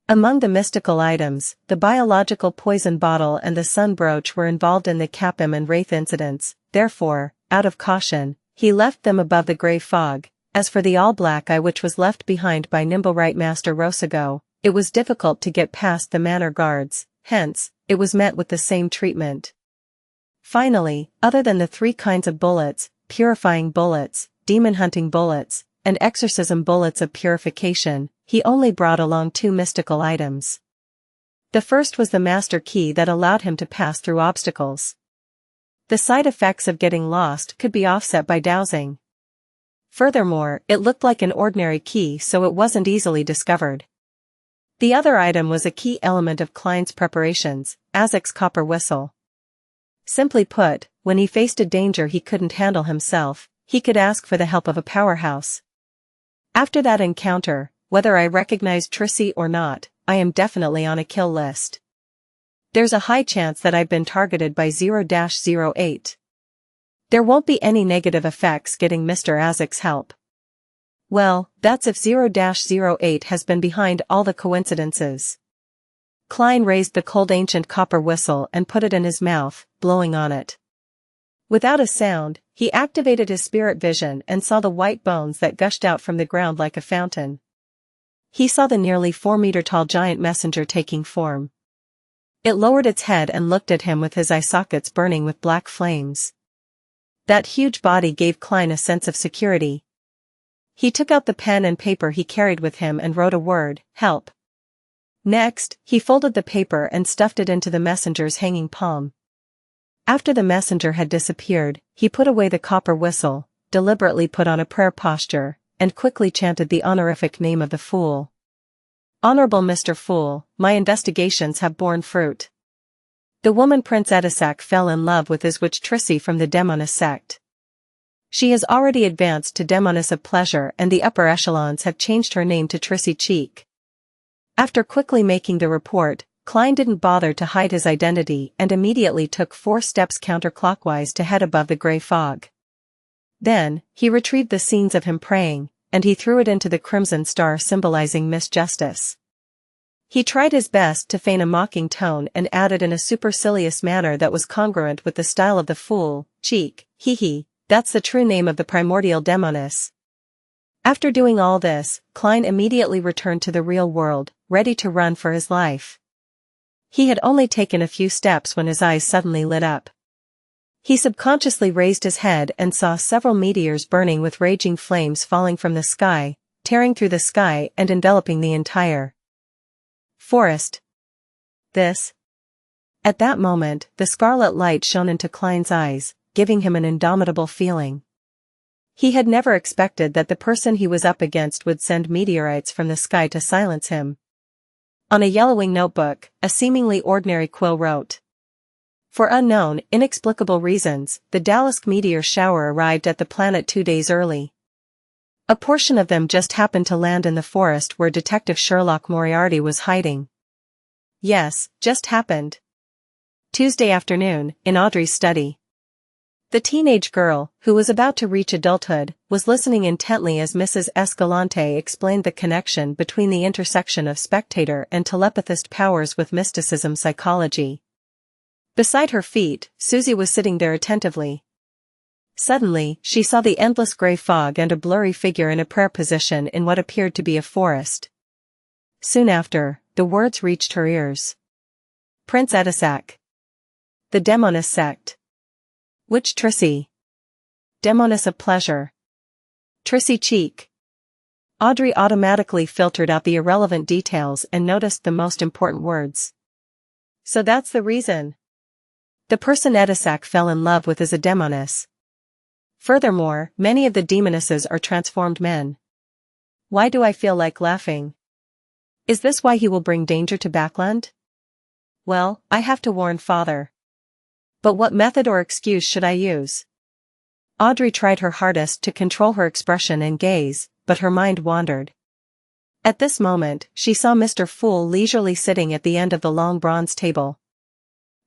Among the mystical items, the biological poison bottle and the sun brooch were involved in the Capim and Wraith incidents. Therefore, out of caution, he left them above the grey fog. As for the all-black eye which was left behind by Nimblewright Master Rosago, it was difficult to get past the manor guards, hence, it was met with the same treatment. Finally, other than the 3 kinds of bullets, purifying bullets, demon-hunting bullets, and exorcism bullets of purification, he only brought along 2 mystical items. The first was the master key that allowed him to pass through obstacles. The side effects of getting lost could be offset by dowsing. Furthermore, it looked like an ordinary key, so it wasn't easily discovered. The other item was a key element of Klein's preparations, Edessak's copper whistle. Simply put, when he faced a danger he couldn't handle himself, he could ask for the help of a powerhouse. After that encounter, whether I recognize Trissy or not, I am definitely on a kill list. There's a high chance that I've been targeted by 0-08. There won't be any negative effects getting Mr. Edessak's help. Well, that's if 0-08 has been behind all the coincidences. Klein raised the cold ancient copper whistle and put it in his mouth, blowing on it. Without a sound, he activated his spirit vision and saw the white bones that gushed out from the ground like a fountain. He saw the nearly 4-meter-tall giant messenger taking form. It lowered its head and looked at him with his eye sockets burning with black flames. That huge body gave Klein a sense of security. He took out the pen and paper he carried with him and wrote a word, help. Next, he folded the paper and stuffed it into the messenger's hanging palm. After the messenger had disappeared, he put away the copper whistle, deliberately put on a prayer posture, and quickly chanted the honorific name of the fool. Honorable Mr. Fool, my investigations have borne fruit. The woman Prince Edessak fell in love with is witch Trissy from the Demoness sect. She has already advanced to Demoness of Pleasure and the upper echelons have changed her name to Trissy Cheek. After quickly making the report, Klein didn't bother to hide his identity and immediately took 4 steps counterclockwise to head above the grey fog. Then, he retrieved the scenes of him praying, and he threw it into the crimson star symbolizing Miss Justice. He tried his best to feign a mocking tone and added in a supercilious manner that was congruent with the style of the fool, Cheek, hee, that's the true name of the primordial demoness. After doing all this, Klein immediately returned to the real world, ready to run for his life. He had only taken a few steps when his eyes suddenly lit up. He subconsciously raised his head and saw several meteors burning with raging flames falling from the sky, tearing through the sky and enveloping the entire forest. At that moment, the scarlet light shone into Klein's eyes, giving him an indomitable feeling. He had never expected that the person he was up against would send meteorites from the sky to silence him. On a yellowing notebook, a seemingly ordinary quill wrote. For unknown, inexplicable reasons, the Dallas meteor shower arrived at the planet 2 days early. A portion of them just happened to land in the forest where Detective Sherlock Moriarty was hiding. Yes, just happened. Tuesday afternoon, in Audrey's study. The teenage girl, who was about to reach adulthood, was listening intently as Mrs. Escalante explained the connection between the intersection of spectator and telepathist powers with mysticism psychology. Beside her feet, Susie was sitting there attentively. Suddenly, she saw the endless gray fog and a blurry figure in a prayer position in what appeared to be a forest. Soon after, the words reached her ears. Prince Edessak. The Demoness sect. Which Trissy? Demoness of pleasure. Trissy cheek. Audrey automatically filtered out the irrelevant details and noticed the most important words. So that's the reason. The person Edessak fell in love with is a demoness. Furthermore, many of the demonesses are transformed men. Why do I feel like laughing? Is this why he will bring danger to Backland? Well, I have to warn father. But what method or excuse should I use? Audrey tried her hardest to control her expression and gaze, but her mind wandered. At this moment, she saw Mr. Fool leisurely sitting at the end of the long bronze table.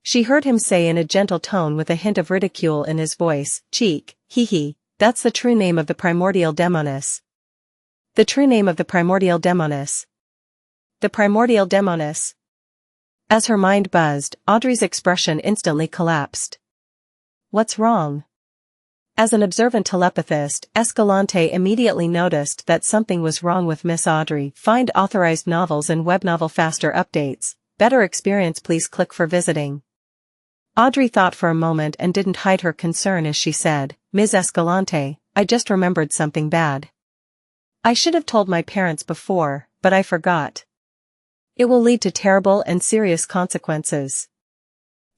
She heard him say in a gentle tone with a hint of ridicule in his voice, "Cheek, hee, that's the true name of the primordial demoness." The true name of the primordial demoness. The primordial demoness. As her mind buzzed, Audrey's expression instantly collapsed. What's wrong? As an observant telepathist, Escalante immediately noticed that something was wrong with Miss Audrey. Find authorized novels and web novel faster updates. Better experience, please click for visiting. Audrey thought for a moment and didn't hide her concern as she said, Ms. Escalante, I just remembered something bad. I should have told my parents before, but I forgot. It will lead to terrible and serious consequences.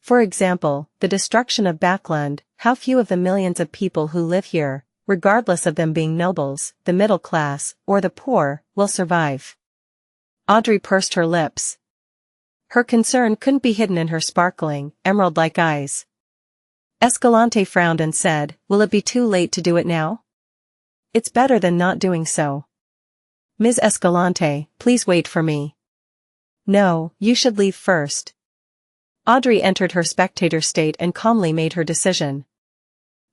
For example, the destruction of Backland. How few of the millions of people who live here, regardless of them being nobles, the middle class, or the poor, will survive. Audrey pursed her lips. Her concern couldn't be hidden in her sparkling, emerald-like eyes. Escalante frowned and said, will it be too late to do it now? It's better than not doing so. Ms. Escalante, please wait for me. No, you should leave first. Audrey entered her spectator state and calmly made her decision.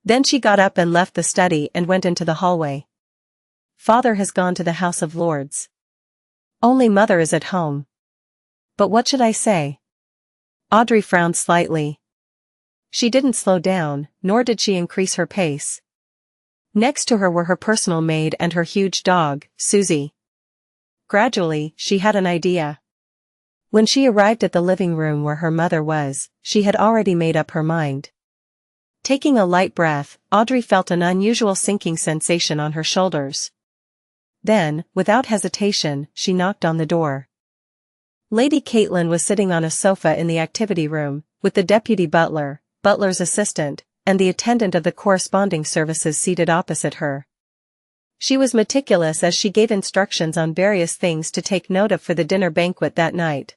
Then she got up and left the study and went into the hallway. Father has gone to the House of Lords. Only Mother is at home. But what should I say? Audrey frowned slightly. She didn't slow down, nor did she increase her pace. Next to her were her personal maid and her huge dog, Susie. Gradually, she had an idea. When she arrived at the living room where her mother was, she had already made up her mind. Taking a light breath, Audrey felt an unusual sinking sensation on her shoulders. Then, without hesitation, she knocked on the door. Lady Caitlin was sitting on a sofa in the activity room, with the deputy butler, butler's assistant, and the attendant of the corresponding services seated opposite her. She was meticulous as she gave instructions on various things to take note of for the dinner banquet that night.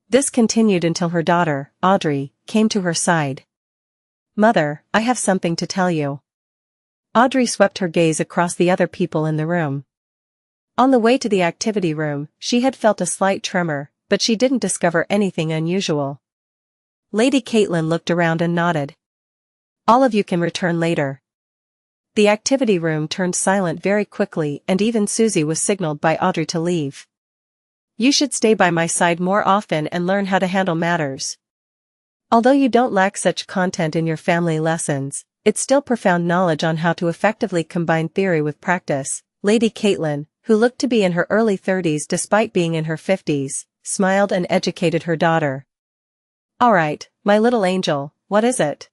This continued until her daughter, Audrey, came to her side. Mother, I have something to tell you. Audrey swept her gaze across the other people in the room. On the way to the activity room, she had felt a slight tremor, but she didn't discover anything unusual. Lady Caitlin looked around and nodded. All of you can return later. The activity room turned silent very quickly and even Susie was signaled by Audrey to leave. You should stay by my side more often and learn how to handle matters. Although you don't lack such content in your family lessons, it's still profound knowledge on how to effectively combine theory with practice. Lady Caitlin, who looked to be in her early 30s despite being in her 50s, smiled and educated her daughter. All right, my little angel, what is it?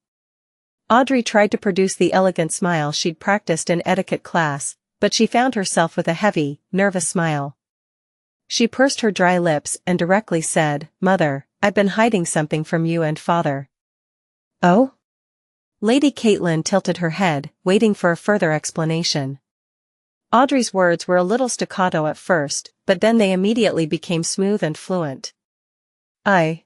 Audrey tried to produce the elegant smile she'd practiced in etiquette class, but she found herself with a heavy, nervous smile. She pursed her dry lips and directly said, Mother, I've been hiding something from you and Father. Oh? Lady Caitlin tilted her head, waiting for a further explanation. Audrey's words were a little staccato at first, but then they immediately became smooth and fluent. I'm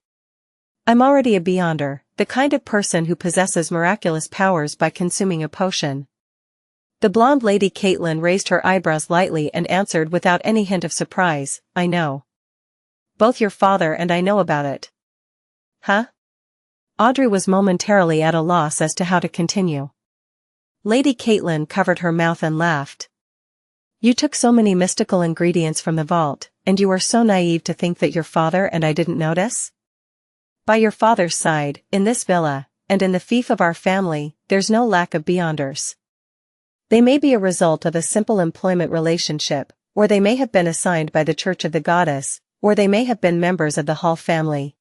already a Beyonder, the kind of person who possesses miraculous powers by consuming a potion. The blonde Lady Caitlin raised her eyebrows lightly and answered without any hint of surprise, I know. Both your father and I know about it. Huh? Audrey was momentarily at a loss as to how to continue. Lady Caitlin covered her mouth and laughed. You took so many mystical ingredients from the vault, and you were so naive to think that your father and I didn't notice? By your father's side, in this villa, and in the fief of our family, there's no lack of beyonders. They may be a result of a simple employment relationship, or they may have been assigned by the Church of the Goddess, or they may have been members of the Hall family.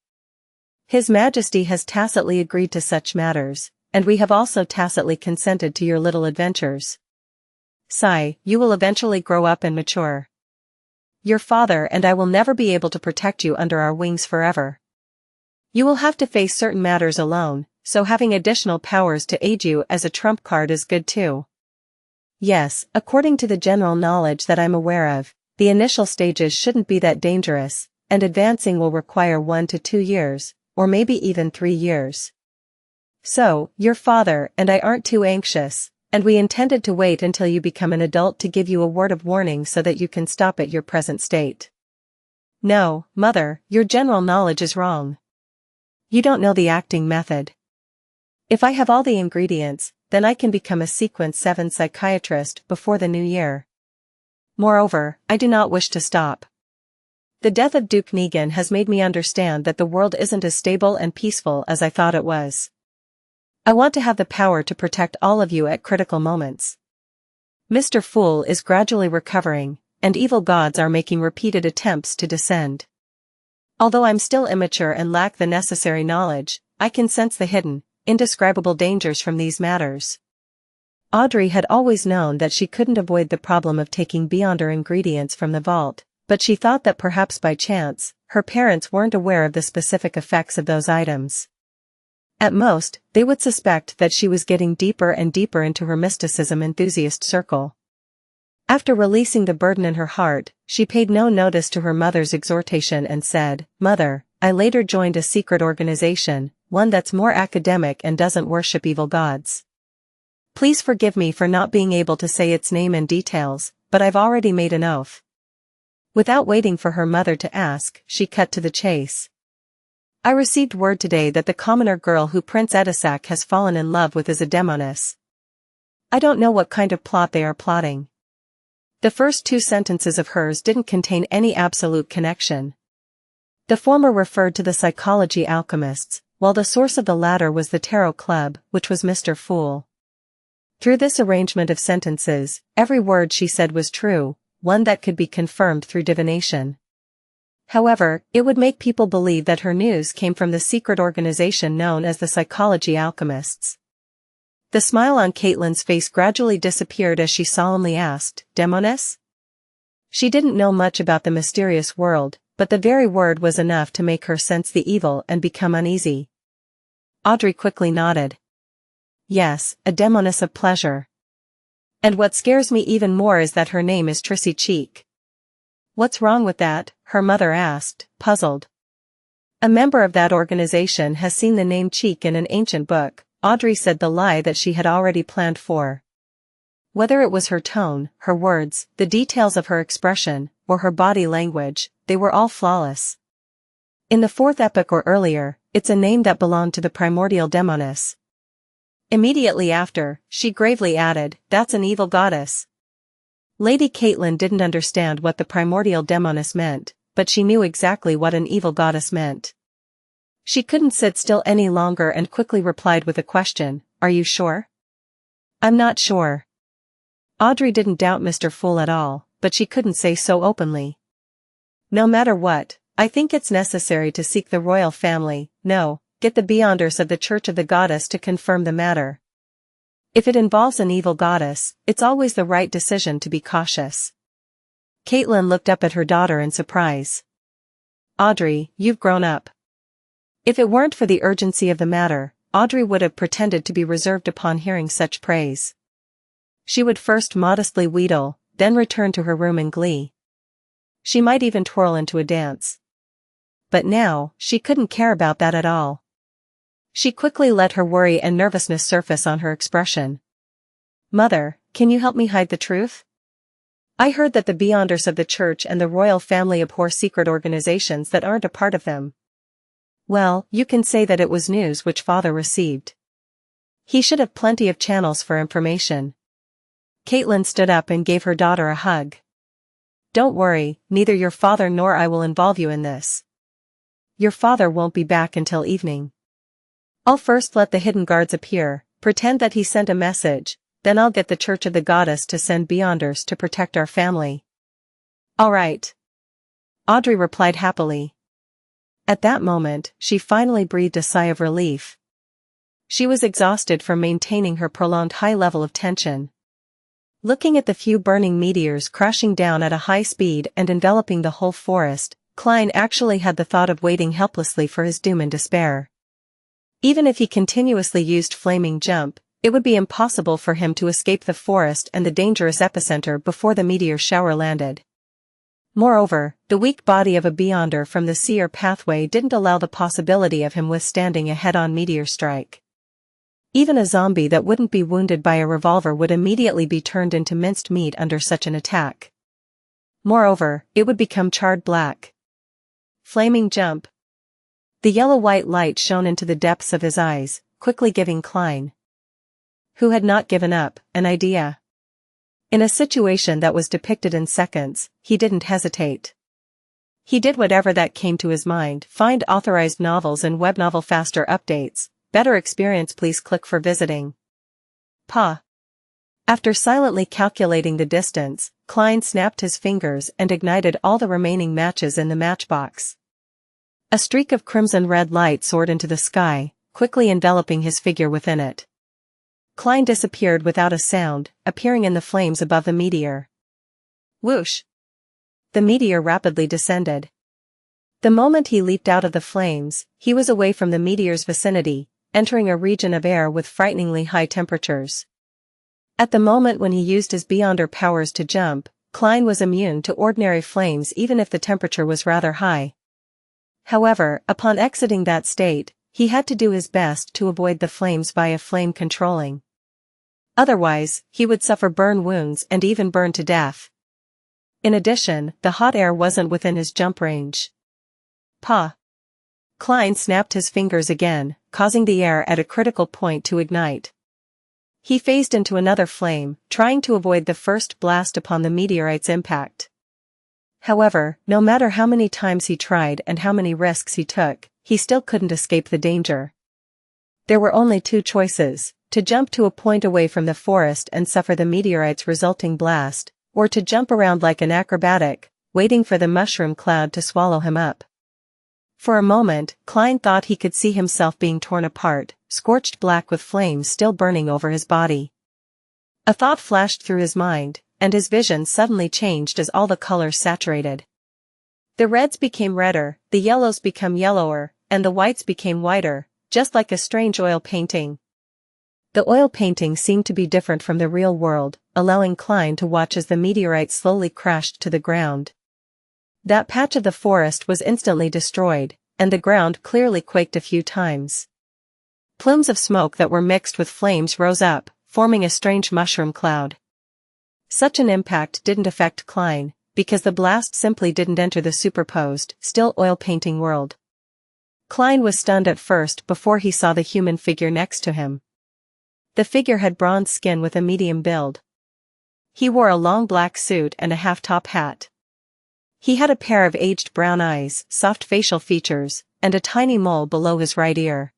His Majesty has tacitly agreed to such matters, and we have also tacitly consented to your little adventures. Sigh, you will eventually grow up and mature. Your father and I will never be able to protect you under our wings forever. You will have to face certain matters alone, so having additional powers to aid you as a trump card is good too. Yes, according to the general knowledge that I'm aware of, the initial stages shouldn't be that dangerous, and advancing will require 1 to 2 years, or maybe even 3 years. So, your father and I aren't too anxious, and we intended to wait until you become an adult to give you a word of warning so that you can stop at your present state. No, Mother, your general knowledge is wrong. You don't know the acting method. If I have all the ingredients, then I can become a Sequence 7 psychiatrist before the new year. Moreover, I do not wish to stop. The death of Duke Negan has made me understand that the world isn't as stable and peaceful as I thought it was. I want to have the power to protect all of you at critical moments. Mr. Fool is gradually recovering, and evil gods are making repeated attempts to descend. Although I'm still immature and lack the necessary knowledge, I can sense the hidden, indescribable dangers from these matters. Audrey had always known that she couldn't avoid the problem of taking beyonder ingredients from the vault, but she thought that perhaps by chance, her parents weren't aware of the specific effects of those items. At most, they would suspect that she was getting deeper and deeper into her mysticism enthusiast circle. After releasing the burden in her heart, she paid no notice to her mother's exhortation and said, Mother, I later joined a secret organization, one that's more academic and doesn't worship evil gods. Please forgive me for not being able to say its name and details, but I've already made an oath. Without waiting for her mother to ask, she cut to the chase. I received word today that the commoner girl who Prince Edessak has fallen in love with is a demoness. I don't know what kind of plot they are plotting. The first 2 sentences of hers didn't contain any absolute connection. The former referred to the psychology alchemists, while the source of the latter was the tarot club, which was Mr. Fool. Through this arrangement of sentences, every word she said was true, one that could be confirmed through divination. However, it would make people believe that her news came from the secret organization known as the Psychology Alchemists. The smile on Caitlin's face gradually disappeared as she solemnly asked, Demoness? She didn't know much about the mysterious world, but the very word was enough to make her sense the evil and become uneasy. Audrey quickly nodded. Yes, a demoness of pleasure. And what scares me even more is that her name is Trissy Cheek. What's wrong with that? Her mother asked, puzzled. A member of that organization has seen the name Cheek in an ancient book, Audrey said, the lie that she had already planned for. Whether it was her tone, her words, the details of her expression, or her body language, they were all flawless. In the 4th epoch or earlier, it's a name that belonged to the primordial demoness. Immediately after, she gravely added, that's an evil goddess. Lady Caitlin didn't understand what the primordial demoness meant, but she knew exactly what an evil goddess meant. She couldn't sit still any longer and quickly replied with a question, Are you sure? I'm not sure. Audrey didn't doubt Mr. Fool at all, but she couldn't say so openly. No matter what, I think it's necessary to seek the royal family, get the beyonders of the Church of the Goddess to confirm the matter. If it involves an evil goddess, it's always the right decision to be cautious. Caitlin looked up at her daughter in surprise. Audrey, you've grown up. If it weren't for the urgency of the matter, Audrey would have pretended to be reserved upon hearing such praise. She would first modestly wheedle, then return to her room in glee. She might even twirl into a dance. But now, she couldn't care about that at all. She quickly let her worry and nervousness surface on her expression. Mother, can you help me hide the truth? I heard that the Beyonders of the church and the royal family abhor secret organizations that aren't a part of them. Well, you can say that it was news which father received. He should have plenty of channels for information. Caitlin stood up and gave her daughter a hug. Don't worry, neither your father nor I will involve you in this. Your father won't be back until evening. I'll first let the hidden guards appear, pretend that he sent a message, then I'll get the Church of the Goddess to send Beyonders to protect our family. All right. Audrey replied happily. At that moment, she finally breathed a sigh of relief. She was exhausted from maintaining her prolonged high level of tension. Looking at the few burning meteors crashing down at a high speed and enveloping the whole forest, Klein actually had the thought of waiting helplessly for his doom in despair. Even if he continuously used flaming jump, it would be impossible for him to escape the forest and the dangerous epicenter before the meteor shower landed. Moreover, the weak body of a Beyonder from the seer pathway didn't allow the possibility of him withstanding a head-on meteor strike. Even a zombie that wouldn't be wounded by a revolver would immediately be turned into minced meat under such an attack. Moreover, it would become charred black. Flaming jump. The yellow-white light shone into the depths of his eyes, quickly giving Klein, who had not given up, an idea. In a situation that was depicted in seconds, he didn't hesitate. He did whatever that came to his mind. Find authorized novels and web novel faster updates. Better experience, please click for visiting. Pa. After silently calculating the distance, Klein snapped his fingers and ignited all the remaining matches in the matchbox. A streak of crimson-red light soared into the sky, quickly enveloping his figure within it. Klein disappeared without a sound, appearing in the flames above the meteor. Whoosh! The meteor rapidly descended. The moment he leaped out of the flames, he was away from the meteor's vicinity, entering a region of air with frighteningly high temperatures. At the moment when he used his Beyonder powers to jump, Klein was immune to ordinary flames even if the temperature was rather high. However, upon exiting that state, he had to do his best to avoid the flames via flame controlling. Otherwise, he would suffer burn wounds and even burn to death. In addition, the hot air wasn't within his jump range. Pa. Klein snapped his fingers again, causing the air at a critical point to ignite. He phased into another flame, trying to avoid the first blast upon the meteorite's impact. However, no matter how many times he tried and how many risks he took, he still couldn't escape the danger. There were only two choices: to jump to a point away from the forest and suffer the meteorite's resulting blast, or to jump around like an acrobatic, waiting for the mushroom cloud to swallow him up. For a moment, Klein thought he could see himself being torn apart, scorched black with flames still burning over his body. A thought flashed through his mind, and his vision suddenly changed as all the colors saturated. The reds became redder, the yellows became yellower, and the whites became whiter, just like a strange oil painting. The oil painting seemed to be different from the real world, allowing Klein to watch as the meteorite slowly crashed to the ground. That patch of the forest was instantly destroyed, and the ground clearly quaked a few times. Plumes of smoke that were mixed with flames rose up, forming a strange mushroom cloud. Such an impact didn't affect Klein, because the blast simply didn't enter the superposed, still oil painting world. Klein was stunned at first before he saw the human figure next to him. The figure had bronze skin with a medium build. He wore a long black suit and a half-top hat. He had a pair of aged brown eyes, soft facial features, and a tiny mole below his right ear.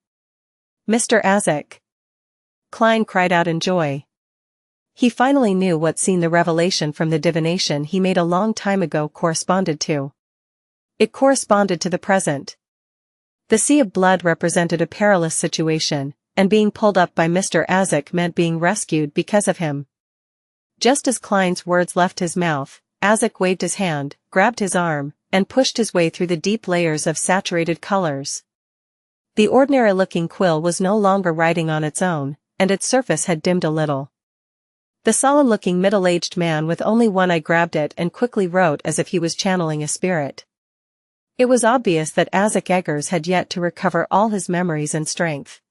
Mr. Edessak! Klein cried out in joy. He finally knew what scene the revelation from the divination he made a long time ago corresponded to. It corresponded to the present. The sea of blood represented a perilous situation, and being pulled up by Mr. Edessak meant being rescued because of him. Just as Klein's words left his mouth, Edessak waved his hand, grabbed his arm, and pushed his way through the deep layers of saturated colors. The ordinary-looking quill was no longer riding on its own, and its surface had dimmed a little. The solid-looking middle-aged man with only one eye grabbed it and quickly wrote as if he was channeling a spirit. It was obvious that Edessak Eggers had yet to recover all his memories and strength.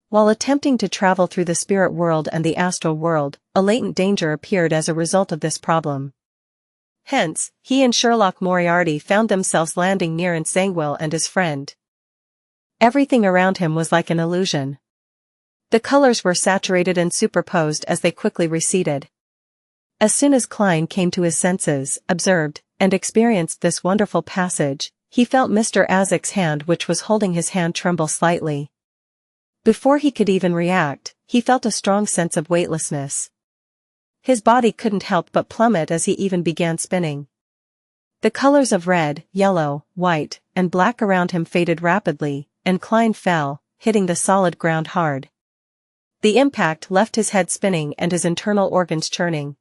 While attempting to travel through the spirit world and the astral world, a latent danger appeared as a result of this problem. Hence, he and Sherlock Moriarty found themselves landing near Ensangwil and his friend. Everything around him was like an illusion. The colors were saturated and superposed as they quickly receded. As soon as Klein came to his senses, observed, and experienced this wonderful passage, he felt Mr. Edessak's hand which was holding his hand tremble slightly. Before he could even react, he felt a strong sense of weightlessness. His body couldn't help but plummet as he even began spinning. The colors of red, yellow, white, and black around him faded rapidly, and Klein fell, hitting the solid ground hard. The impact left his head spinning and his internal organs churning.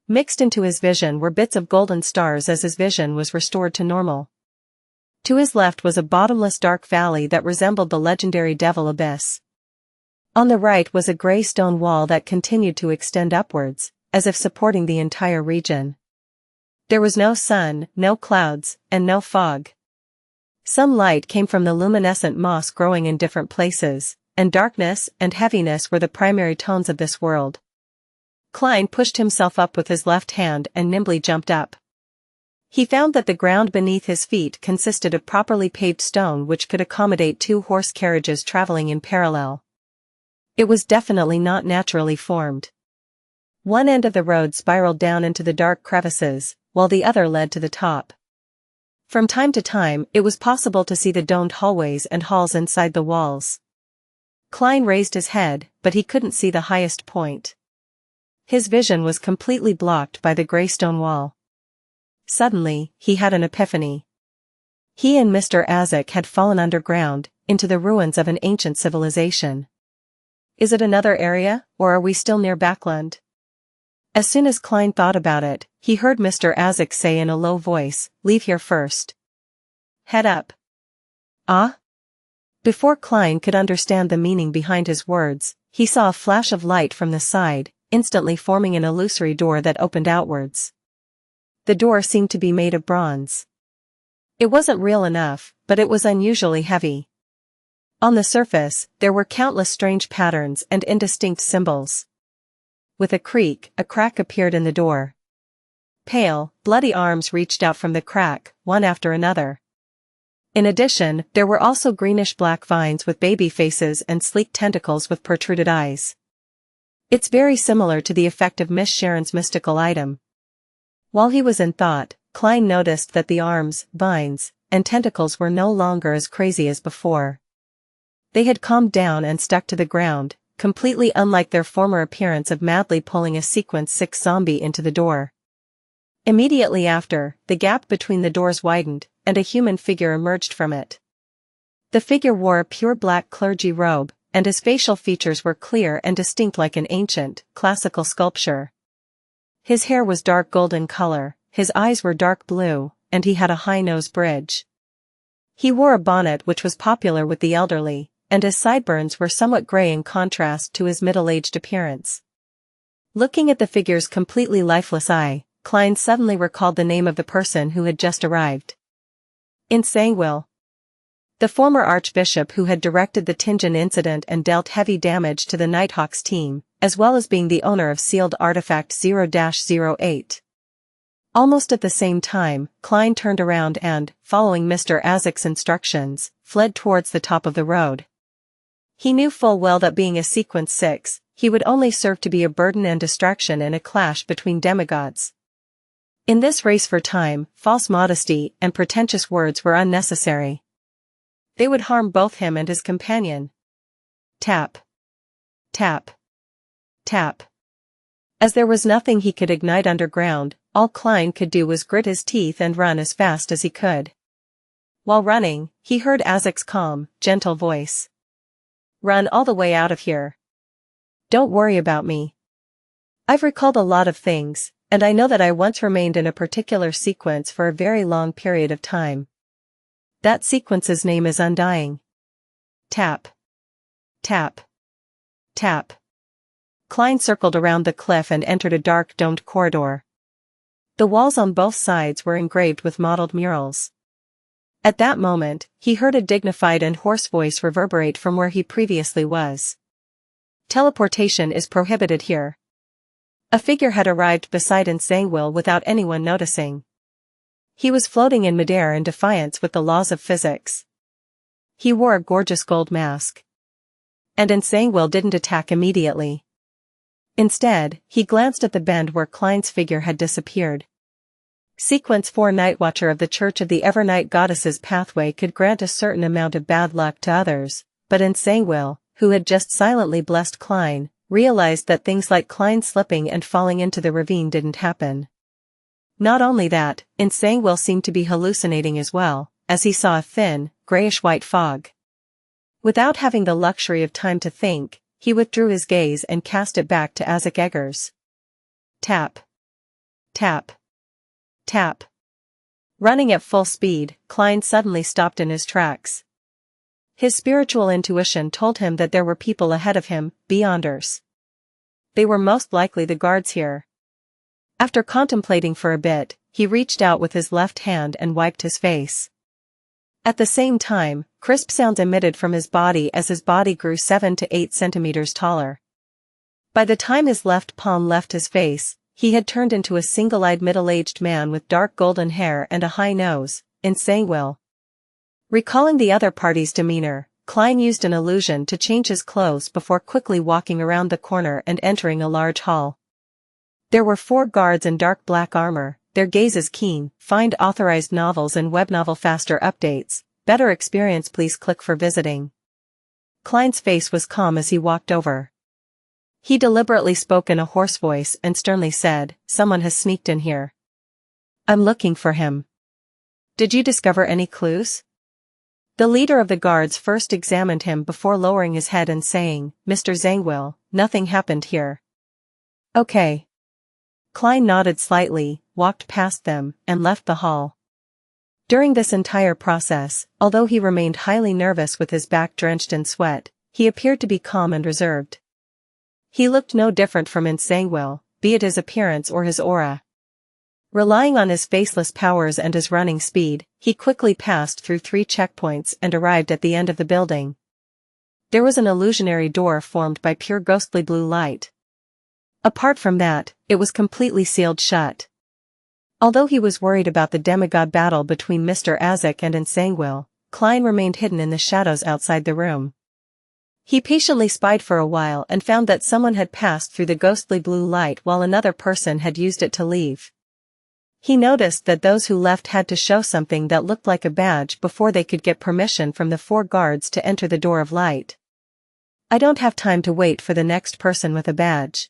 Mixed into his vision were bits of golden stars as his vision was restored to normal. To his left was a bottomless dark valley that resembled the legendary Devil Abyss. On the right was a grey stone wall that continued to extend upwards, as if supporting the entire region. There was no sun, no clouds, and no fog. Some light came from the luminescent moss growing in different places, and darkness and heaviness were the primary tones of this world. Klein pushed himself up with his left hand and nimbly jumped up. He found that the ground beneath his feet consisted of properly paved stone which could accommodate 2 horse carriages traveling in parallel. It was definitely not naturally formed. One end of the road spiraled down into the dark crevices, while the other led to the top. From time to time, it was possible to see the domed hallways and halls inside the walls. Klein raised his head, but he couldn't see the highest point. His vision was completely blocked by the grey stone wall. Suddenly, he had an epiphany. He and Mr. Edessak had fallen underground, into the ruins of an ancient civilization. Is it another area, or are we still near Backland? As soon as Klein thought about it, he heard Mr. Edessak say in a low voice, "Leave here first. Head up." Ah? Before Klein could understand the meaning behind his words, he saw a flash of light from the side, instantly forming an illusory door that opened outwards. The door seemed to be made of bronze. It wasn't real enough, but it was unusually heavy. On the surface, there were countless strange patterns and indistinct symbols. With a creak, a crack appeared in the door. Pale, bloody arms reached out from the crack, one after another. In addition, there were also greenish-black vines with baby faces and sleek tentacles with protruded eyes. It's very similar to the effect of Miss Sharon's mystical item. While he was in thought, Klein noticed that the arms, vines, and tentacles were no longer as crazy as before. They had calmed down and stuck to the ground, completely unlike their former appearance of madly pulling a Sequence 6 zombie into the door. Immediately after, the gap between the doors widened, and a human figure emerged from it. The figure wore a pure black clergy robe, and his facial features were clear and distinct like an ancient, classical sculpture. His hair was dark golden color, his eyes were dark blue, and he had a high nose bridge. He wore a bonnet which was popular with the elderly, and his sideburns were somewhat gray in contrast to his middle-aged appearance. Looking at the figure's completely lifeless eye, Klein suddenly recalled the name of the person who had just arrived. Ensangwil. The former archbishop who had directed the Tingen incident and dealt heavy damage to the Nighthawks team, as well as being the owner of sealed artifact 0-08. Almost at the same time, Klein turned around and, following Mr. Edessak's instructions, fled towards the top of the road. He knew full well that being a Sequence 6, he would only serve to be a burden and distraction in a clash between demigods. In this race for time, false modesty and pretentious words were unnecessary. They would harm both him and his companion. Tap. Tap. Tap. As there was nothing he could ignite underground, all Klein could do was grit his teeth and run as fast as he could. While running, he heard Edessak's calm, gentle voice. "Run all the way out of here. Don't worry about me. I've recalled a lot of things, and I know that I once remained in a particular sequence for a very long period of time. That sequence's name is Undying." Tap. Tap. Tap. Klein circled around the cliff and entered a dark domed corridor. The walls on both sides were engraved with mottled murals. At that moment, he heard a dignified and hoarse voice reverberate from where he previously was. "Teleportation is prohibited here. A figure had arrived beside Insangwil without anyone noticing. He was floating in midair in defiance with the laws of physics. He wore a gorgeous gold mask. And Insangwil didn't attack immediately. Instead, he glanced at the bend where Klein's figure had disappeared. Sequence 4 Nightwatcher of the Church of the Evernight Goddess's pathway could grant a certain amount of bad luck to others, but Insangwil, who had just silently blessed Klein, realized that things like Klein slipping and falling into the ravine didn't happen. Not only that, Insangwil seemed to be hallucinating as well, as he saw a thin, grayish-white fog. Without having the luxury of time to think, he withdrew his gaze and cast it back to Edessak Eggers. Tap. Tap. Tap. Running at full speed, Klein suddenly stopped in his tracks. His spiritual intuition told him that there were people ahead of him, beyonders. They were most likely the guards here. After contemplating for a bit, he reached out with his left hand and wiped his face. At the same time, crisp sounds emitted from his body as his body grew 7 to 8 centimeters taller. By the time his left palm left his face, he had turned into a single-eyed middle-aged man with dark golden hair and a high nose, Insangwil. Recalling the other party's demeanor, Klein used an illusion to change his clothes before quickly walking around the corner and entering a large hall. There were 4 guards in dark black armor, their gazes keen. Find authorized novels and web novel faster updates. Better experience, please click for visiting. Klein's face was calm as he walked over. He deliberately spoke in a hoarse voice and sternly said, "Someone has sneaked in here. I'm looking for him. Did you discover any clues?" The leader of the guards first examined him before lowering his head and saying, "Mr. Zangwil, nothing happened here." "Okay." Klein nodded slightly, walked past them, and left the hall. During this entire process, although he remained highly nervous with his back drenched in sweat, he appeared to be calm and reserved. He looked no different from Insangwil, be it his appearance or his aura. Relying on his faceless powers and his running speed, he quickly passed through 3 checkpoints and arrived at the end of the building. There was an illusionary door formed by pure ghostly blue light. Apart from that, it was completely sealed shut. Although he was worried about the demigod battle between Mr. Edessak and Insangwil, Klein remained hidden in the shadows outside the room. He patiently spied for a while and found that someone had passed through the ghostly blue light while another person had used it to leave. He noticed that those who left had to show something that looked like a badge before they could get permission from the 4 guards to enter the door of light. "I don't have time to wait for the next person with a badge.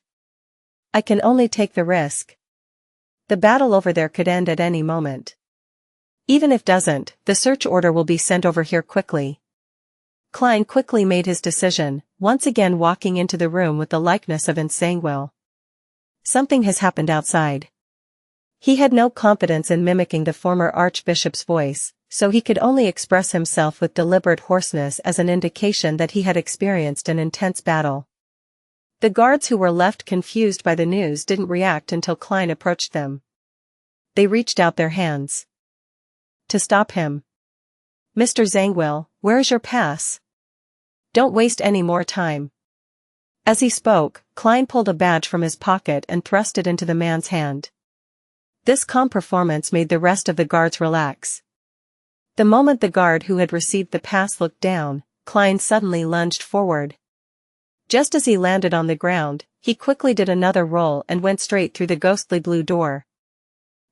I can only take the risk. The battle over there could end at any moment. Even if doesn't, the search order will be sent over here quickly." Klein quickly made his decision, once again walking into the room with the likeness of Insangwil. Something has happened outside. He had no confidence in mimicking the former archbishop's voice, so he could only express himself with deliberate hoarseness as an indication that he had experienced an intense battle. The guards who were left confused by the news didn't react until Klein approached them. They reached out their hands to stop him. "Mr. Zangwil, where is your pass? Don't waste any more time." As he spoke, Klein pulled a badge from his pocket and thrust it into the man's hand. This calm performance made the rest of the guards relax. The moment the guard who had received the pass looked down, Klein suddenly lunged forward. Just as he landed on the ground, he quickly did another roll and went straight through the ghostly blue door.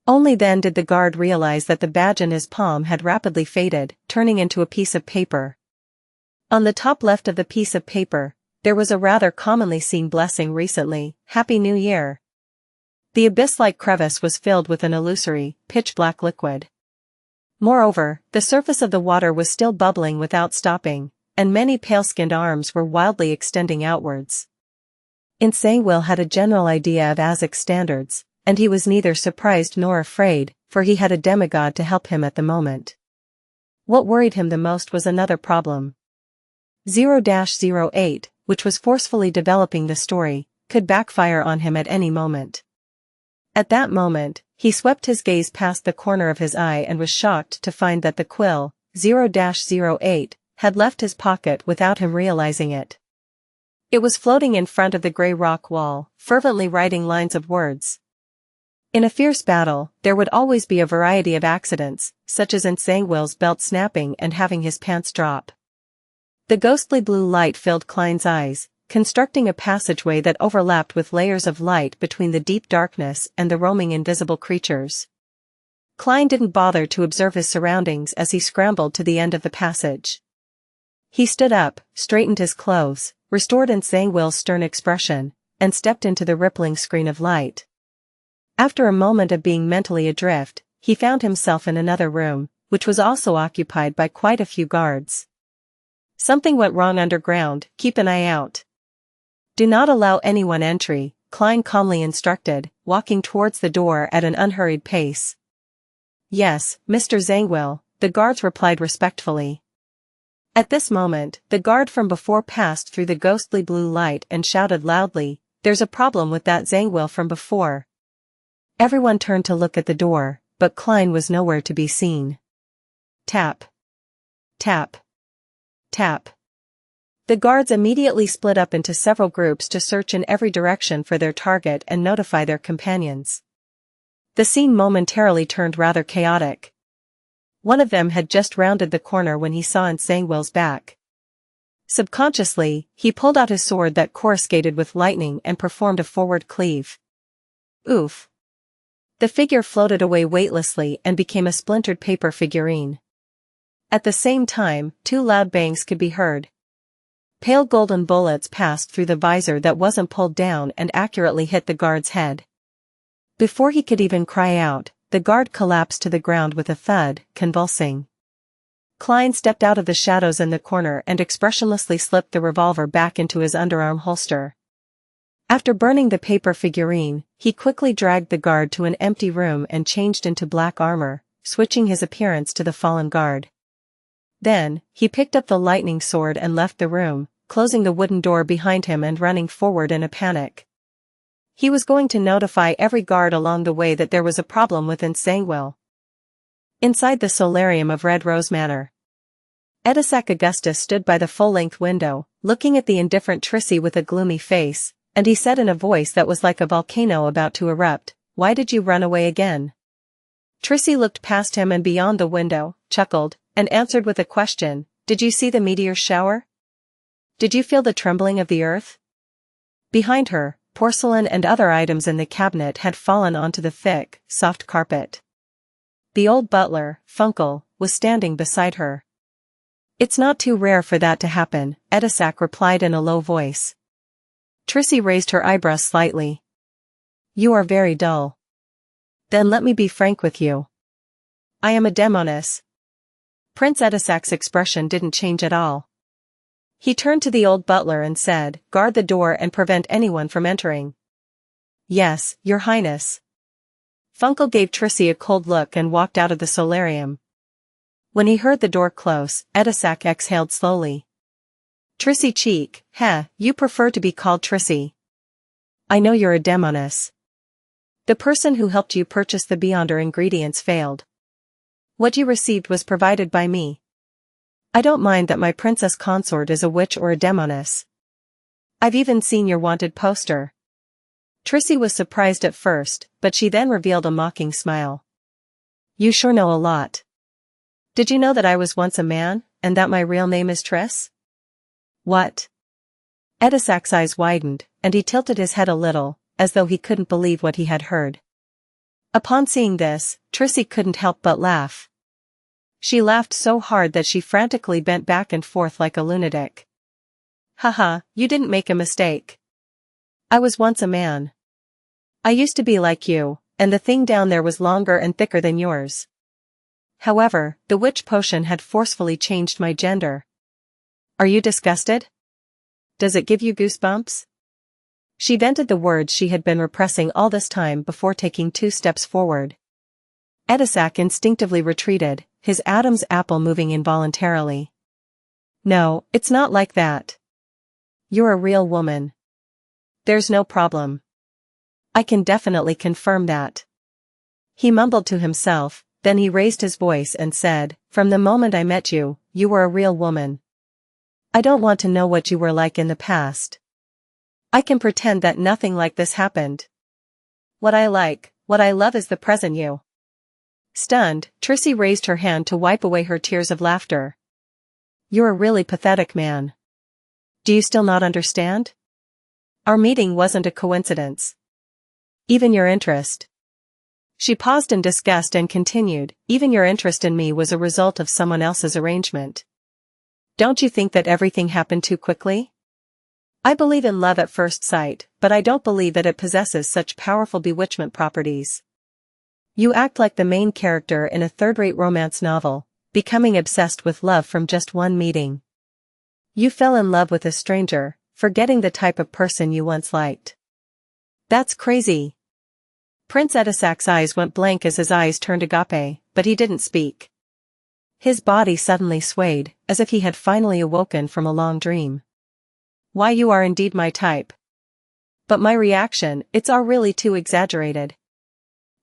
Only then did the guard realize that the badge in his palm had rapidly faded, turning into a piece of paper. On the top left of the piece of paper, there was a rather commonly seen blessing recently, "Happy New Year." The abyss-like crevice was filled with an illusory, pitch-black liquid. Moreover, the surface of the water was still bubbling without stopping, and many pale-skinned arms were wildly extending outwards. Insangwil had a general idea of Edeссak's standards, and he was neither surprised nor afraid, for he had a demigod to help him at the moment. What worried him the most was another problem. 0-08, which was forcefully developing the story, could backfire on him at any moment. At that moment, he swept his gaze past the corner of his eye and was shocked to find that the quill, 0-08, had left his pocket without him realizing it. It was floating in front of the grey rock wall, fervently writing lines of words. In a fierce battle, there would always be a variety of accidents, such as Nsangwil's belt snapping and having his pants drop. The ghostly blue light filled Klein's eyes, constructing a passageway that overlapped with layers of light between the deep darkness and the roaming invisible creatures. Klein didn't bother to observe his surroundings as he scrambled to the end of the passage. He stood up, straightened his clothes, restored Nsangwil's stern expression, and stepped into the rippling screen of light. After a moment of being mentally adrift, he found himself in another room, which was also occupied by quite a few guards. Something went wrong underground, keep an eye out. Do not allow anyone entry, Klein calmly instructed, walking towards the door at an unhurried pace. Yes, Mr. Zangwill, the guards replied respectfully. At this moment, the guard from before passed through the ghostly blue light and shouted loudly, "There's a problem with that Zangwill from before." Everyone turned to look at the door, but Klein was nowhere to be seen. Tap. Tap. Tap. The guards immediately split up into several groups to search in every direction for their target and notify their companions. The scene momentarily turned rather chaotic. One of them had just rounded the corner when he saw Nsangwil's back. Subconsciously, he pulled out his sword that coruscated with lightning and performed a forward cleave. Oof. The figure floated away weightlessly and became a splintered paper figurine. At the same time, two loud bangs could be heard. Pale golden bullets passed through the visor that wasn't pulled down and accurately hit the guard's head. Before he could even cry out, the guard collapsed to the ground with a thud, convulsing. Klein stepped out of the shadows in the corner and expressionlessly slipped the revolver back into his underarm holster. After burning the paper figurine, he quickly dragged the guard to an empty room and changed into black armor, switching his appearance to the fallen guard. Then, he picked up the lightning sword and left the room, closing the wooden door behind him and running forward in a panic. He was going to notify every guard along the way that there was a problem with Nsangwil. Inside the solarium of Red Rose Manor, Edessak Augustus stood by the full-length window, looking at the indifferent Trissy with a gloomy face, and he said in a voice that was like a volcano about to erupt, "Why did you run away again?" Trissy looked past him and beyond the window, chuckled, and answered with a question, "Did you see the meteor shower? Did you feel the trembling of the earth?" Behind her, porcelain and other items in the cabinet had fallen onto the thick, soft carpet. The old butler, Funkel, was standing beside her. "It's not too rare for that to happen," Edessak replied in a low voice. Trissy raised her eyebrows slightly. "You are very dull." "Then let me be frank with you. I am a demoness." Prince Edessak's expression didn't change at all. He turned to the old butler and said, "Guard the door and prevent anyone from entering." "Yes, Your Highness." Funkel gave Trissy a cold look and walked out of the solarium. When he heard the door close, Edessak exhaled slowly. "Trissy cheek, you prefer to be called Trissy. I know you're a demoness. The person who helped you purchase the Beyonder ingredients failed. What you received was provided by me. I don't mind that my princess consort is a witch or a demoness. I've even seen your wanted poster." Trissy was surprised at first, but she then revealed a mocking smile. "You sure know a lot. Did you know that I was once a man, and that my real name is Triss?" "What?" Edessak's eyes widened, and he tilted his head a little, as though he couldn't believe what he had heard. Upon seeing this, Trissy couldn't help but laugh. She laughed so hard that she frantically bent back and forth like a lunatic. "Haha, you didn't make a mistake. I was once a man. I used to be like you, and the thing down there was longer and thicker than yours. However, the witch potion had forcefully changed my gender. Are you disgusted? Does it give you goosebumps?" She vented the words she had been repressing all this time before taking 2 steps forward. Edessak instinctively retreated, his Adam's apple moving involuntarily. "No, it's not like that. You're a real woman. There's no problem. I can definitely confirm that." He mumbled to himself, then he raised his voice and said, "From the moment I met you, you were a real woman. I don't want to know what you were like in the past. I can pretend that nothing like this happened. What I love is the present you. Stunned, Trissy raised her hand to wipe away her tears of laughter. You're a really pathetic man. Do you still not understand? Our meeting wasn't a coincidence. Even your interest. She paused in disgust and continued, even your interest in me was a result of someone else's arrangement. Don't you think that everything happened too quickly? I believe in love at first sight, but I don't believe that it possesses such powerful bewitchment properties. You act like the main character in a third-rate romance novel, becoming obsessed with love from just one meeting. You fell in love with a stranger, forgetting the type of person you once liked. That's crazy. Prince Edessak's eyes went blank as his eyes turned agape, but he didn't speak. His body suddenly swayed, as if he had finally awoken from a long dream. Why, you are indeed my type. But my reaction, it's all really too exaggerated.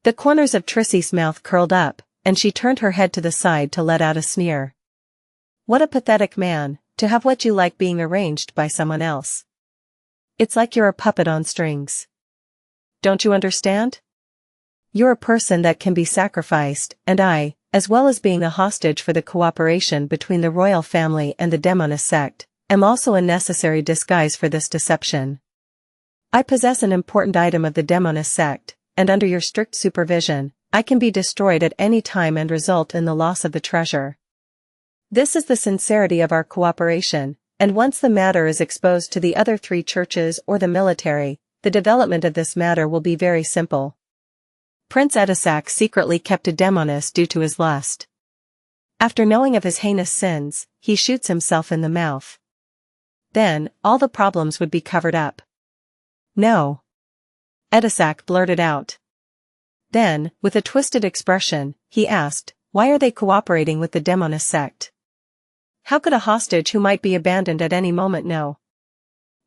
The corners of Trissy's mouth curled up, and she turned her head to the side to let out a sneer. What a pathetic man, to have what you like being arranged by someone else. It's like you're a puppet on strings. Don't you understand? You're a person that can be sacrificed, and I, as well as being a hostage for the cooperation between the royal family and the demonist sect, am also a necessary disguise for this deception. I possess an important item of the demonist sect, and under your strict supervision, I can be destroyed at any time and result in the loss of the treasure. This is the sincerity of our cooperation, and once the matter is exposed to the other 3 churches or the military, the development of this matter will be very simple. Prince Edessak secretly kept a demoness due to his lust. After knowing of his heinous sins, he shoots himself in the mouth. Then, all the problems would be covered up. No. Edessak blurted out. Then, with a twisted expression, he asked, why are they cooperating with the demonist sect? How could a hostage who might be abandoned at any moment know?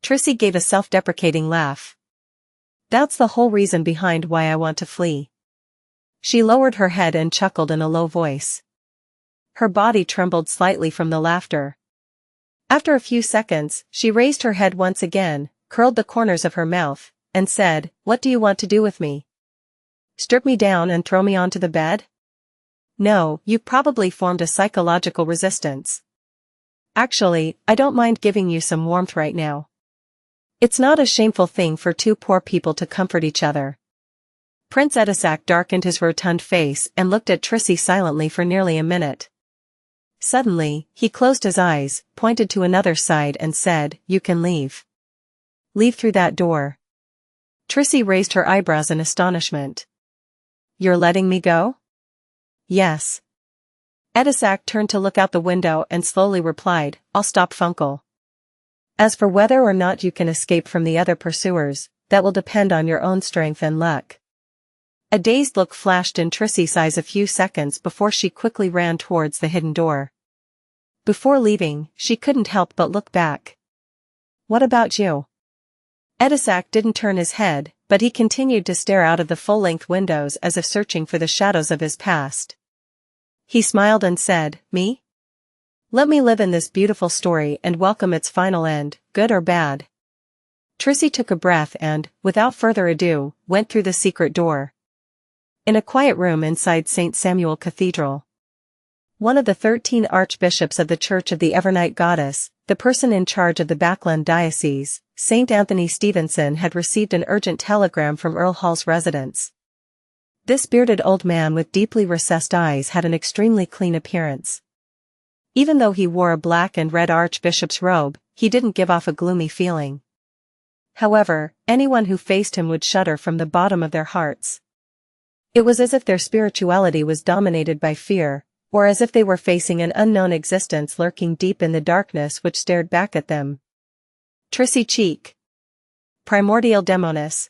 Trissy gave a self-deprecating laugh. That's the whole reason behind why I want to flee. She lowered her head and chuckled in a low voice. Her body trembled slightly from the laughter. After a few seconds, she raised her head once again, curled the corners of her mouth, and said, what do you want to do with me? Strip me down and throw me onto the bed? No, you've probably formed a psychological resistance. Actually, I don't mind giving you some warmth right now. It's not a shameful thing for 2 poor people to comfort each other. Prince Edessak darkened his rotund face and looked at Trissy silently for nearly a minute. Suddenly, he closed his eyes, pointed to another side and said, you can leave. Leave through that door. Trissy raised her eyebrows in astonishment. You're letting me go? Yes. Edessak turned to look out the window and slowly replied, I'll stop Funkel. As for whether or not you can escape from the other pursuers, that will depend on your own strength and luck. A dazed look flashed in Trissy's eyes a few seconds before she quickly ran towards the hidden door. Before leaving, she couldn't help but look back. What about you? Edessak didn't turn his head, but he continued to stare out of the full-length windows as if searching for the shadows of his past. He smiled and said, me? Let me live in this beautiful story and welcome its final end, good or bad. Trissy took a breath and, without further ado, went through the secret door. In a quiet room inside St. Samuel Cathedral. One of the 13 archbishops of the Church of the Evernight Goddess, the person in charge of the Backland Diocese, St. Anthony Stevenson had received an urgent telegram from Earl Hall's residence. This bearded old man with deeply recessed eyes had an extremely clean appearance. Even though he wore a black and red archbishop's robe, he didn't give off a gloomy feeling. However, anyone who faced him would shudder from the bottom of their hearts. It was as if their spirituality was dominated by fear, or as if they were facing an unknown existence lurking deep in the darkness which stared back at them. Trissy cheek. Primordial Demonis.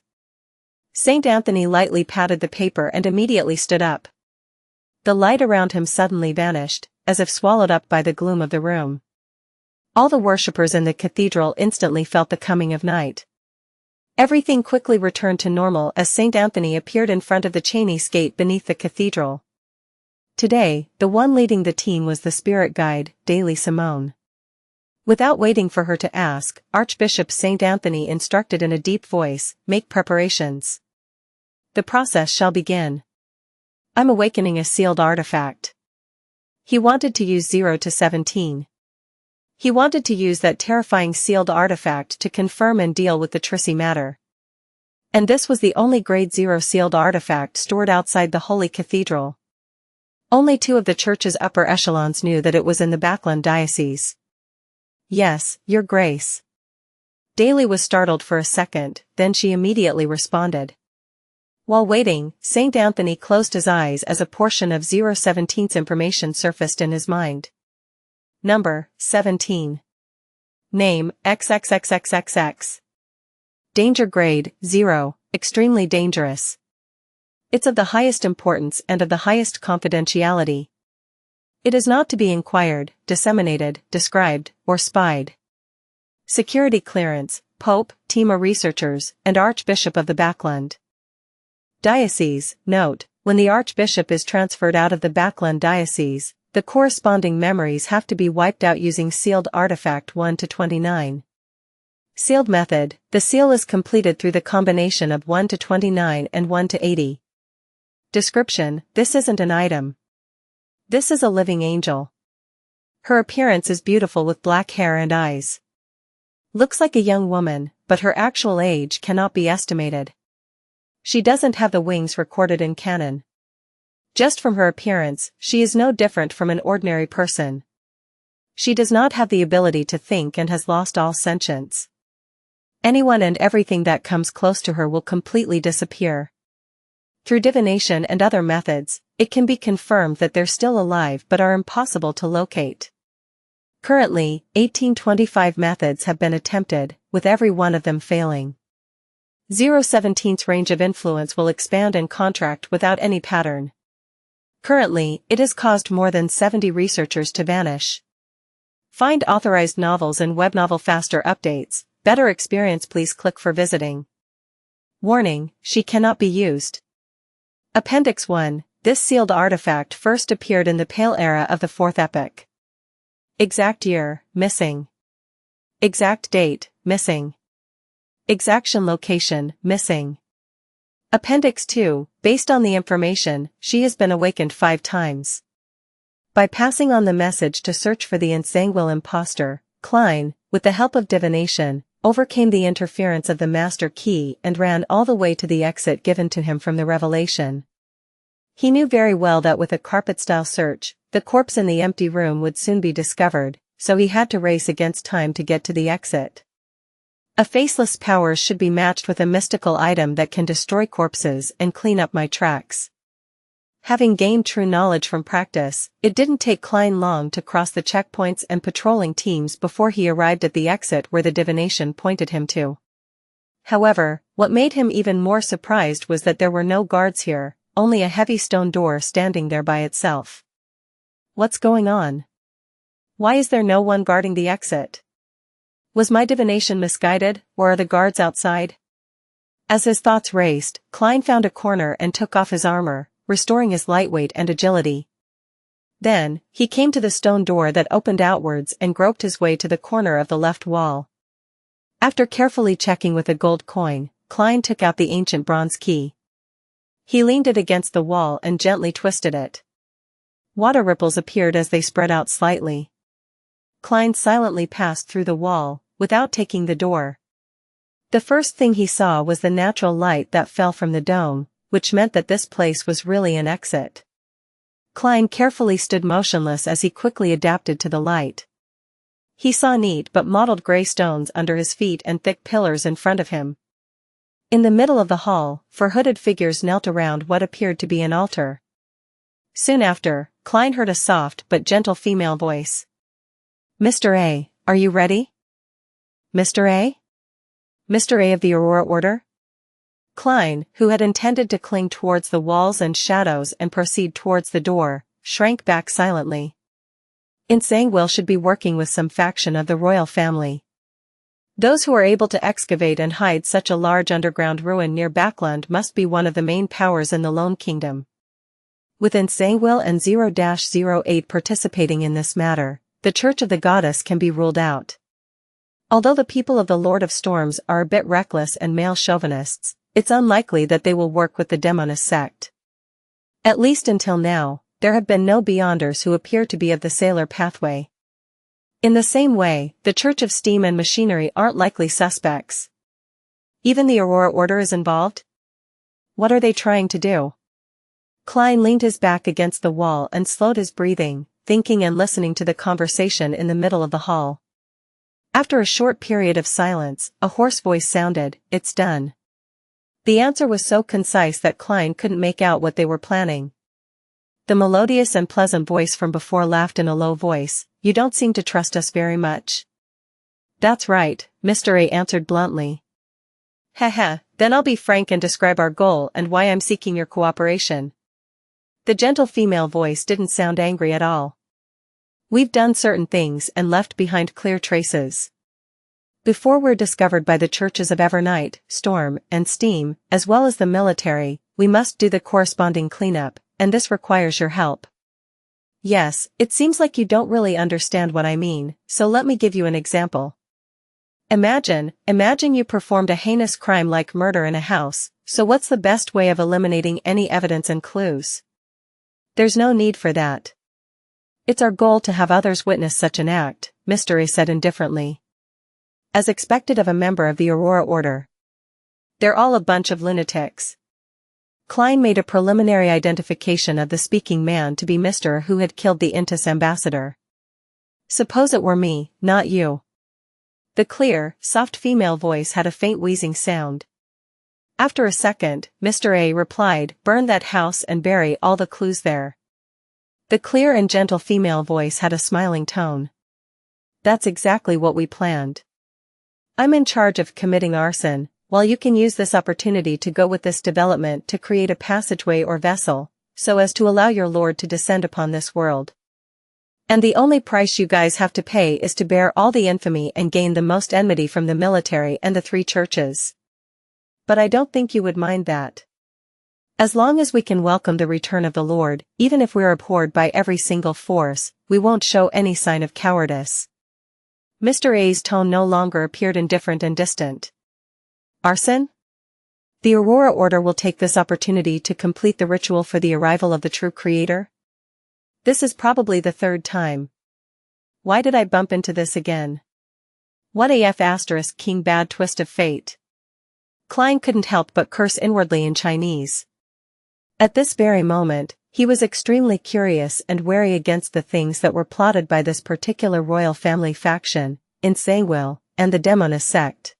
St. Anthony lightly patted the paper and immediately stood up. The light around him suddenly vanished, as if swallowed up by the gloom of the room. All the worshippers in the cathedral instantly felt the coming of night. Everything quickly returned to normal as St. Anthony appeared in front of the Chinese gate beneath the cathedral. Today, the one leading the team was the spirit guide, Daily Simone. Without waiting for her to ask, Archbishop St. Anthony instructed in a deep voice, "Make preparations. The process shall begin. I'm awakening a sealed artifact." He wanted to use 0 to 17. He wanted to use that terrifying sealed artifact to confirm and deal with the Trissy matter. And this was the only grade 0 sealed artifact stored outside the Holy Cathedral. Only 2 of the church's upper echelons knew that it was in the Backland diocese. "Yes, Your Grace." Daly was startled for a second, then she immediately responded. While waiting, St. Anthony closed his eyes as a portion of 017's information surfaced in his mind. Number, 17. Name, XXXXXX. Danger grade, 0, extremely dangerous. It's of the highest importance and of the highest confidentiality. It is not to be inquired, disseminated, described, or spied. Security clearance, Pope, team of researchers, and Archbishop of the Backland. Diocese, note, when the Archbishop is transferred out of the Backland diocese, the corresponding memories have to be wiped out using sealed artifact 1 to 29. Sealed method, the seal is completed through the combination of 1 to 29 and 1 to 80. Description, this isn't an item. This is a living angel. Her appearance is beautiful with black hair and eyes. Looks like a young woman, but her actual age cannot be estimated. She doesn't have the wings recorded in canon. Just from her appearance, she is no different from an ordinary person. She does not have the ability to think and has lost all sentience. Anyone and everything that comes close to her will completely disappear. Through divination and other methods, it can be confirmed that they're still alive but are impossible to locate. Currently, 1825 methods have been attempted, with every one of them failing. 017's range of influence will expand and contract without any pattern. Currently, it has caused more than 70 researchers to vanish. Find authorized novels and web novel faster updates. Better experience, please click for visiting. Warning, she cannot be used. Appendix 1, this sealed artifact first appeared in the Pale Era of the 4th Epoch. Exact year, missing. Exact date, missing. Exaction location, missing. Appendix 2, based on the information, she has been awakened 5 times. By passing on the message to search for the ensanguined imposter, Klein, with the help of divination, overcame the interference of the master key and ran all the way to the exit given to him from the revelation. He knew very well that with a carpet-style search, the corpse in the empty room would soon be discovered, so he had to race against time to get to the exit. A Faceless powers should be matched with a mystical item that can destroy corpses and clean up my tracks. Having gained true knowledge from practice, it didn't take Klein long to cross the checkpoints and patrolling teams before he arrived at the exit where the divination pointed him to. However, what made him even more surprised was that there were no guards here, only a heavy stone door standing there by itself. What's going on? Why is there no one guarding the exit? Was my divination misguided, or are the guards outside? As his thoughts raced, Klein found a corner and took off his armor, restoring his lightweight and agility. Then, he came to the stone door that opened outwards and groped his way to the corner of the left wall. After carefully checking with a gold coin, Klein took out the ancient bronze key. He leaned it against the wall and gently twisted it. Water ripples appeared as they spread out slightly. Klein silently passed through the wall, without taking the door. The first thing he saw was the natural light that fell from the dome, which meant that this place was really an exit. Klein carefully stood motionless as he quickly adapted to the light. He saw neat but mottled gray stones under his feet and thick pillars in front of him. In the middle of the hall, 4 hooded figures knelt around what appeared to be an altar. Soon after, Klein heard a soft but gentle female voice. "Mr. A, are you ready?" "Mr. A? Mr. A of the Aurora Order?" Klein, who had intended to cling towards the walls and shadows and proceed towards the door, shrank back silently. Ensanguined should be working with some faction of the royal family. Those who are able to excavate and hide such a large underground ruin near Backland must be one of the main powers in the Lone Kingdom. With Ensanguined and 0-08 participating in this matter, the Church of the Goddess can be ruled out. Although the people of the Lord of Storms are a bit reckless and male chauvinists, it's unlikely that they will work with the demonist sect. At least until now, there have been no Beyonders who appear to be of the Sailor pathway. In the same way, the Church of Steam and Machinery aren't likely suspects. Even the Aurora Order is involved? What are they trying to do? Klein leaned his back against the wall and slowed his breathing, thinking and listening to the conversation in the middle of the hall. After a short period of silence, a hoarse voice sounded, "It's done." The answer was so concise that Klein couldn't make out what they were planning. The melodious and pleasant voice from before laughed in a low voice, "You don't seem to trust us very much." "That's right," Mr. A answered bluntly. "Heh, then I'll be frank and describe our goal and why I'm seeking your cooperation." The gentle female voice didn't sound angry at all. "We've done certain things and left behind clear traces. Before we're discovered by the churches of Evernight, Storm, and Steam, as well as the military, we must do the corresponding cleanup, and this requires your help." "Yes, it seems like you don't really understand what I mean, so let me give you an example. Imagine you performed a heinous crime like murder in a house, so what's the best way of eliminating any evidence and clues? There's no need for that. It's our goal to have others witness such an act," Mr. A said indifferently. "As expected of a member of the Aurora Order. They're all a bunch of lunatics." Klein made a preliminary identification of the speaking man to be Mr. who had killed the Intis ambassador. "Suppose it were me, not you." The clear, soft female voice had a faint wheezing sound. After a second, Mr. A replied, "Burn that house and bury all the clues there." The clear and gentle female voice had a smiling tone. "That's exactly what we planned. I'm in charge of committing arson, while you can use this opportunity to go with this development to create a passageway or vessel, so as to allow your lord to descend upon this world. And the only price you guys have to pay is to bear all the infamy and gain the most enmity from the military and the three churches. But I don't think you would mind that. As long as we can welcome the return of the Lord, even if we're abhorred by every single force, we won't show any sign of cowardice." Mr. A's tone no longer appeared indifferent and distant. "Arson? The Aurora Order will take this opportunity to complete the ritual for the arrival of the true creator? This is probably the third time. Why did I bump into this again? What a f*** king bad twist of fate." Klein couldn't help but curse inwardly in Chinese. At this very moment, he was extremely curious and wary against the things that were plotted by this particular royal family faction, Insangwil, and the demonist sect.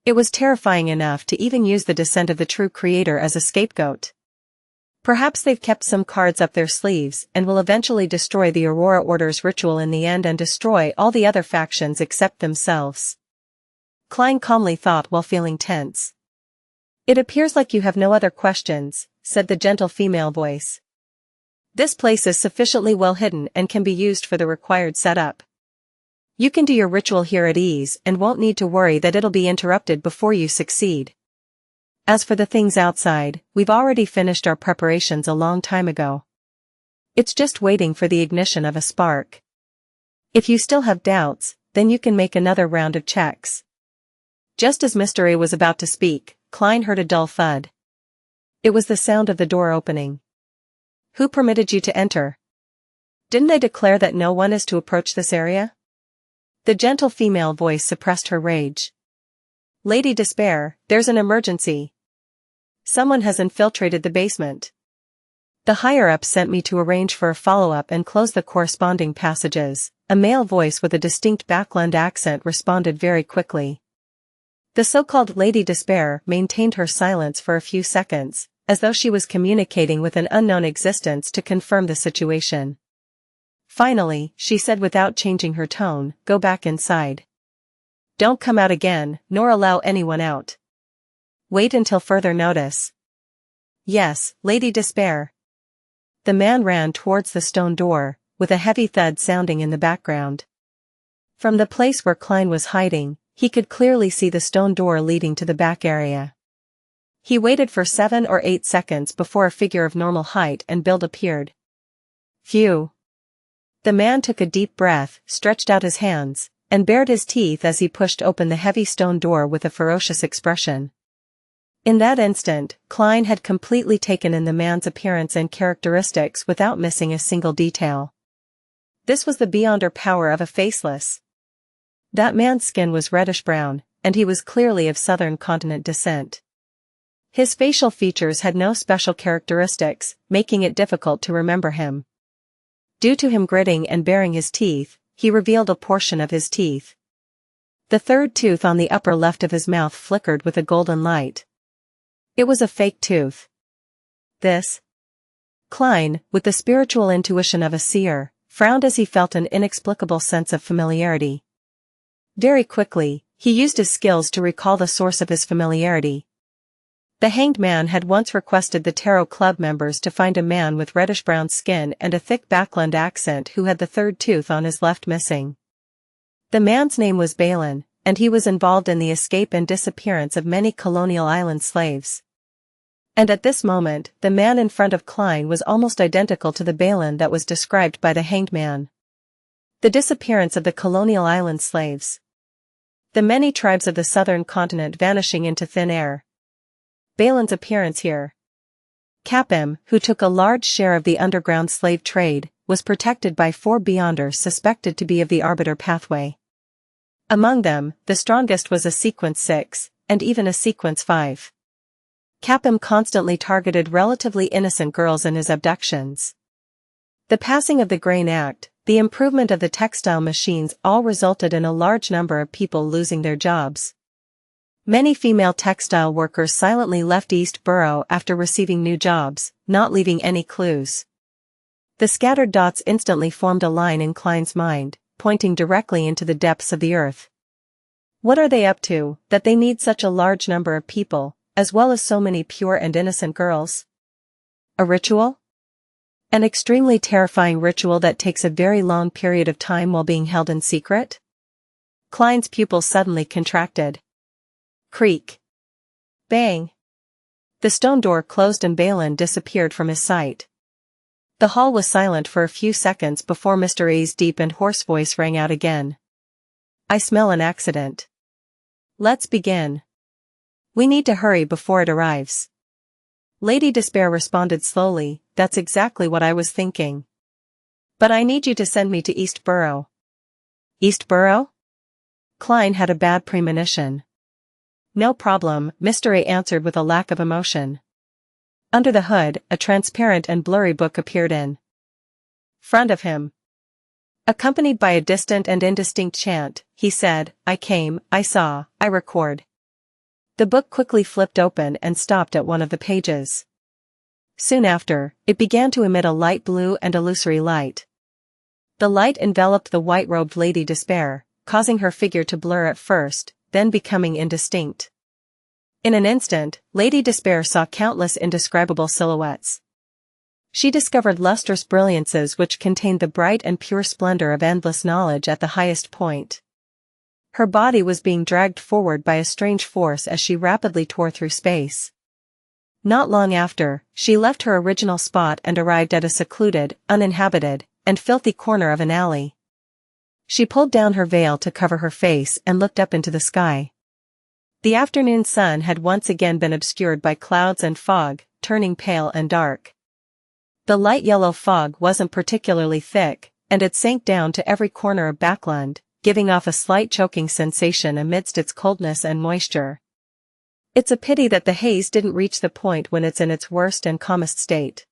It was terrifying enough to even use the descent of the true creator as a scapegoat. Perhaps they've kept some cards up their sleeves and will eventually destroy the Aurora Order's ritual in the end and destroy all the other factions except themselves. Klein calmly thought while feeling tense. "It appears like you have no other questions," said the gentle female voice. "This place is sufficiently well hidden and can be used for the required setup. You can do your ritual here at ease and won't need to worry that it'll be interrupted before you succeed. As for the things outside, we've already finished our preparations a long time ago. It's just waiting for the ignition of a spark. If you still have doubts, then you can make another round of checks." Just as Mr. A was about to speak, Klein heard a dull thud. It was the sound of the door opening. "Who permitted you to enter? Didn't I declare that no one is to approach this area?" The gentle female voice suppressed her rage. "Lady Despair, there's an emergency. Someone has infiltrated the basement. The higher-ups sent me to arrange for a follow-up and close the corresponding passages," a male voice with a distinct Backland accent responded very quickly. The so-called Lady Despair maintained her silence for a few seconds, as though she was communicating with an unknown existence to confirm the situation. Finally, she said without changing her tone, "Go back inside. Don't come out again, nor allow anyone out. Wait until further notice." "Yes, Lady Despair." The man ran towards the stone door, with a heavy thud sounding in the background. From the place where Klein was hiding, he could clearly see the stone door leading to the back area. He waited for 7 or 8 seconds before a figure of normal height and build appeared. "Phew. The man took a deep breath, stretched out his hands, and bared his teeth as he pushed open the heavy stone door with a ferocious expression. In that instant, Klein had completely taken in the man's appearance and characteristics without missing a single detail. This was the beyonder power of a Faceless. That man's skin was reddish-brown, and he was clearly of southern continent descent. His facial features had no special characteristics, making it difficult to remember him. Due to him gritting and baring his teeth, he revealed a portion of his teeth. The third tooth on the upper left of his mouth flickered with a golden light. It was a fake tooth. This? Klein, with the spiritual intuition of a seer, frowned as he felt an inexplicable sense of familiarity. Very quickly, he used his skills to recall the source of his familiarity. The hanged man had once requested the Tarot Club members to find a man with reddish-brown skin and a thick Backland accent who had the third tooth on his left missing. The man's name was Balin, and he was involved in the escape and disappearance of many colonial island slaves. And at this moment, the man in front of Klein was almost identical to the Balin that was described by the hanged man. The disappearance of the colonial island slaves. The many tribes of the southern continent vanishing into thin air. Balin's appearance here. Capim, who took a large share of the underground slave trade, was protected by 4 Beyonders suspected to be of the Arbiter pathway. Among them, the strongest was a Sequence 6, and even a Sequence 5. Capim constantly targeted relatively innocent girls in his abductions. The passing of the Grain Act, the improvement of the textile machines all resulted in a large number of people losing their jobs. Many female textile workers silently left East Borough after receiving new jobs, not leaving any clues. The scattered dots instantly formed a line in Klein's mind, pointing directly into the depths of the earth. What are they up to, that they need such a large number of people, as well as so many pure and innocent girls? A ritual? An extremely terrifying ritual that takes a very long period of time while being held in secret? Klein's pupils suddenly contracted. Creak. Bang. The stone door closed and Balin disappeared from his sight. The hall was silent for a few seconds before Mr. A's deep and hoarse voice rang out again. I smell an accident. Let's begin. We need to hurry before it arrives. Lady Despair responded slowly, that's exactly what I was thinking. But I need you to send me to East Borough. East Borough? Klein had a bad premonition. No problem, Mr. A answered with a lack of emotion. Under the hood, a transparent and blurry book appeared in front of him. Accompanied by a distant and indistinct chant, he said, I came, I saw, I record. The book quickly flipped open and stopped at one of the pages. Soon after, it began to emit a light blue and illusory light. The light enveloped the white-robed Lady Despair, causing her figure to blur at first, then becoming indistinct. In an instant, Lady Despair saw countless indescribable silhouettes. She discovered lustrous brilliances which contained the bright and pure splendor of endless knowledge at the highest point. Her body was being dragged forward by a strange force as she rapidly tore through space. Not long after, she left her original spot and arrived at a secluded, uninhabited, and filthy corner of an alley. She pulled down her veil to cover her face and looked up into the sky. The afternoon sun had once again been obscured by clouds and fog, turning pale and dark. The light yellow fog wasn't particularly thick, and it sank down to every corner of Backland, giving off a slight choking sensation amidst its coldness and moisture. It's a pity that the haze didn't reach the point when it's in its worst and calmest state.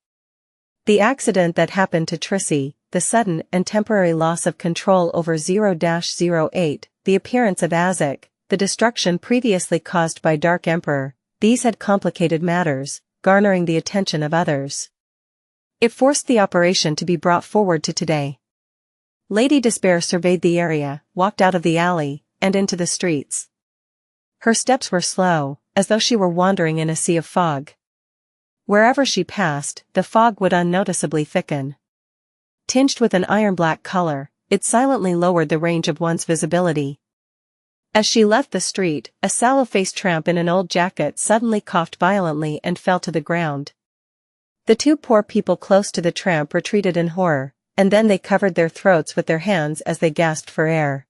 The accident that happened to Trissy, the sudden and temporary loss of control over 0-08, the appearance of Edessak, the destruction previously caused by Dark Emperor, these had complicated matters, garnering the attention of others. It forced the operation to be brought forward to today. Lady Despair surveyed the area, walked out of the alley, and into the streets. Her steps were slow, as though she were wandering in a sea of fog. Wherever she passed, the fog would unnoticeably thicken. Tinged with an iron-black color, it silently lowered the range of one's visibility. As she left the street, a sallow-faced tramp in an old jacket suddenly coughed violently and fell to the ground. The 2 poor people close to the tramp retreated in horror, and then they covered their throats with their hands as they gasped for air.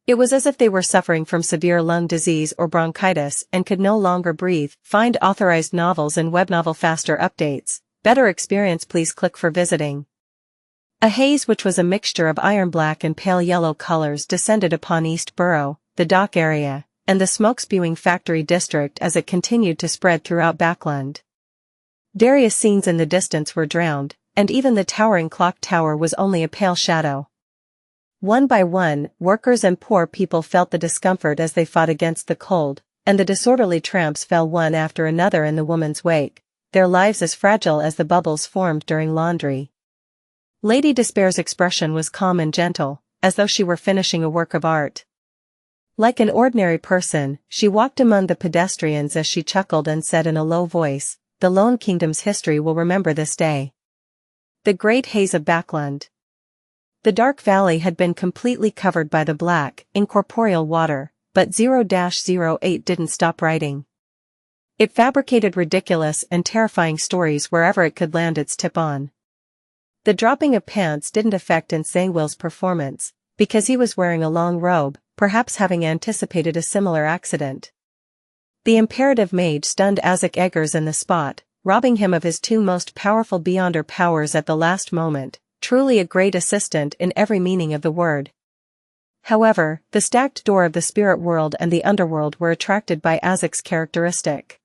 It was as if they were suffering from severe lung disease or bronchitis and could no longer breathe. Find authorized novels and web novel faster updates. Better experience, please click for visiting. A haze which was a mixture of iron black and pale yellow colors descended upon East Borough, the dock area, and the smoke-spewing factory district as it continued to spread throughout Backland. Various scenes in the distance were drowned, and even the towering clock tower was only a pale shadow. One by one, workers and poor people felt the discomfort as they fought against the cold, and the disorderly tramps fell one after another in the woman's wake, their lives as fragile as the bubbles formed during laundry. Lady Despair's expression was calm and gentle, as though she were finishing a work of art. Like an ordinary person, she walked among the pedestrians as she chuckled and said in a low voice, "The Lone Kingdom's history will remember this day." The Great Haze of Backland. The dark valley had been completely covered by the black, incorporeal water, but 0-08 didn't stop writing. It fabricated ridiculous and terrifying stories wherever it could land its tip on. The dropping of pants didn't affect Nsangwill's performance, because he was wearing a long robe, perhaps having anticipated a similar accident. The imperative mage stunned Edessak Eggers in the spot, robbing him of his two most powerful beyonder powers at the last moment, truly a great assistant in every meaning of the word. However, the stacked door of the spirit world and the underworld were attracted by Edesakk's characteristic.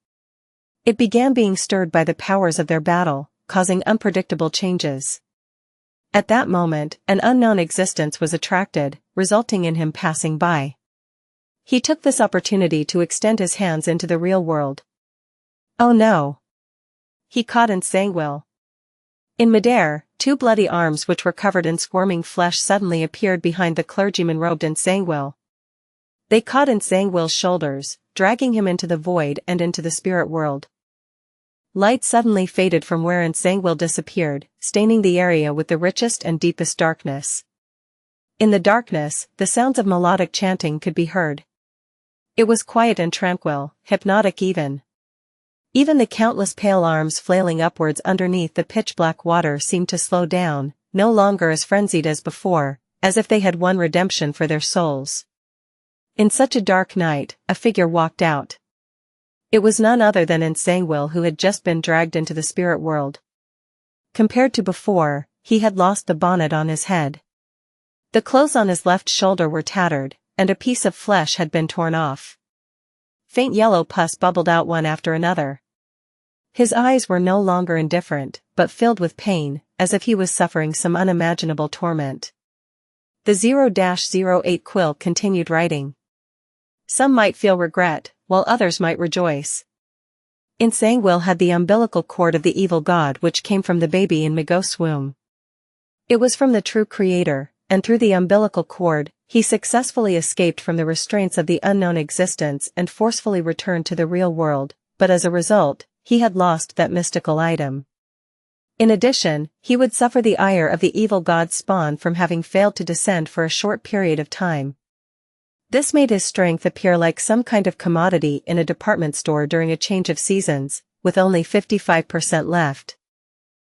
It began being stirred by the powers of their battle, causing unpredictable changes. At that moment, an unknown existence was attracted, resulting in him passing by. He took this opportunity to extend his hands into the real world. Oh no! He caught Nsangwill. In midair, two bloody arms which were covered in squirming flesh suddenly appeared behind the clergyman-robed Nsangwill. They caught Nsangwill's shoulders, dragging him into the void and into the spirit world. Light suddenly faded from where Nsangwill disappeared, staining the area with the richest and deepest darkness. In the darkness, the sounds of melodic chanting could be heard. It was quiet and tranquil, hypnotic even. Even the countless pale arms flailing upwards underneath the pitch-black water seemed to slow down, no longer as frenzied as before, as if they had won redemption for their souls. In such a dark night, a figure walked out. It was none other than Nsangwill, who had just been dragged into the spirit world. Compared to before, he had lost the bonnet on his head. The clothes on his left shoulder were tattered, and a piece of flesh had been torn off. Faint yellow pus bubbled out one after another. His eyes were no longer indifferent, but filled with pain, as if he was suffering some unimaginable torment. The 0-08 quill continued writing. Some might feel regret, while others might rejoice. Nsangwill had the umbilical cord of the evil god which came from the baby in Magos's womb. It was from the true creator, and through the umbilical cord, he successfully escaped from the restraints of the unknown existence and forcefully returned to the real world, but as a result, he had lost that mystical item. In addition, he would suffer the ire of the evil god's spawn from having failed to descend for a short period of time. This made his strength appear like some kind of commodity in a department store during a change of seasons, with only 55% left.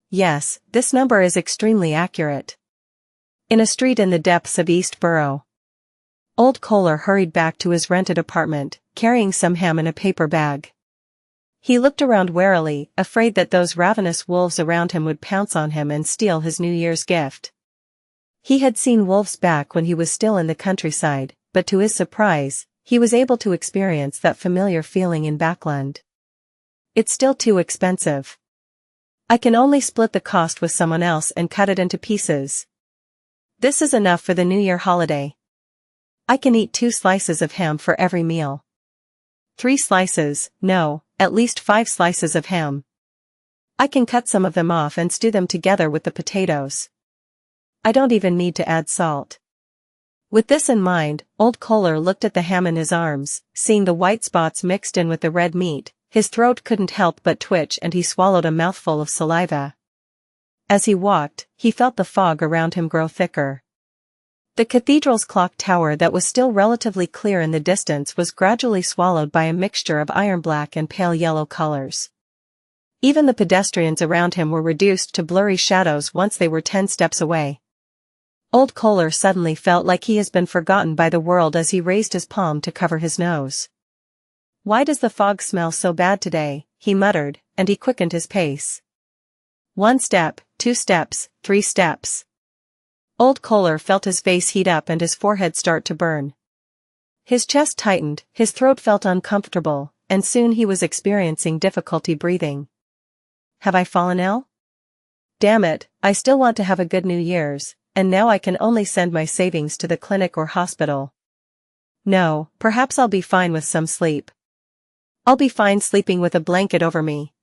Yes, this number is extremely accurate. In a street in the depths of East Borough, Old Kohler hurried back to his rented apartment, carrying some ham in a paper bag. He looked around warily, afraid that those ravenous wolves around him would pounce on him and steal his New Year's gift. He had seen wolves back when he was still in the countryside, but to his surprise, he was able to experience that familiar feeling in Backland. It's still too expensive. I can only split the cost with someone else and cut it into pieces. This is enough for the New Year holiday. I can eat 2 slices of ham for every meal. 3 slices, no, at least 5 slices of ham. I can cut some of them off and stew them together with the potatoes. I don't even need to add salt. With this in mind, Old Kohler looked at the ham in his arms, seeing the white spots mixed in with the red meat, his throat couldn't help but twitch and he swallowed a mouthful of saliva. As he walked, he felt the fog around him grow thicker. The cathedral's clock tower that was still relatively clear in the distance was gradually swallowed by a mixture of iron black and pale yellow colors. Even the pedestrians around him were reduced to blurry shadows once they were 10 steps away. Old Kohler suddenly felt like he has been forgotten by the world as he raised his palm to cover his nose. "Why does the fog smell so bad today?" he muttered, and he quickened his pace. 1 step, 2 steps, 3 steps. Old Kohler felt his face heat up and his forehead start to burn. His chest tightened, his throat felt uncomfortable, and soon he was experiencing difficulty breathing. Have I fallen ill? Damn it, I still want to have a good New Year's, and now I can only send my savings to the clinic or hospital. No, perhaps I'll be fine with some sleep. I'll be fine sleeping with a blanket over me.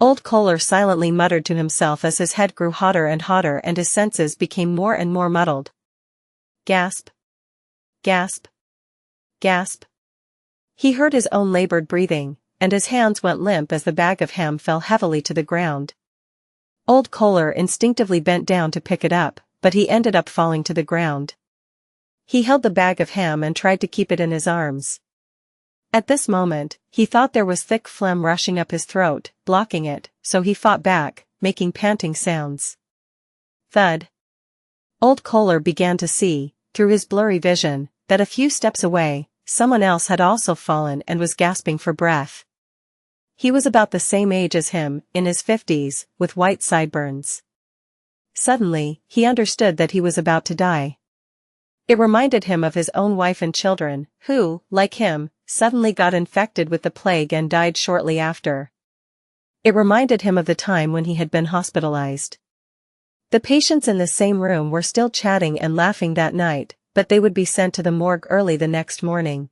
Old Kohler silently muttered to himself as his head grew hotter and hotter and his senses became more and more muddled. Gasp. Gasp. Gasp. He heard his own labored breathing, and his hands went limp as the bag of ham fell heavily to the ground. Old Kohler instinctively bent down to pick it up, but he ended up falling to the ground. He held the bag of ham and tried to keep it in his arms. At this moment, he thought there was thick phlegm rushing up his throat, blocking it, so he fought back, making panting sounds. Thud. Old Kohler began to see, through his blurry vision, that a few steps away, someone else had also fallen and was gasping for breath. He was about the same age as him, in his 50s, with white sideburns. Suddenly, he understood that he was about to die. It reminded him of his own wife and children, who, like him, suddenly got infected with the plague and died shortly after. It reminded him of the time when he had been hospitalized. The patients in the same room were still chatting and laughing that night, but they would be sent to the morgue early the next morning.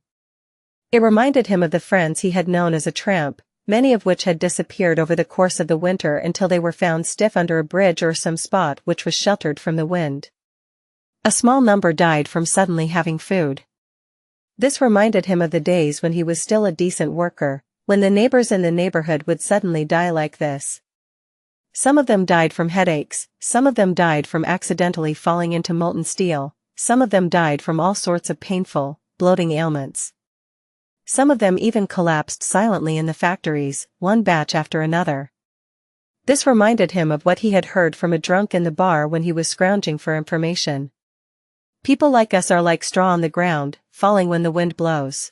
It reminded him of the friends he had known as a tramp, many of which had disappeared over the course of the winter until they were found stiff under a bridge or some spot which was sheltered from the wind. A small number died from suddenly having food. This reminded him of the days when he was still a decent worker, when the neighbors in the neighborhood would suddenly die like this. Some of them died from headaches, some of them died from accidentally falling into molten steel, some of them died from all sorts of painful, bloating ailments. Some of them even collapsed silently in the factories, one batch after another. This reminded him of what he had heard from a drunk in the bar when he was scrounging for information. People like us are like straw on the ground, falling when the wind blows.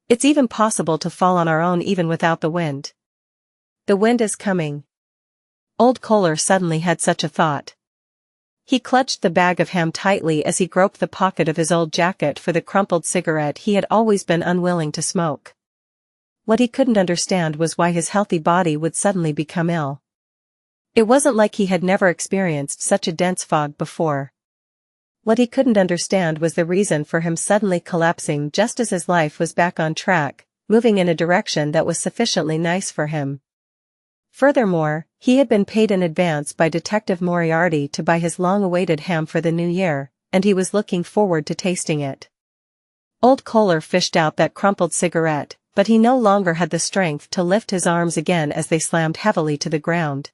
It's even possible to fall on our own even without the wind. The wind is coming. Old Kohler suddenly had such a thought. He clutched the bag of ham tightly as he groped the pocket of his old jacket for the crumpled cigarette he had always been unwilling to smoke. What he couldn't understand was why his healthy body would suddenly become ill. It wasn't like he had never experienced such a dense fog before. What he couldn't understand was the reason for him suddenly collapsing just as his life was back on track, moving in a direction that was sufficiently nice for him. Furthermore, he had been paid in advance by Detective Moriarty to buy his long-awaited ham for the new year, and he was looking forward to tasting it. Old Kohler fished out that crumpled cigarette, but he no longer had the strength to lift his arms again as they slammed heavily to the ground.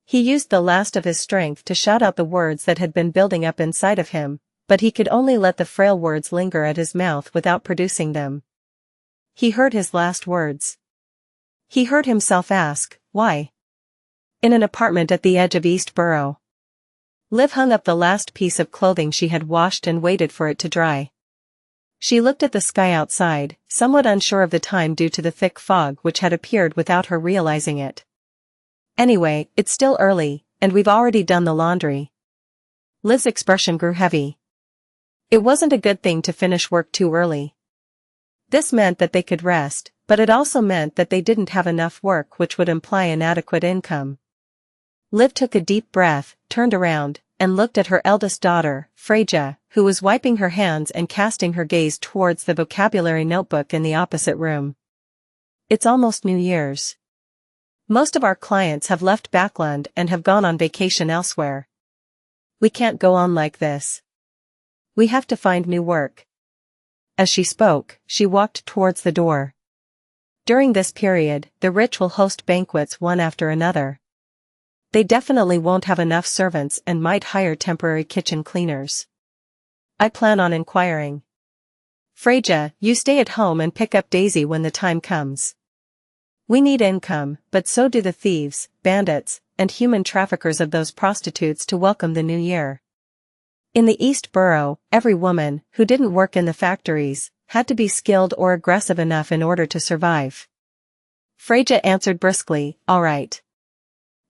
He used the last of his strength to shout out the words that had been building up inside of him, but he could only let the frail words linger at his mouth without producing them. He heard his last words. He heard himself ask, why? In an apartment at the edge of East Borough. Liv hung up the last piece of clothing she had washed and waited for it to dry. She looked at the sky outside, somewhat unsure of the time due to the thick fog which had appeared without her realizing it. Anyway, it's still early, and we've already done the laundry. Liv's expression grew heavy. It wasn't a good thing to finish work too early. This meant that they could rest, but it also meant that they didn't have enough work which would imply inadequate income. Liv took a deep breath, turned around, and looked at her eldest daughter, Xianxia, who was wiping her hands and casting her gaze towards the vocabulary notebook in the opposite room. It's almost New Year's. Most of our clients have left Backland and have gone on vacation elsewhere. We can't go on like this. We have to find new work. As she spoke, she walked towards the door. During this period, the rich will host banquets one after another. They definitely won't have enough servants and might hire temporary kitchen cleaners. I plan on inquiring. Xianxia, you stay at home and pick up Daisy when the time comes. We need income, but so do the thieves, bandits, and human traffickers of those prostitutes to welcome the new year. In the East Borough, every woman, who didn't work in the factories, had to be skilled or aggressive enough in order to survive. Freja answered briskly, all right.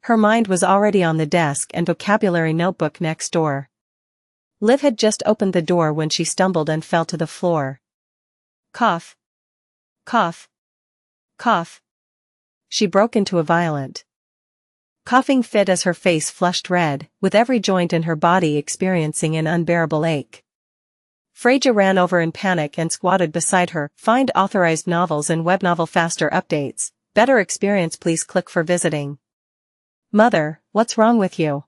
Her mind was already on the desk and vocabulary notebook next door. Liv had just opened the door when she stumbled and fell to the floor. Cough. Cough. Cough. She broke into a violent coughing fit as her face flushed red, with every joint in her body experiencing an unbearable ache. Freja ran over in panic and squatted beside her. Find authorized novels and webnovel faster updates. Better experience, please click for visiting. Mother, what's wrong with you?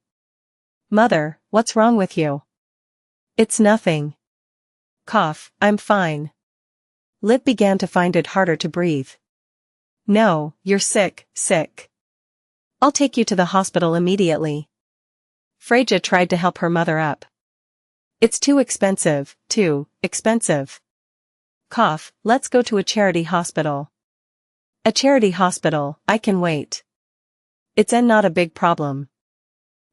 Mother, what's wrong with you? It's nothing. Cough, I'm fine. Liv began to find it harder to breathe. No, you're sick. I'll take you to the hospital immediately. Freja tried to help her mother up. It's too expensive. Cough, let's go to a charity hospital. A charity hospital, I can wait. It's not a big problem.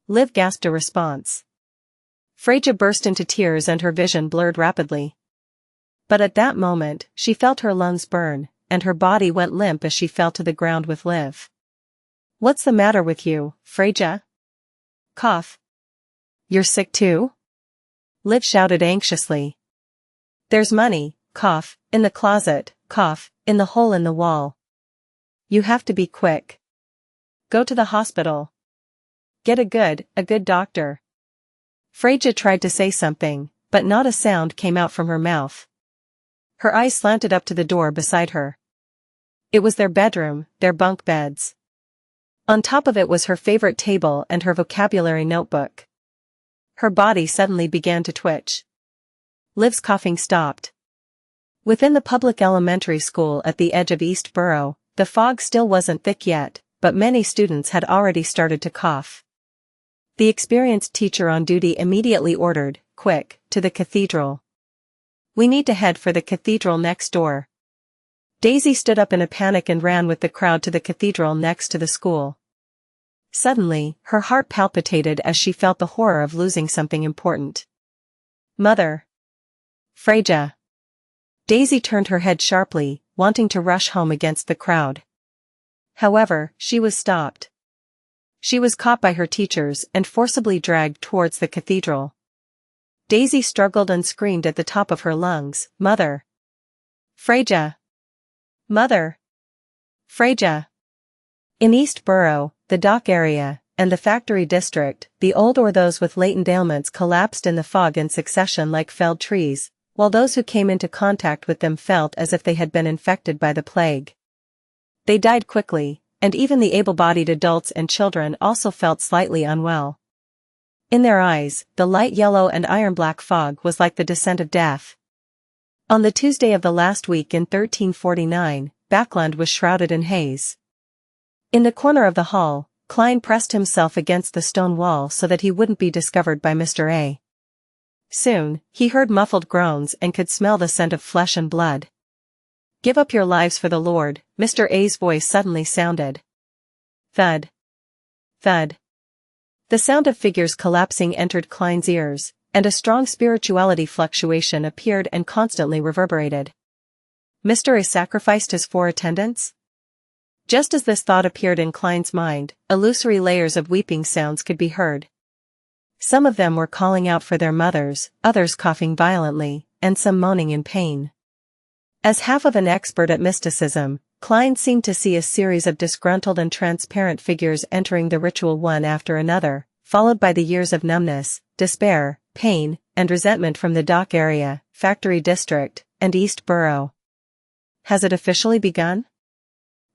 Liv gasped a response. Freja burst into tears and her vision blurred rapidly. But at that moment, she felt her lungs burn, and her body went limp as she fell to the ground with Liv. What's the matter with you, Freja? Cough. You're sick too? Liv shouted anxiously. There's money, cough, in the closet, cough, in the hole in the wall. You have to be quick. Go to the hospital. Get a good doctor. Freja tried to say something, but not a sound came out from her mouth. Her eyes slanted up to the door beside her. It was their bedroom, their bunk beds. On top of it was her favorite table and her vocabulary notebook. Her body suddenly began to twitch. Liv's coughing stopped. Within the public elementary school at the edge of East Borough, the fog still wasn't thick yet, but many students had already started to cough. The experienced teacher on duty immediately ordered, quick, to the cathedral. We need to head for the cathedral next door. Daisy stood up in a panic and ran with the crowd to the cathedral next to the school. Suddenly, her heart palpitated as she felt the horror of losing something important. Mother. Freja. Daisy turned her head sharply, wanting to rush home against the crowd. However, she was stopped. She was caught by her teachers and forcibly dragged towards the cathedral. Daisy struggled and screamed at the top of her lungs, Mother. Freja. Mother. Freja. In East Borough, the dock area, and the factory district, the old or those with latent ailments collapsed in the fog in succession like felled trees, while those who came into contact with them felt as if they had been infected by the plague. They died quickly, and even the able-bodied adults and children also felt slightly unwell. In their eyes, the light yellow and iron-black fog was like the descent of death. On the Tuesday of the last week in 1349, Backland was shrouded in haze. In the corner of the hall, Klein pressed himself against the stone wall so that he wouldn't be discovered by Mr. A. Soon, he heard muffled groans and could smell the scent of flesh and blood. Give up your lives for the Lord, Mr. A's voice suddenly sounded. Thud. Thud. The sound of figures collapsing entered Klein's ears, and a strong spirituality fluctuation appeared and constantly reverberated. Mr. A sacrificed his 4 attendants? Just as this thought appeared in Klein's mind, illusory layers of weeping sounds could be heard. Some of them were calling out for their mothers, others coughing violently, and some moaning in pain. As half of an expert at mysticism, Klein seemed to see a series of disgruntled and transparent figures entering the ritual one after another, followed by the years of numbness, despair, pain, and resentment from the dock area, factory district, and East Borough. Has it officially begun?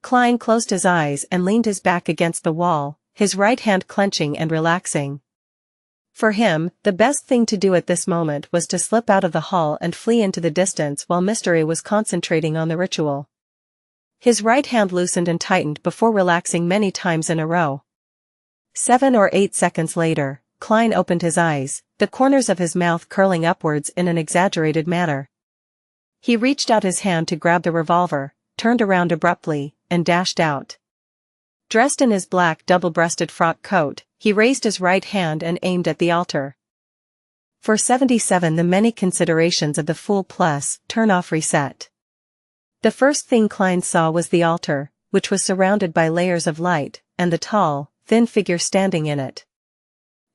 Klein closed his eyes and leaned his back against the wall, his right hand clenching and relaxing. For him, the best thing to do at this moment was to slip out of the hall and flee into the distance while Mr. A was concentrating on the ritual. His right hand loosened and tightened before relaxing many times in a row. 7 or 8 seconds later, Klein opened his eyes, the corners of his mouth curling upwards in an exaggerated manner. He reached out his hand to grab the revolver, turned around abruptly, and dashed out. Dressed in his black double-breasted frock coat, he raised his right hand and aimed at the altar. For 77 the many considerations of the Fool Plus turn-off reset. The first thing Klein saw was the altar, which was surrounded by layers of light, and the tall, thin figure standing in it.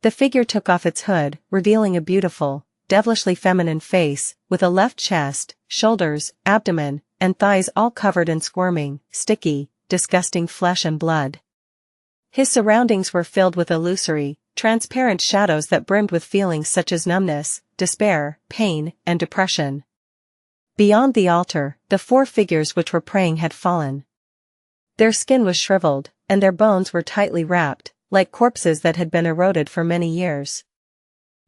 The figure took off its hood, revealing a beautiful, devilishly feminine face, with a left chest, shoulders, abdomen, and thighs all covered in squirming, sticky, disgusting flesh and blood. His surroundings were filled with illusory, transparent shadows that brimmed with feelings such as numbness, despair, pain, and depression. Beyond the altar, the 4 figures which were praying had fallen. Their skin was shriveled, and their bones were tightly wrapped, like corpses that had been eroded for many years.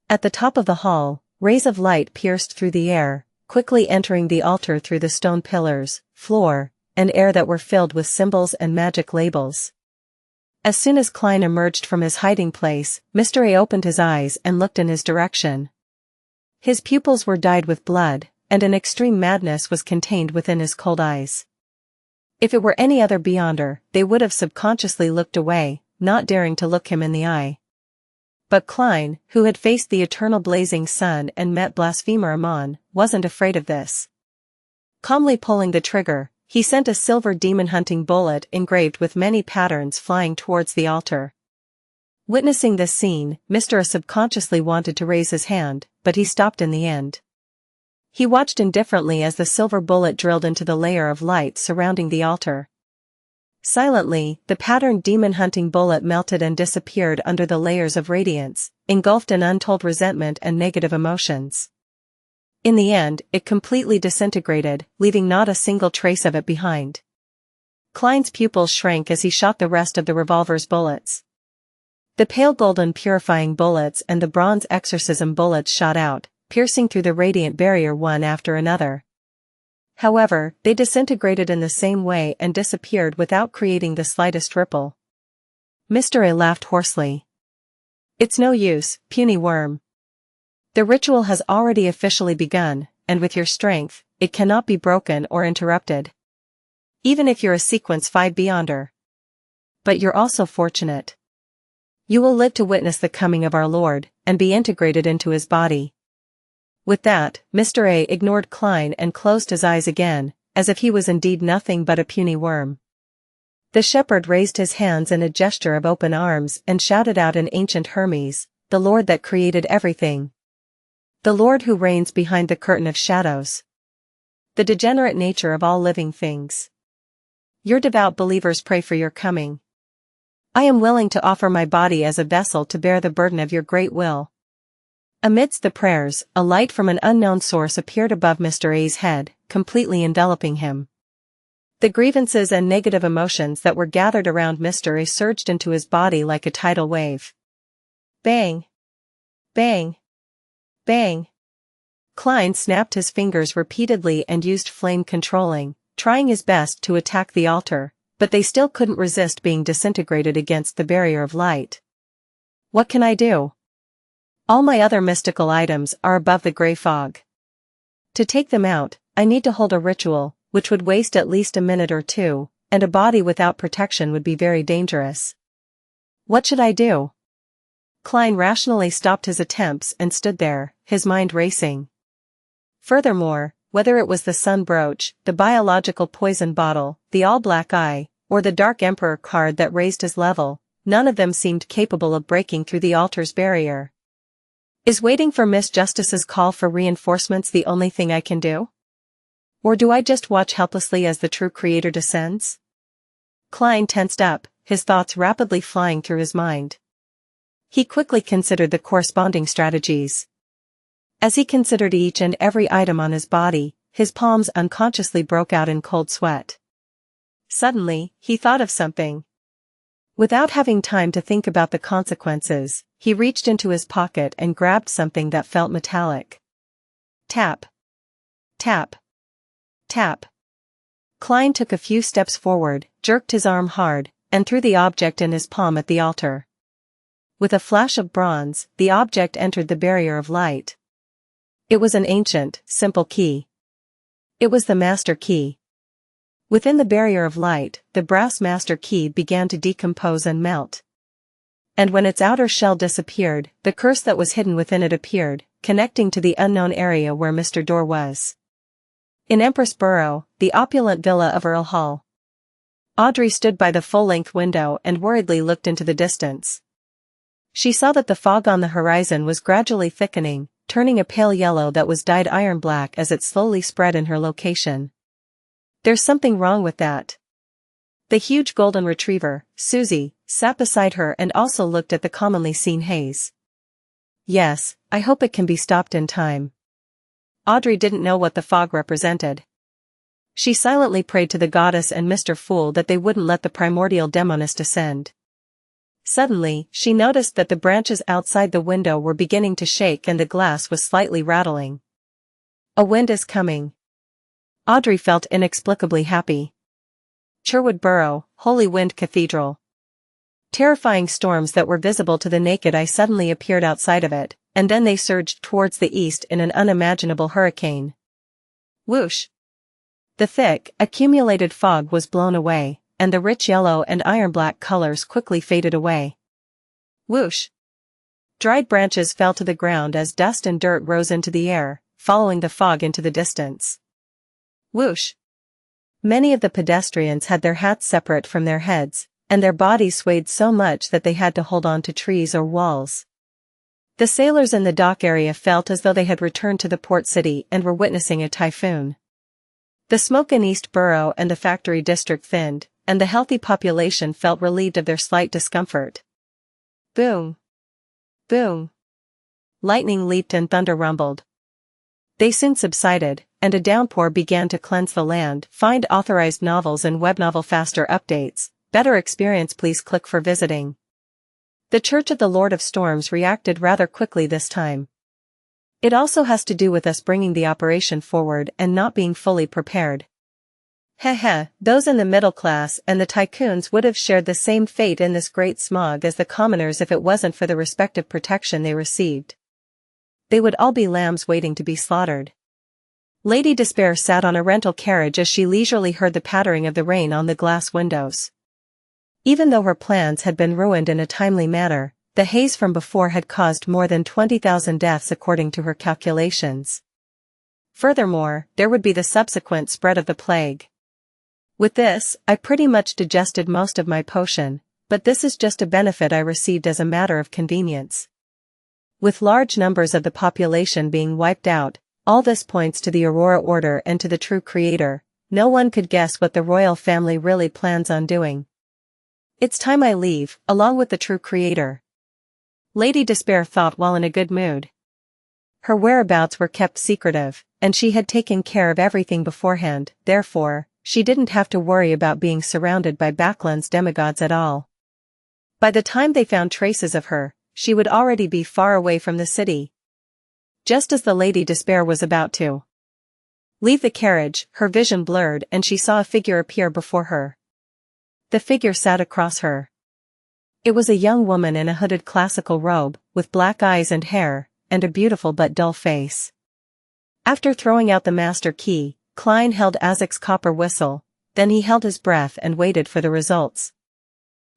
At the top of the hall, rays of light pierced through the air, quickly entering the altar through the stone pillars, floor, and air that were filled with symbols and magic labels. As soon as Klein emerged from his hiding place, Mr. A opened his eyes and looked in his direction. His pupils were dyed with blood, and an extreme madness was contained within his cold eyes. If it were any other Beyonder, they would have subconsciously looked away, not daring to look him in the eye. But Klein, who had faced the eternal blazing sun and met blasphemer Amon, wasn't afraid of this. Calmly pulling the trigger, he sent a silver demon-hunting bullet engraved with many patterns flying towards the altar. Witnessing this scene, Mr. A subconsciously wanted to raise his hand, but he stopped in the end. He watched indifferently as the silver bullet drilled into the layer of light surrounding the altar. Silently, the patterned demon-hunting bullet melted and disappeared under the layers of radiance, engulfed in untold resentment and negative emotions. In the end, it completely disintegrated, leaving not a single trace of it behind. Klein's pupils shrank as he shot the rest of the revolver's bullets. The pale golden purifying bullets and the bronze exorcism bullets shot out, piercing through the radiant barrier one after another. However, they disintegrated in the same way and disappeared without creating the slightest ripple. Mr. A laughed hoarsely. "It's no use, puny worm. The ritual has already officially begun, and with your strength, it cannot be broken or interrupted. Even if you're a sequence 5 Beyonder. But you're also fortunate. You will live to witness the coming of our Lord, and be integrated into his body." With that, Mr. A ignored Klein and closed his eyes again, as if he was indeed nothing but a puny worm. The shepherd raised his hands in a gesture of open arms and shouted out in ancient Hermes, "The Lord that created everything. The Lord who reigns behind the curtain of shadows. The degenerate nature of all living things. Your devout believers pray for your coming. I am willing to offer my body as a vessel to bear the burden of your great will." Amidst the prayers, a light from an unknown source appeared above Mr. A's head, completely enveloping him. The grievances and negative emotions that were gathered around Mr. A surged into his body like a tidal wave. Bang! Bang! Bang! Klein snapped his fingers repeatedly and used flame controlling, trying his best to attack the altar, but they still couldn't resist being disintegrated against the barrier of light. "What can I do? All my other mystical items are above the gray fog. To take them out, I need to hold a ritual, which would waste at least a minute or two, and a body without protection would be very dangerous. What should I do?" Klein rationally stopped his attempts and stood there, his mind racing. Furthermore, whether it was the sun brooch, the biological poison bottle, the all-black eye, or the Dark Emperor card that raised his level, none of them seemed capable of breaking through the altar's barrier. Is waiting for Miss Justice's call for reinforcements the only thing I can do? Or do I just watch helplessly as the true creator descends? Klein tensed up, his thoughts rapidly flying through his mind. He quickly considered the corresponding strategies. As he considered each and every item on his body, his palms unconsciously broke out in cold sweat. Suddenly, he thought of something. Without having time to think about the consequences, he reached into his pocket and grabbed something that felt metallic. Tap. Tap. Tap. Klein took a few steps forward, jerked his arm hard, and threw the object in his palm at the altar. With a flash of bronze, the object entered the barrier of light. It was an ancient, simple key. It was the master key. Within the barrier of light, the brass master key began to decompose and melt. And when its outer shell disappeared, the curse that was hidden within it appeared, connecting to the unknown area where Mr. Door was. In Empress Borough, the opulent villa of Earl Hall. Audrey stood by the full-length window and worriedly looked into the distance. She saw that the fog on the horizon was gradually thickening, turning a pale yellow that was dyed iron black as it slowly spread in her location. There's something wrong with that. The huge golden retriever, Susie, sat beside her and also looked at the commonly seen haze. Yes, I hope it can be stopped in time. Audrey didn't know what the fog represented. She silently prayed to the goddess and Mr. Fool that they wouldn't let the primordial demoness descend. Suddenly, she noticed that the branches outside the window were beginning to shake and the glass was slightly rattling. A wind is coming. Audrey felt inexplicably happy. Sherwood Borough, Holy Wind Cathedral. Terrifying storms that were visible to the naked eye suddenly appeared outside of it, and then they surged towards the east in an unimaginable hurricane. Whoosh! The thick, accumulated fog was blown away, and the rich yellow and iron-black colors quickly faded away. Whoosh! Dried branches fell to the ground as dust and dirt rose into the air, following the fog into the distance. Whoosh! Many of the pedestrians had their hats separate from their heads, and their bodies swayed so much that they had to hold on to trees or walls. The sailors in the dock area felt as though they had returned to the port city and were witnessing a typhoon. The smoke in East Borough and the factory district thinned, and the healthy population felt relieved of their slight discomfort. Boom! Boom! Lightning leaped and thunder rumbled. They soon subsided, and a downpour began to cleanse the land. Find authorized novels and web novel faster updates. Better experience, please click for visiting. The Church of the Lord of Storms reacted rather quickly this time. It also has to do with us bringing the operation forward and not being fully prepared. Heh, those in the middle class and the tycoons would have shared the same fate in this great smog as the commoners if it wasn't for the respective protection they received. They would all be lambs waiting to be slaughtered. Lady Despair sat on a rental carriage as she leisurely heard the pattering of the rain on the glass windows. Even though her plans had been ruined in a timely manner, the haze from before had caused more than 20,000 deaths according to her calculations. Furthermore, there would be the subsequent spread of the plague. With this, I pretty much digested most of my potion, but this is just a benefit I received as a matter of convenience. With large numbers of the population being wiped out, all this points to the Aurora Order and to the true creator. No one could guess what the royal family really plans on doing. It's time I leave, along with the true creator. Lady Despair thought while in a good mood. Her whereabouts were kept secretive, and she had taken care of everything beforehand, therefore, she didn't have to worry about being surrounded by Backland's demigods at all. By the time they found traces of her, she would already be far away from the city. Just as the Lady Despair was about to leave the carriage, her vision blurred and she saw a figure appear before her. The figure sat across her. It was a young woman in a hooded classical robe, with black eyes and hair, and a beautiful but dull face. After throwing out the master key, Klein held Edessak's copper whistle, then he held his breath and waited for the results.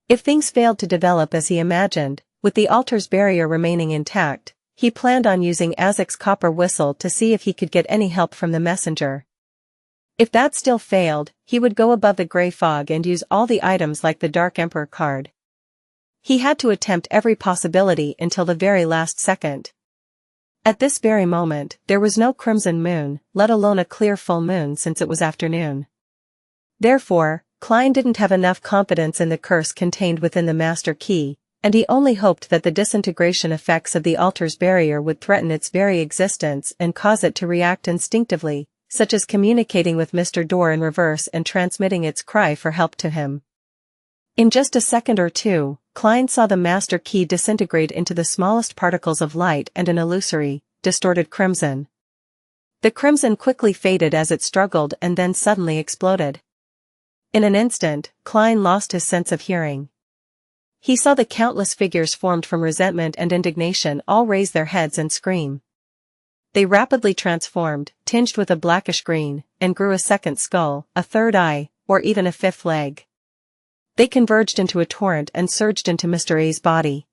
If things failed to develop as he imagined, with the altar's barrier remaining intact, he planned on using Edessak's copper whistle to see if he could get any help from the messenger. If that still failed, he would go above the grey fog and use all the items like the Dark Emperor card. He had to attempt every possibility until the very last second. At this very moment, there was no crimson moon, let alone a clear full moon since it was afternoon. Therefore, Klein didn't have enough confidence in the curse contained within the master key, and he only hoped that the disintegration effects of the altar's barrier would threaten its very existence and cause it to react instinctively, such as communicating with Mr. Door in reverse and transmitting its cry for help to him. In just a second or two, Klein saw the master key disintegrate into the smallest particles of light and an illusory, distorted crimson. The crimson quickly faded as it struggled and then suddenly exploded. In an instant, Klein lost his sense of hearing. He saw the countless figures formed from resentment and indignation all raise their heads and scream. They rapidly transformed, tinged with a blackish green, and grew a second skull, a third eye, or even a fifth leg. They converged into a torrent and surged into Mr. A's body.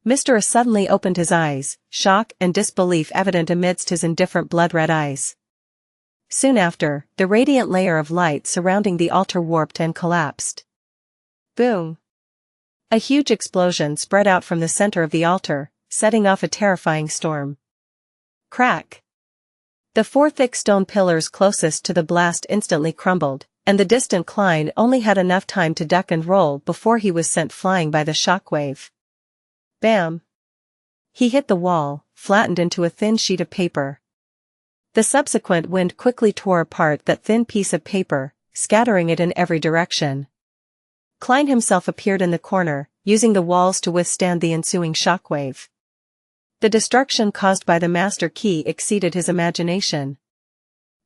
Mr. A suddenly opened his eyes, shock and disbelief evident amidst his indifferent blood-red eyes. Soon after, the radiant layer of light surrounding the altar warped and collapsed. Boom! A huge explosion spread out from the center of the altar, setting off a terrifying storm. Crack! The 4 thick stone pillars closest to the blast instantly crumbled, and the distant Klein only had enough time to duck and roll before he was sent flying by the shockwave. Bam! He hit the wall, flattened into a thin sheet of paper. The subsequent wind quickly tore apart that thin piece of paper, scattering it in every direction. Klein himself appeared in the corner, using the walls to withstand the ensuing shockwave. The destruction caused by the master key exceeded his imagination.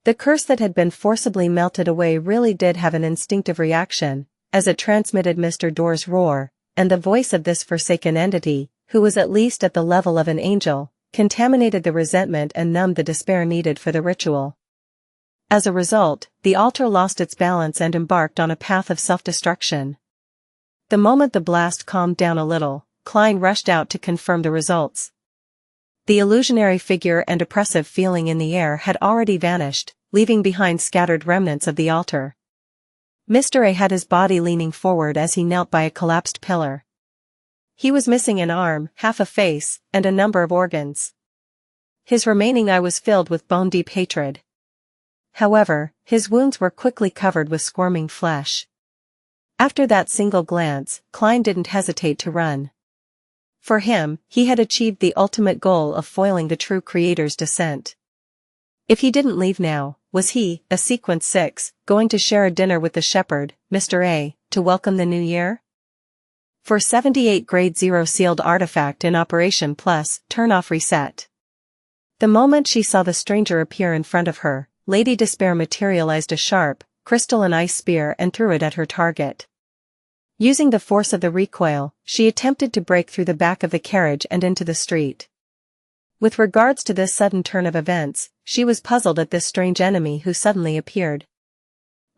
The curse that had been forcibly melted away really did have an instinctive reaction, as it transmitted Mr. Door's roar, and the voice of this forsaken entity, who was at least at the level of an angel, contaminated the resentment and numbed the despair needed for the ritual. As a result, the altar lost its balance and embarked on a path of self-destruction. The moment the blast calmed down a little, Klein rushed out to confirm the results. The illusionary figure and oppressive feeling in the air had already vanished, leaving behind scattered remnants of the altar. Mr. A had his body leaning forward as he knelt by a collapsed pillar. He was missing an arm, half a face, and a number of organs. His remaining eye was filled with bone-deep hatred. However, his wounds were quickly covered with squirming flesh. After that single glance, Klein didn't hesitate to run. For him, he had achieved the ultimate goal of foiling the true creator's descent. If he didn't leave now, was he, a Sequence 6, going to share a dinner with the shepherd, Mr. A, to welcome the new year? For 78 Grade 0 sealed artifact in operation plus, turn off reset. The moment she saw the stranger appear in front of her, Lady Despair materialized a sharp, crystalline ice spear and threw it at her target. Using the force of the recoil, she attempted to break through the back of the carriage and into the street. With regards to this sudden turn of events, she was puzzled at this strange enemy who suddenly appeared.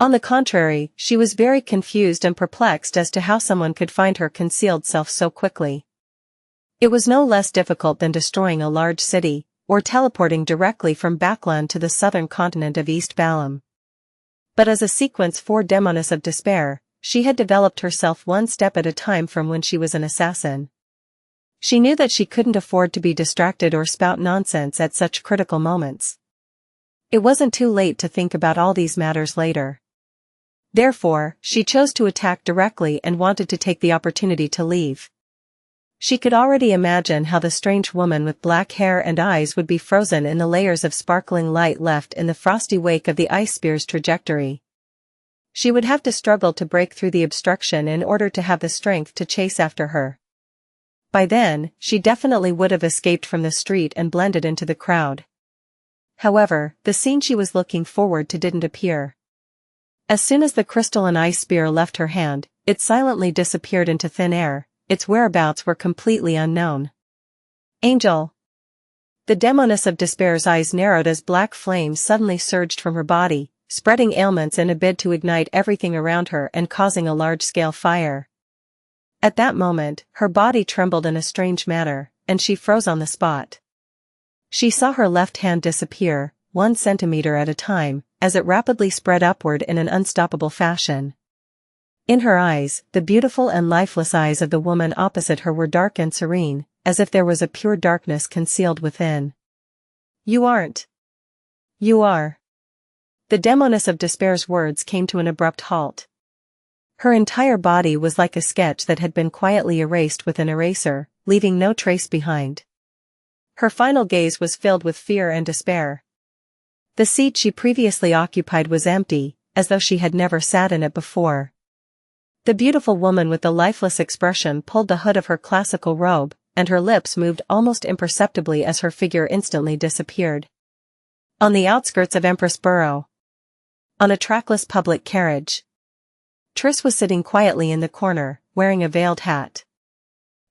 On the contrary, she was very confused and perplexed as to how someone could find her concealed self so quickly. It was no less difficult than destroying a large city, or teleporting directly from Backland to the southern continent of East Balam. But as a Sequence 4 Demoness of Despair, she had developed herself one step at a time from when she was an assassin. She knew that she couldn't afford to be distracted or spout nonsense at such critical moments. It wasn't too late to think about all these matters later. Therefore, she chose to attack directly and wanted to take the opportunity to leave. She could already imagine how the strange woman with black hair and eyes would be frozen in the layers of sparkling light left in the frosty wake of the ice spear's trajectory. She would have to struggle to break through the obstruction in order to have the strength to chase after her. By then, she definitely would have escaped from the street and blended into the crowd. However, the scene she was looking forward to didn't appear. As soon as the crystalline ice spear left her hand, it silently disappeared into thin air. Its whereabouts were completely unknown. Angel! The Demoness of Despair's eyes narrowed as black flames suddenly surged from her body, spreading ailments in a bid to ignite everything around her and causing a large-scale fire. At that moment, her body trembled in a strange manner, and she froze on the spot. She saw her left hand disappear, 1 centimeter at a time, as it rapidly spread upward in an unstoppable fashion. In her eyes, the beautiful and lifeless eyes of the woman opposite her were dark and serene, as if there was a pure darkness concealed within. You aren't. You are. The Demoness of Despair's words came to an abrupt halt. Her entire body was like a sketch that had been quietly erased with an eraser, leaving no trace behind. Her final gaze was filled with fear and despair. The seat she previously occupied was empty, as though she had never sat in it before. The beautiful woman with the lifeless expression pulled the hood of her classical robe, and her lips moved almost imperceptibly as her figure instantly disappeared. On the outskirts of Empress Borough. On a trackless public carriage. Triss was sitting quietly in the corner, wearing a veiled hat.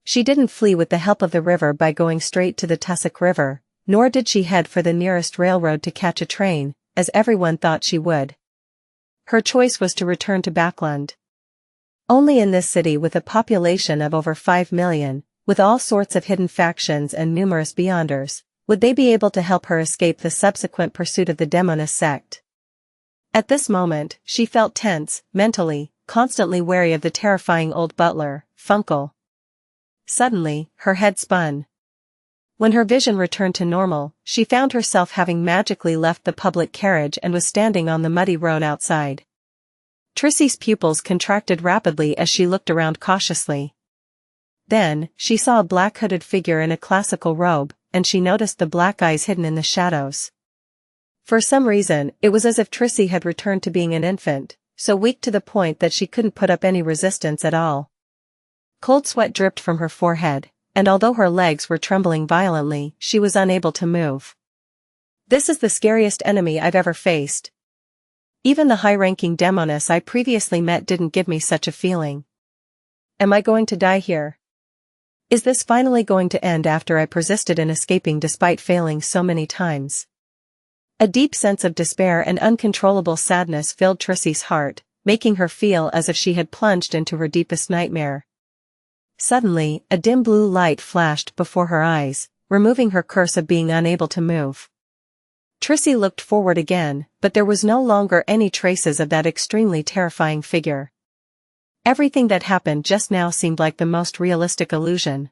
She didn't flee with the help of the river by going straight to the Tussock River, nor did she head for the nearest railroad to catch a train, as everyone thought she would. Her choice was to return to Backland. Only in this city with a population of over 5 million, with all sorts of hidden factions and numerous beyonders, would they be able to help her escape the subsequent pursuit of the Demoness sect. At this moment, she felt tense, mentally, constantly wary of the terrifying old butler, Funkel. Suddenly, her head spun. When her vision returned to normal, she found herself having magically left the public carriage and was standing on the muddy road outside. Trissy's pupils contracted rapidly as she looked around cautiously. Then, she saw a black-hooded figure in a classical robe, and she noticed the black eyes hidden in the shadows. For some reason, it was as if Trissy had returned to being an infant, so weak to the point that she couldn't put up any resistance at all. Cold sweat dripped from her forehead, and although her legs were trembling violently, she was unable to move. This is the scariest enemy I've ever faced. Even the high-ranking demoness I previously met didn't give me such a feeling. Am I going to die here? Is this finally going to end after I persisted in escaping despite failing so many times? A deep sense of despair and uncontrollable sadness filled Trissy's heart, making her feel as if she had plunged into her deepest nightmare. Suddenly, a dim blue light flashed before her eyes, removing her curse of being unable to move. Trissy looked forward again, but there was no longer any traces of that extremely terrifying figure. Everything that happened just now seemed like the most realistic illusion.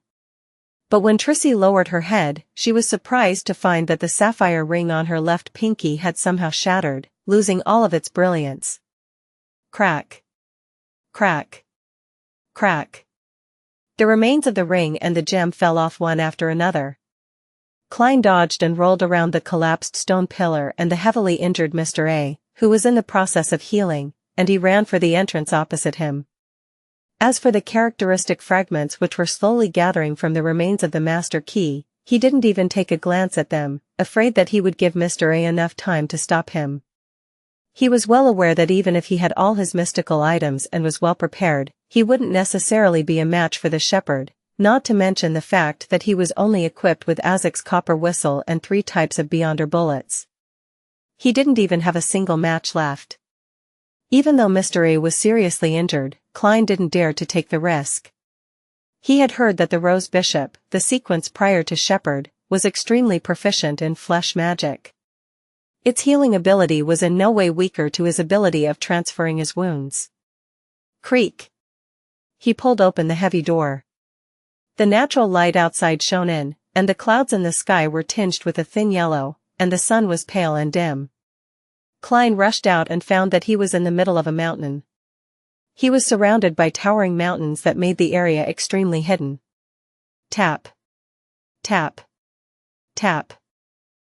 But when Trissy lowered her head, she was surprised to find that the sapphire ring on her left pinky had somehow shattered, losing all of its brilliance. Crack. Crack. Crack. The remains of the ring and the gem fell off one after another. Klein dodged and rolled around the collapsed stone pillar and the heavily injured Mr. A, who was in the process of healing, and he ran for the entrance opposite him. As for the characteristic fragments which were slowly gathering from the remains of the master key, he didn't even take a glance at them, afraid that he would give Mr. A enough time to stop him. He was well aware that even if he had all his mystical items and was well prepared, he wouldn't necessarily be a match for the shepherd, not to mention the fact that he was only equipped with Edeссak's copper whistle and 3 types of Beyonder bullets. He didn't even have a single match left. Even though Mr. A was seriously injured, Klein didn't dare to take the risk. He had heard that the Rose Bishop, the sequence prior to Shepherd, was extremely proficient in flesh magic. Its healing ability was in no way weaker to his ability of transferring his wounds. Creak. He pulled open the heavy door. The natural light outside shone in, and the clouds in the sky were tinged with a thin yellow, and the sun was pale and dim. Klein rushed out and found that he was in the middle of a mountain. He was surrounded by towering mountains that made the area extremely hidden. Tap. Tap. Tap.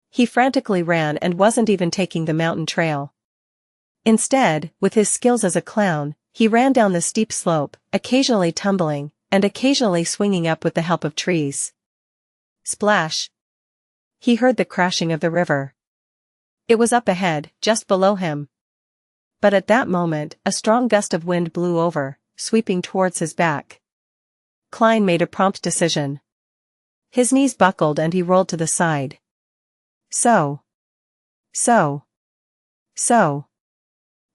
He frantically ran and wasn't even taking the mountain trail. Instead, with his skills as a clown, he ran down the steep slope, occasionally tumbling, and occasionally swinging up with the help of trees. Splash! He heard the crashing of the river. It was up ahead, just below him. But at that moment, a strong gust of wind blew over, sweeping towards his back. Klein made a prompt decision. His knees buckled and he rolled to the side. So.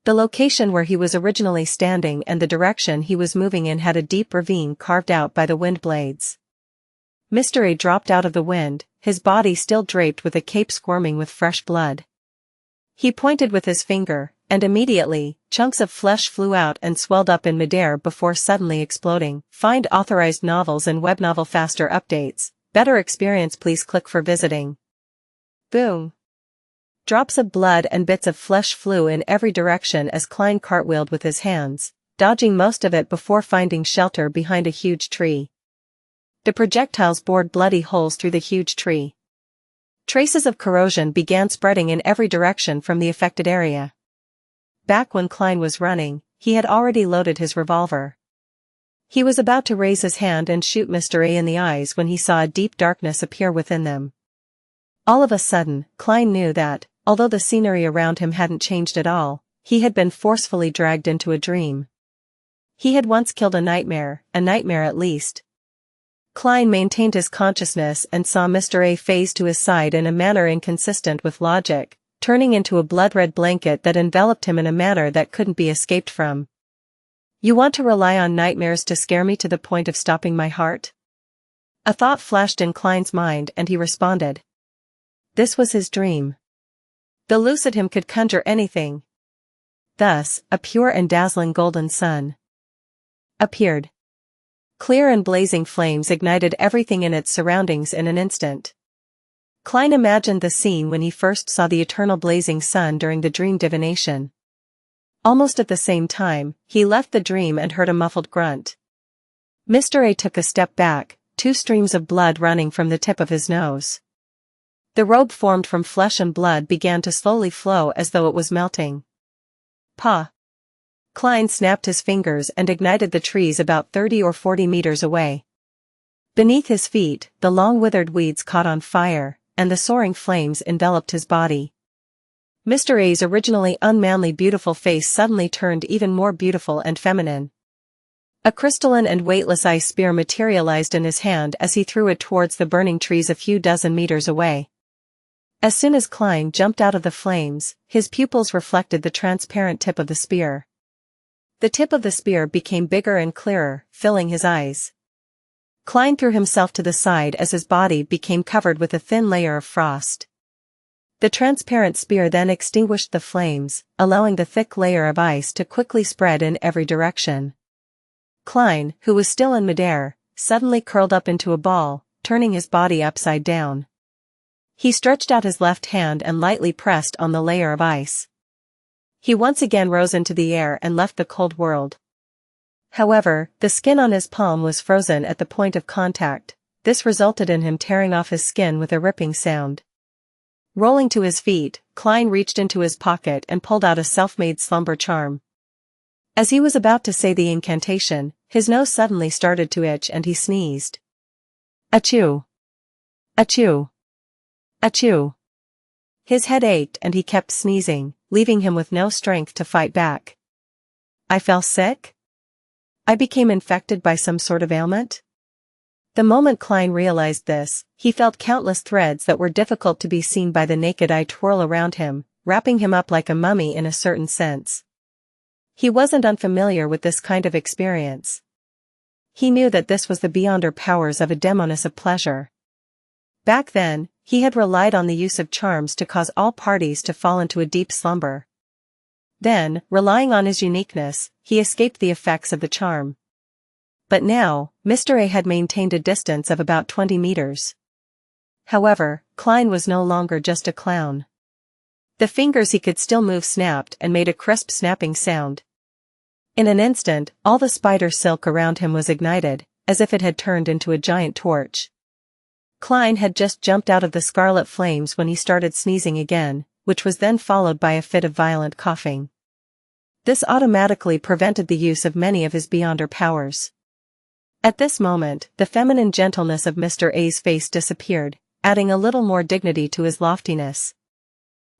The location where he was originally standing and the direction he was moving in had a deep ravine carved out by the wind blades. Mr. A dropped out of the wind, his body still draped with a cape squirming with fresh blood. He pointed with his finger, and immediately, chunks of flesh flew out and swelled up in midair before suddenly exploding. Find authorized novels and web novel faster updates. Better experience, please click for visiting. Boom. Drops of blood and bits of flesh flew in every direction as Klein cartwheeled with his hands, dodging most of it before finding shelter behind a huge tree. The projectiles bored bloody holes through the huge tree. Traces of corrosion began spreading in every direction from the affected area. Back when Klein was running, he had already loaded his revolver. He was about to raise his hand and shoot Mr. A in the eyes when he saw a deep darkness appear within them. All of a sudden, Klein knew that, although the scenery around him hadn't changed at all, he had been forcefully dragged into a dream. He had once killed a nightmare at least. Klein maintained his consciousness and saw Mr. A phase to his side in a manner inconsistent with logic, turning into a blood-red blanket that enveloped him in a manner that couldn't be escaped from. You want to rely on nightmares to scare me to the point of stopping my heart? A thought flashed in Klein's mind and he responded. This was his dream. The lucid him could conjure anything. Thus, a pure and dazzling golden sun appeared. Clear and blazing flames ignited everything in its surroundings in an instant. Klein imagined the scene when he first saw the eternal blazing sun during the dream divination. Almost at the same time, he left the dream and heard a muffled grunt. Mr. A took a step back, 2 streams of blood running from the tip of his nose. The robe formed from flesh and blood began to slowly flow as though it was melting. Pa! Klein snapped his fingers and ignited the trees about 30 or 40 meters away. Beneath his feet, the long withered weeds caught on fire, and the soaring flames enveloped his body. Mr. A's originally unmanly beautiful face suddenly turned even more beautiful and feminine. A crystalline and weightless ice spear materialized in his hand as he threw it towards the burning trees a few dozen meters away. As soon as Klein jumped out of the flames, his pupils reflected the transparent tip of the spear. The tip of the spear became bigger and clearer, filling his eyes. Klein threw himself to the side as his body became covered with a thin layer of frost. The transparent spear then extinguished the flames, allowing the thick layer of ice to quickly spread in every direction. Klein, who was still in midair, suddenly curled up into a ball, turning his body upside down. He stretched out his left hand and lightly pressed on the layer of ice. He once again rose into the air and left the cold world. However, the skin on his palm was frozen at the point of contact. This resulted in him tearing off his skin with a ripping sound. Rolling to his feet, Klein reached into his pocket and pulled out a self-made slumber charm. As he was about to say the incantation, his nose suddenly started to itch and he sneezed. Achoo! Achoo! Achoo! His head ached and he kept sneezing, leaving him with no strength to fight back. I fell sick? I became infected by some sort of ailment? The moment Klein realized this, he felt countless threads that were difficult to be seen by the naked eye twirl around him, wrapping him up like a mummy in a certain sense. He wasn't unfamiliar with this kind of experience. He knew that this was the beyonder powers of a demoness of pleasure. Back then, he had relied on the use of charms to cause all parties to fall into a deep slumber. Then, relying on his uniqueness, he escaped the effects of the charm. But now, Mr. A had maintained a distance of about 20 meters. However, Klein was no longer just a clown. The fingers he could still move snapped and made a crisp snapping sound. In an instant, all the spider silk around him was ignited, as if it had turned into a giant torch. Klein had just jumped out of the scarlet flames when he started sneezing again, which was then followed by a fit of violent coughing. This automatically prevented the use of many of his beyonder powers. At this moment, the feminine gentleness of Mr. A's face disappeared, adding a little more dignity to his loftiness.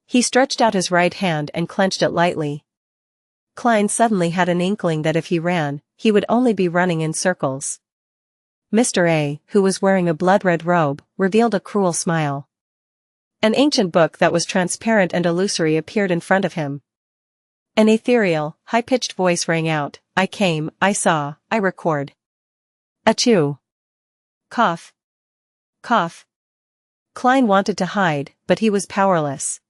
He stretched out his right hand and clenched it lightly. Klein suddenly had an inkling that if he ran, he would only be running in circles. Mr. A, who was wearing a blood-red robe, revealed a cruel smile. An ancient book that was transparent and illusory appeared in front of him. An ethereal, high-pitched voice rang out, I came, I saw, I record. Achoo! Cough! Cough! Klein wanted to hide, but he was powerless.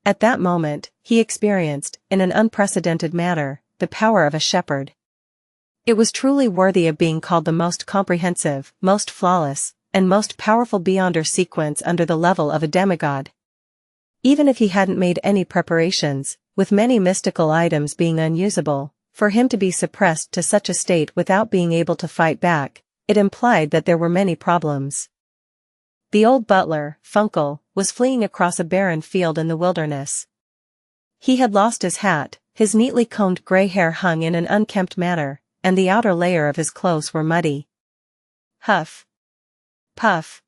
At that moment, he experienced, in an unprecedented manner, the power of a shepherd. It was truly worthy of being called the most comprehensive, most flawless, and most powerful beyonder sequence under the level of a demigod. Even if he hadn't made any preparations, with many mystical items being unusable, for him to be suppressed to such a state without being able to fight back, it implied that there were many problems. The old butler, Funkel, was fleeing across a barren field in the wilderness. He had lost his hat, his neatly combed gray hair hung in an unkempt manner, and the outer layer of his clothes were muddy. Huff. Puff.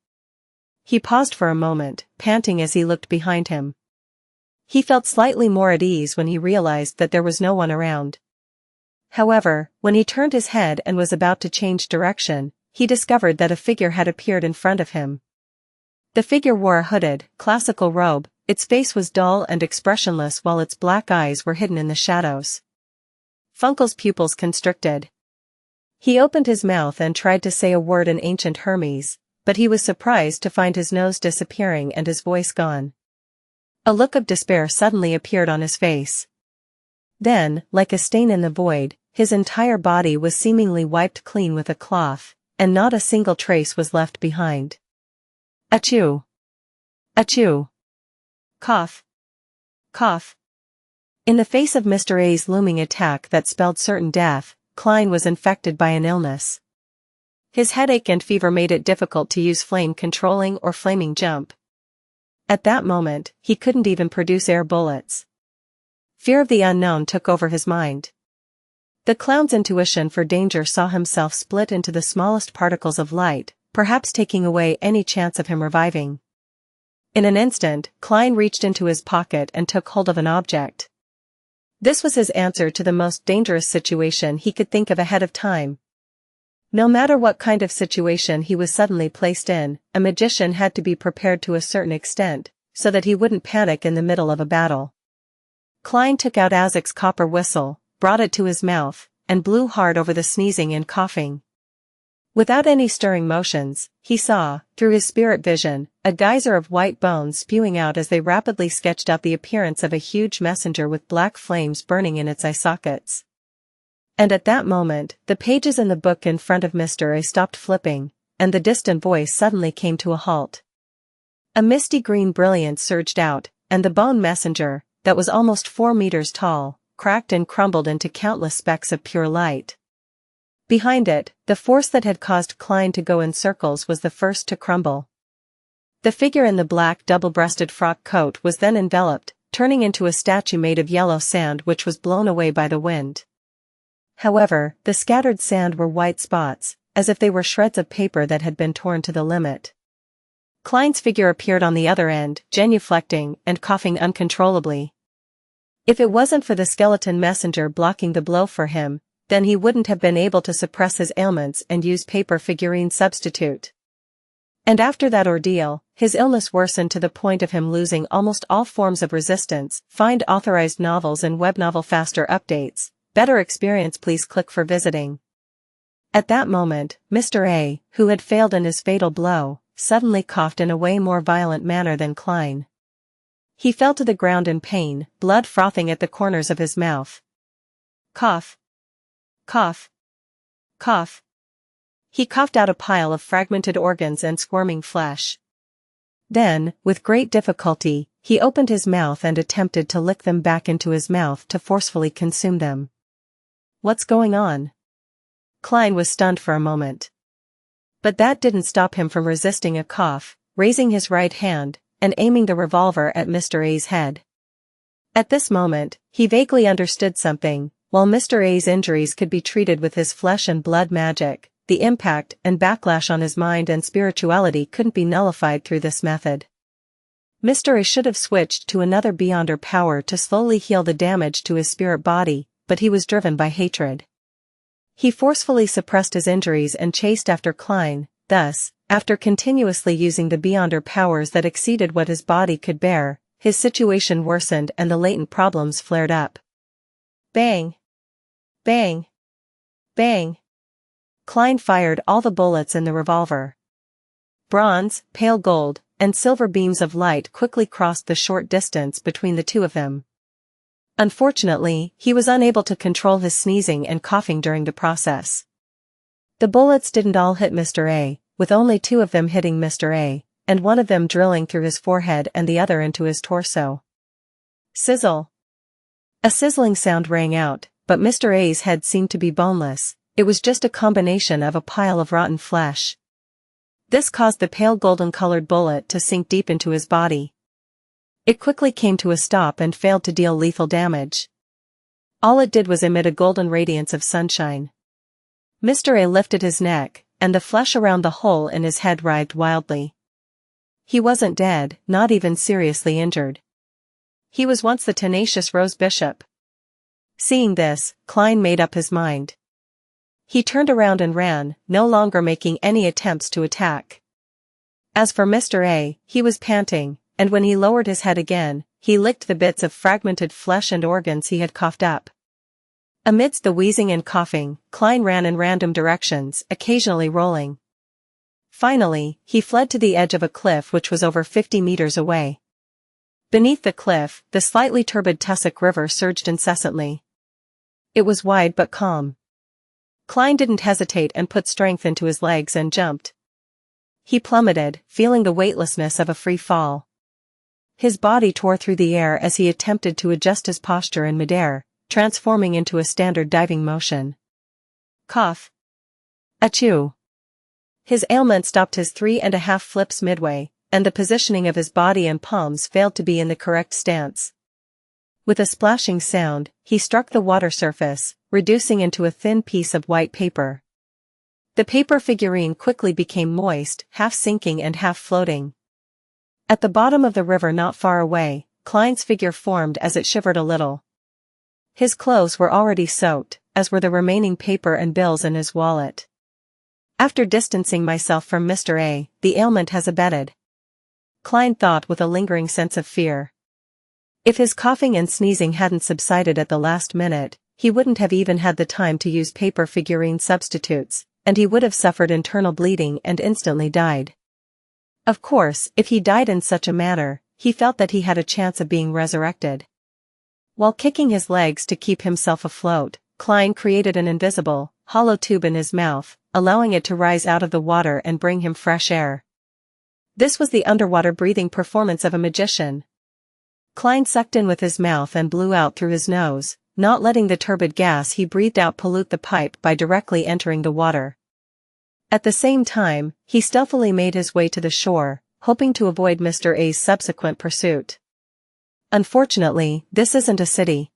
He paused for a moment, panting as he looked behind him. He felt slightly more at ease when he realized that there was no one around. However, when he turned his head and was about to change direction, he discovered that a figure had appeared in front of him. The figure wore a hooded, classical robe, Its face was dull and expressionless while its black eyes were hidden in the shadows. Funkel's pupils constricted. He opened his mouth and tried to say a word in ancient Hermes, but he was surprised to find his nose disappearing and his voice gone. A look of despair suddenly appeared on his face. Then, like a stain in the void, his entire body was seemingly wiped clean with a cloth, and not a single trace was left behind. Achoo! Achoo! Cough! Cough! In the face of Mr. A's looming attack that spelled certain death, Klein was infected by an illness. His headache and fever made it difficult to use flame controlling or flaming jump. At that moment, he couldn't even produce air bullets. Fear of the unknown took over his mind. The clown's intuition for danger saw himself split into the smallest particles of light, perhaps taking away any chance of him reviving. In an instant, Klein reached into his pocket and took hold of an object. This was his answer to the most dangerous situation he could think of ahead of time. No matter what kind of situation he was suddenly placed in, a magician had to be prepared to a certain extent, so that he wouldn't panic in the middle of a battle. Klein took out Edessak's copper whistle, brought it to his mouth, and blew hard over the sneezing and coughing. Without any stirring motions, he saw, through his spirit vision, a geyser of white bones spewing out as they rapidly sketched out the appearance of a huge messenger with black flames burning in its eye sockets. And at that moment, the pages in the book in front of Mr. A stopped flipping, and the distant voice suddenly came to a halt. A misty green brilliance surged out, and the bone messenger, that was almost 4 meters tall, cracked and crumbled into countless specks of pure light. Behind it, the force that had caused Klein to go in circles was the first to crumble. The figure in the black double-breasted frock coat was then enveloped, turning into a statue made of yellow sand which was blown away by the wind. However, the scattered sand were white spots, as if they were shreds of paper that had been torn to the limit. Klein's figure appeared on the other end, genuflecting and coughing uncontrollably. If it wasn't for the skeleton messenger blocking the blow for him, then he wouldn't have been able to suppress his ailments and use paper figurine substitute. And after that ordeal, his illness worsened to the point of him losing almost all forms of resistance. Find authorized novels and web novel faster updates. Better experience, please click for visiting. At that moment, Mr. A, who had failed in his fatal blow, suddenly coughed in a way more violent manner than Klein. He fell to the ground in pain, blood frothing at the corners of his mouth. Cough. Cough. Cough. He coughed out a pile of fragmented organs and squirming flesh. Then, with great difficulty, he opened his mouth and attempted to lick them back into his mouth to forcefully consume them. What's going on? Klein was stunned for a moment. But that didn't stop him from resisting a cough, raising his right hand, and aiming the revolver at Mr. A's head. At this moment, he vaguely understood something. While Mr. A's injuries could be treated with his flesh and blood magic, the impact and backlash on his mind and spirituality couldn't be nullified through this method. Mr. A should have switched to another beyonder power to slowly heal the damage to his spirit body, but he was driven by hatred. He forcefully suppressed his injuries and chased after Klein. Thus, after continuously using the beyonder powers that exceeded what his body could bear, his situation worsened and the latent problems flared up. Bang! Bang! Bang! Klein fired all the bullets in the revolver. Bronze, pale gold, and silver beams of light quickly crossed the short distance between the two of them. Unfortunately, he was unable to control his sneezing and coughing during the process. The bullets didn't all hit Mr. A, with only 2 of them hitting Mr. A, and one of them drilling through his forehead and the other into his torso. Sizzle! A sizzling sound rang out, but Mr. A's head seemed to be boneless. It was just a combination of a pile of rotten flesh. This caused the pale golden-colored bullet to sink deep into his body. It quickly came to a stop and failed to deal lethal damage. All it did was emit a golden radiance of sunshine. Mr. A lifted his neck, and the flesh around the hole in his head writhed wildly. He wasn't dead, not even seriously injured. He was once the tenacious Rose Bishop. Seeing this, Klein made up his mind. He turned around and ran, no longer making any attempts to attack. As for Mr. A, he was panting, and when he lowered his head again, he licked the bits of fragmented flesh and organs he had coughed up. Amidst the wheezing and coughing, Klein ran in random directions, occasionally rolling. Finally, he fled to the edge of a cliff which was over 50 meters away. Beneath the cliff, the slightly turbid tussock river surged incessantly. It was wide but calm. Klein didn't hesitate and put strength into his legs and jumped. He plummeted, feeling the weightlessness of a free fall. His body tore through the air as he attempted to adjust his posture in midair, transforming into a standard diving motion. Cough. Achoo. His ailment stopped his 3.5 flips midway, and the positioning of his body and palms failed to be in the correct stance. With a splashing sound, he struck the water surface, reducing into a thin piece of white paper. The paper figurine quickly became moist, half sinking and half floating. At the bottom of the river not far away, Klein's figure formed as it shivered a little. His clothes were already soaked, as were the remaining paper and bills in his wallet. After distancing myself from Mr. A, the ailment has abated. Klein thought with a lingering sense of fear. If his coughing and sneezing hadn't subsided at the last minute, he wouldn't have even had the time to use paper figurine substitutes, and he would have suffered internal bleeding and instantly died. Of course, if he died in such a manner, he felt that he had a chance of being resurrected. While kicking his legs to keep himself afloat, Klein created an invisible, hollow tube in his mouth, allowing it to rise out of the water and bring him fresh air. This was the underwater breathing performance of a magician. Klein sucked in with his mouth and blew out through his nose, not letting the turbid gas he breathed out pollute the pipe by directly entering the water. At the same time, he stealthily made his way to the shore, hoping to avoid Mr. A's subsequent pursuit. Unfortunately, this isn't a city.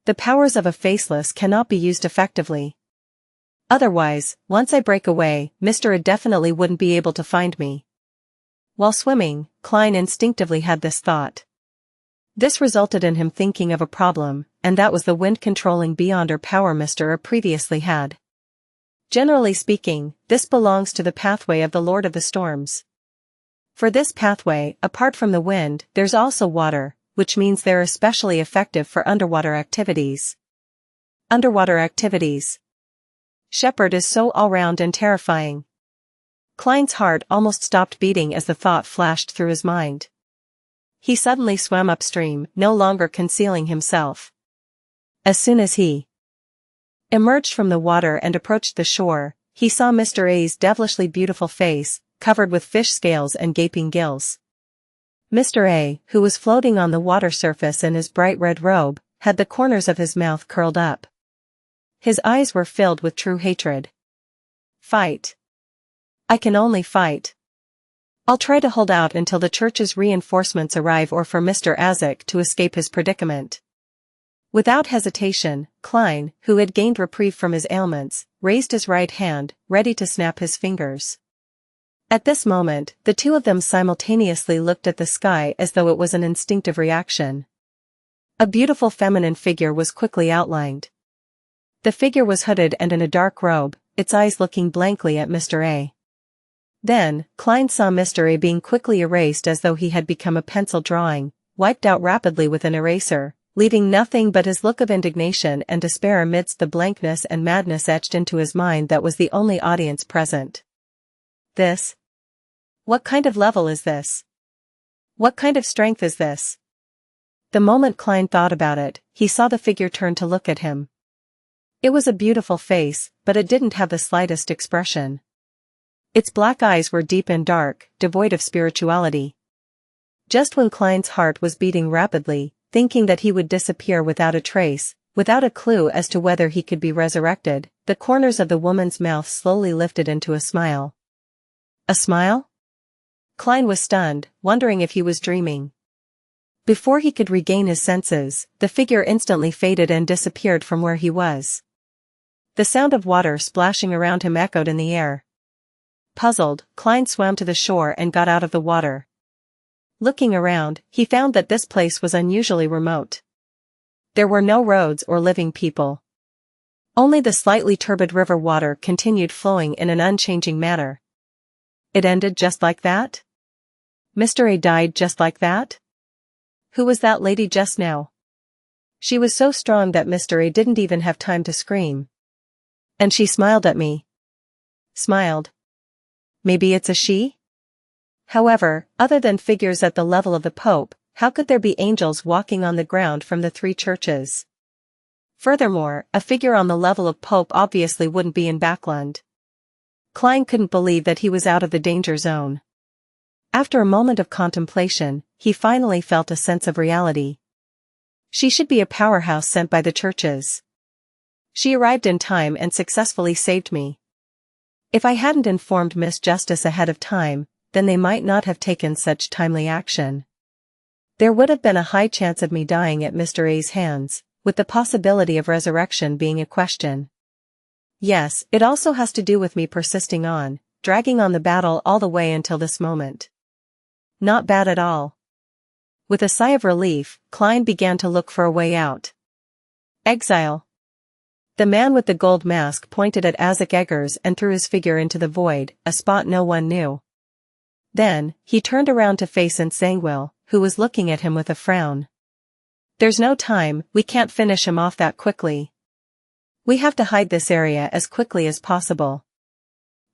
The powers of a Faceless cannot be used effectively. Otherwise, once I break away, Mr. A definitely wouldn't be able to find me. While swimming, Klein instinctively had this thought. This resulted in him thinking of a problem, and that was the wind-controlling beyonder power Mr. A previously had. Generally speaking, this belongs to the pathway of the Lord of the Storms. For this pathway, apart from the wind, there's also water, which means they're especially effective for underwater activities. Underwater activities. Shepherd is so all-round and terrifying. Klein's heart almost stopped beating as the thought flashed through his mind. He suddenly swam upstream, no longer concealing himself. As soon as he emerged from the water and approached the shore, he saw Mr. A's devilishly beautiful face, covered with fish scales and gaping gills. Mr. A, who was floating on the water surface in his bright red robe, had the corners of his mouth curled up. His eyes were filled with true hatred. Fight. I can only fight. I'll try to hold out until the church's reinforcements arrive or for Mr. Edessak to escape his predicament. Without hesitation, Klein, who had gained reprieve from his ailments, raised his right hand, ready to snap his fingers. At this moment, the two of them simultaneously looked at the sky as though it was an instinctive reaction. A beautiful feminine figure was quickly outlined. The figure was hooded and in a dark robe, its eyes looking blankly at Mr. A. Then, Klein saw Mr. A being quickly erased as though he had become a pencil drawing, wiped out rapidly with an eraser, leaving nothing but his look of indignation and despair amidst the blankness and madness etched into his mind that was the only audience present. This? What kind of level is this? What kind of strength is this? The moment Klein thought about it, he saw the figure turn to look at him. It was a beautiful face, but it didn't have the slightest expression. Its black eyes were deep and dark, devoid of spirituality. Just when Klein's heart was beating rapidly, thinking that he would disappear without a trace, without a clue as to whether he could be resurrected, the corners of the woman's mouth slowly lifted into a smile. A smile? Klein was stunned, wondering if he was dreaming. Before he could regain his senses, the figure instantly faded and disappeared from where he was. The sound of water splashing around him echoed in the air. Puzzled, Klein swam to the shore and got out of the water. Looking around, he found that this place was unusually remote. There were no roads or living people. Only the slightly turbid river water continued flowing in an unchanging manner. It ended just like that? Mr. A died just like that? Who was that lady just now? She was so strong that Mr. A didn't even have time to scream. And she smiled at me. Smiled. Maybe it's a she? However, other than figures at the level of the Pope, how could there be angels walking on the ground from the three churches? Furthermore, a figure on the level of Pope obviously wouldn't be in Backland. Klein couldn't believe that he was out of the danger zone. After a moment of contemplation, he finally felt a sense of reality. She should be a powerhouse sent by the churches. She arrived in time and successfully saved me. If I hadn't informed Miss Justice ahead of time, then they might not have taken such timely action. There would have been a high chance of me dying at Mr. A's hands, with the possibility of resurrection being a question. Yes, it also has to do with me persisting on, dragging on the battle all the way until this moment. Not bad at all. With a sigh of relief, Klein began to look for a way out. Exile. The man with the gold mask pointed at Edessak Eggers and threw his figure into the void, a spot no one knew. Then, he turned around to face Xianxia, who was looking at him with a frown. There's no time, we can't finish him off that quickly. We have to hide this area as quickly as possible.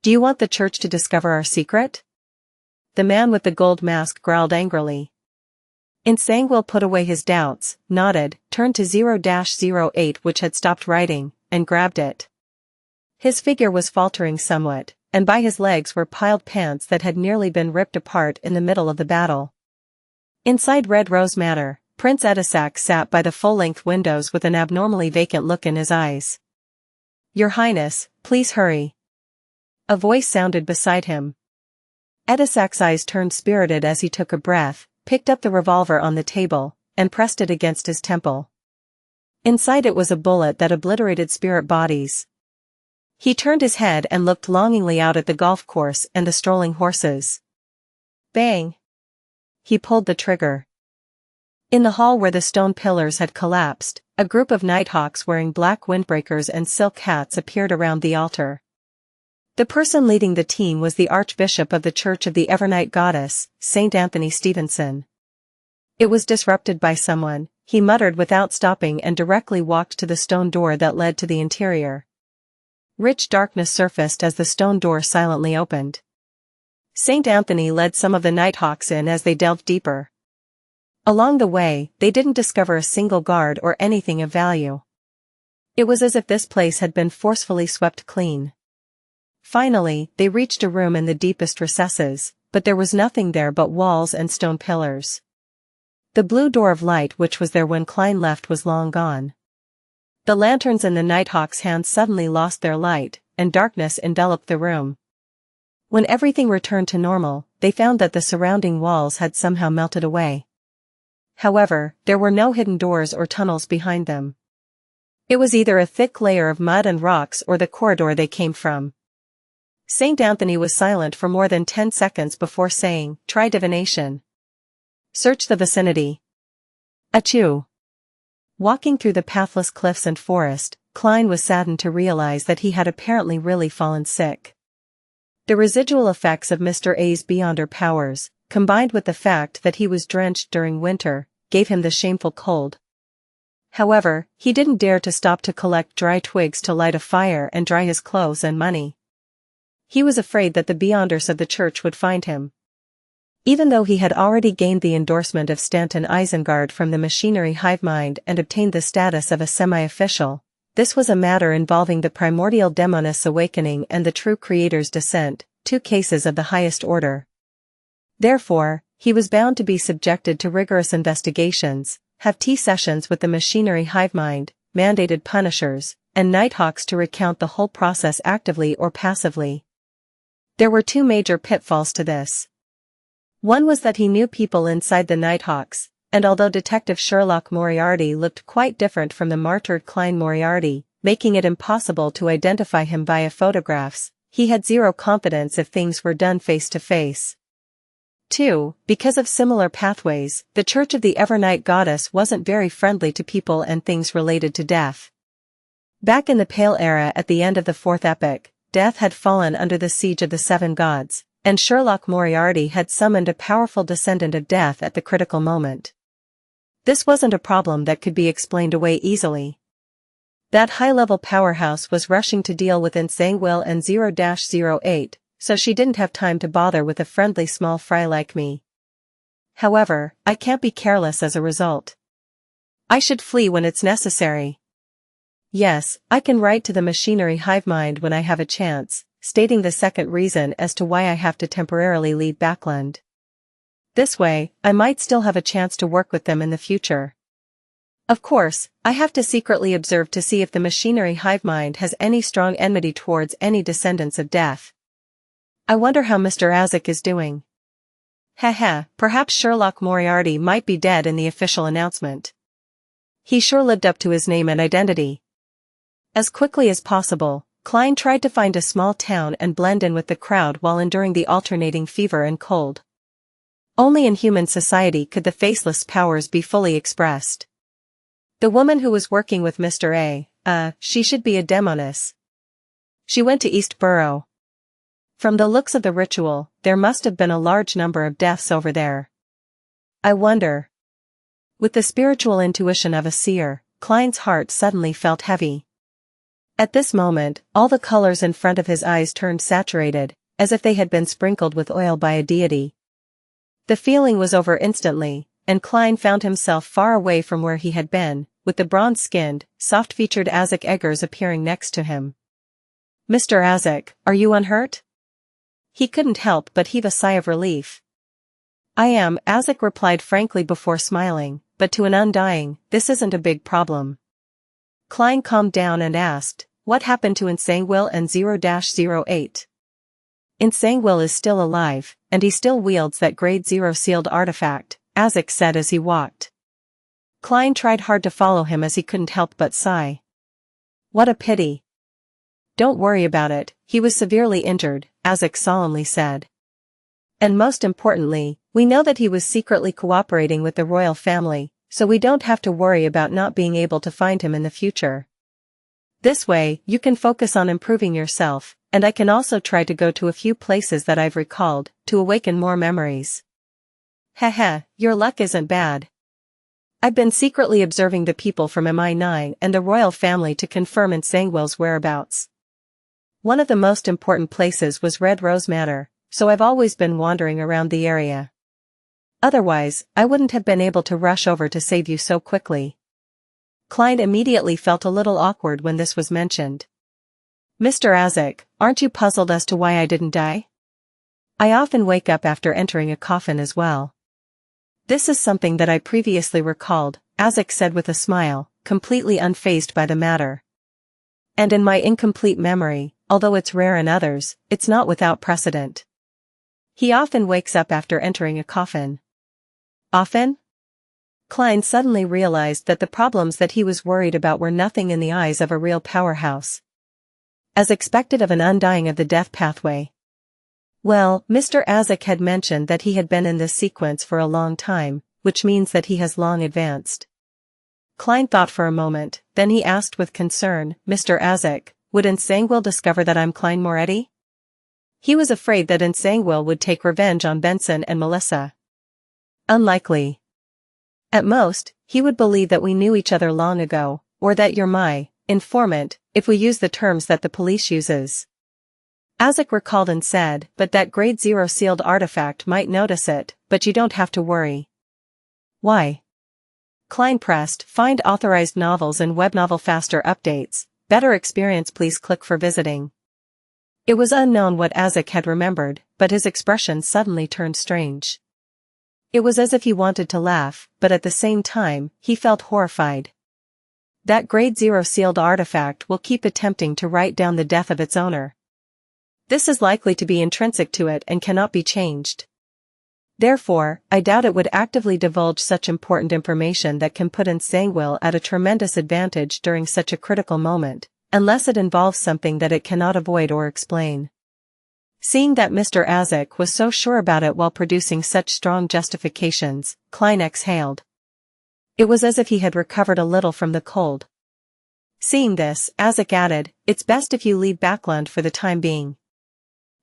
Do you want the church to discover our secret? The man with the gold mask growled angrily. Xianxia put away his doubts, nodded, turned to 0-08 which had stopped writing, and grabbed it. His figure was faltering somewhat, and by his legs were piled pants that had nearly been ripped apart in the middle of the battle. Inside Red Rose Manor, Prince Edessak sat by the full-length windows with an abnormally vacant look in his eyes. Your Highness, please hurry. A voice sounded beside him. Edessak's eyes turned spirited as he took a breath, picked up the revolver on the table, and pressed it against his temple. Inside it was a bullet that obliterated spirit bodies. He turned his head and looked longingly out at the golf course and the strolling horses. Bang! He pulled the trigger. In the hall where the stone pillars had collapsed, a group of nighthawks wearing black windbreakers and silk hats appeared around the altar. The person leading the team was the Archbishop of the Church of the Evernight Goddess, St. Anthony Stevenson. It was disrupted by someone, he muttered without stopping and directly walked to the stone door that led to the interior. Rich darkness surfaced as the stone door silently opened. St. Anthony led some of the nighthawks in as they delved deeper. Along the way, they didn't discover a single guard or anything of value. It was as if this place had been forcefully swept clean. Finally, they reached a room in the deepest recesses, but there was nothing there but walls and stone pillars. The blue door of light which was there when Klein left was long gone. The lanterns in the nighthawks' hands suddenly lost their light, and darkness enveloped the room. When everything returned to normal, they found that the surrounding walls had somehow melted away. However, there were no hidden doors or tunnels behind them. It was either a thick layer of mud and rocks or the corridor they came from. St. Anthony was silent for more than 10 seconds before saying, "Try divination. Search the vicinity." Achoo. Walking through the pathless cliffs and forest, Klein was saddened to realize that he had apparently really fallen sick. The residual effects of Mr. A's beyonder powers, combined with the fact that he was drenched during winter, gave him the shameful cold. However, he didn't dare to stop to collect dry twigs to light a fire and dry his clothes and money. He was afraid that the beyonders of the church would find him. Even though he had already gained the endorsement of Stanton Isengard from the machinery hive mind and obtained the status of a semi-official, this was a matter involving the primordial demoness awakening and the true creator's descent, two cases of the highest order. Therefore, he was bound to be subjected to rigorous investigations, have tea sessions with the machinery hive mind, mandated punishers, and nighthawks to recount the whole process actively or passively. There were two major pitfalls to this. One was that he knew people inside the nighthawks, and although Detective Sherlock Moriarty looked quite different from the martyred Klein Moriarty, making it impossible to identify him via photographs, he had zero confidence if things were done face to face. 2. Because of similar pathways, the Church of the Evernight Goddess wasn't very friendly to people and things related to death. Back in the Pale Era at the end of the Fourth Epoch, death had fallen under the siege of the Seven Gods, and Sherlock Moriarty had summoned a powerful descendant of death at the critical moment. This wasn't a problem that could be explained away easily. That high-level powerhouse was rushing to deal with Insangwil and 0-08, so she didn't have time to bother with a friendly small fry like me. However, I can't be careless as a result. I should flee when it's necessary. Yes, I can write to the machinery hive mind when I have a chance, stating the second reason as to why I have to temporarily leave Backland. This way, I might still have a chance to work with them in the future. Of course, I have to secretly observe to see if the machinery hive mind has any strong enmity towards any descendants of death. I wonder how Mr. Edessak is doing. Perhaps Sherlock Moriarty might be dead in the official announcement. He sure lived up to his name and identity. As quickly as possible, Klein tried to find a small town and blend in with the crowd while enduring the alternating fever and cold. Only in human society could the Faceless powers be fully expressed. The woman who was working with Mr. A, she should be a demoness. She went to East Borough. From the looks of the ritual, there must have been a large number of deaths over there. I wonder. With the spiritual intuition of a seer, Klein's heart suddenly felt heavy. At this moment, all the colors in front of his eyes turned saturated, as if they had been sprinkled with oil by a deity. The feeling was over instantly, and Klein found himself far away from where he had been, with the bronze-skinned, soft-featured Edessak Eggers appearing next to him. "Mr. Edessak, are you unhurt?" He couldn't help but heave a sigh of relief. "I am," Edessak replied frankly before smiling, "but to an undying, this isn't a big problem." Klein calmed down and asked, "What happened to Insangwil and 0-08? Insangwil is still alive, and he still wields that grade 0 sealed artifact," Edessak said as he walked. Klein tried hard to follow him as he couldn't help but sigh. "What a pity." "Don't worry about it, he was severely injured," Edessak solemnly said. "And most importantly, we know that he was secretly cooperating with the royal family, so we don't have to worry about not being able to find him in the future. This way, you can focus on improving yourself, and I can also try to go to a few places that I've recalled, to awaken more memories." Your luck isn't bad. I've been secretly observing the people from MI9 and the royal family to confirm Insangwil's whereabouts. One of the most important places was Red Rose Manor, so I've always been wandering around the area. Otherwise, I wouldn't have been able to rush over to save you so quickly. Klein immediately felt a little awkward when this was mentioned. "Mr. Edessak, aren't you puzzled as to why I didn't die? I often wake up after entering a coffin as well." "This is something that I previously recalled," Edessak said with a smile, completely unfazed by the matter. "And in my incomplete memory, although it's rare in others, it's not without precedent. He often wakes up after entering a coffin." "Often?" Klein suddenly realized that the problems that he was worried about were nothing in the eyes of a real powerhouse. As expected of an undying of the death pathway. Well, Mr. Edessak had mentioned that he had been in this sequence for a long time, which means that he has long advanced. Klein thought for a moment, then he asked with concern, "Mr. Edessak, would Insangwil discover that I'm Klein Moretti?" He was afraid that Insangwil would take revenge on Benson and Melissa. "Unlikely. At most, he would believe that we knew each other long ago, or that you're my informant, if we use the terms that the police uses." Edessak recalled and said, "But that grade 0 sealed artifact might notice it, but you don't have to worry." "Why?" Klein pressed, "Find authorized novels and web novel faster updates, better experience please click for visiting." It was unknown what Edessak had remembered, but his expression suddenly turned strange. It was as if he wanted to laugh, but at the same time, he felt horrified. That grade 0 sealed artifact will keep attempting to write down the death of its owner. This is likely to be intrinsic to it and cannot be changed. Therefore, I doubt it would actively divulge such important information that can put Insangwil at a tremendous advantage during such a critical moment, unless it involves something that it cannot avoid or explain. Seeing that Mr. Edessak was so sure about it while producing such strong justifications, Klein exhaled. It was as if he had recovered a little from the cold. Seeing this, Edessak added, "It's best if you leave Backland for the time being.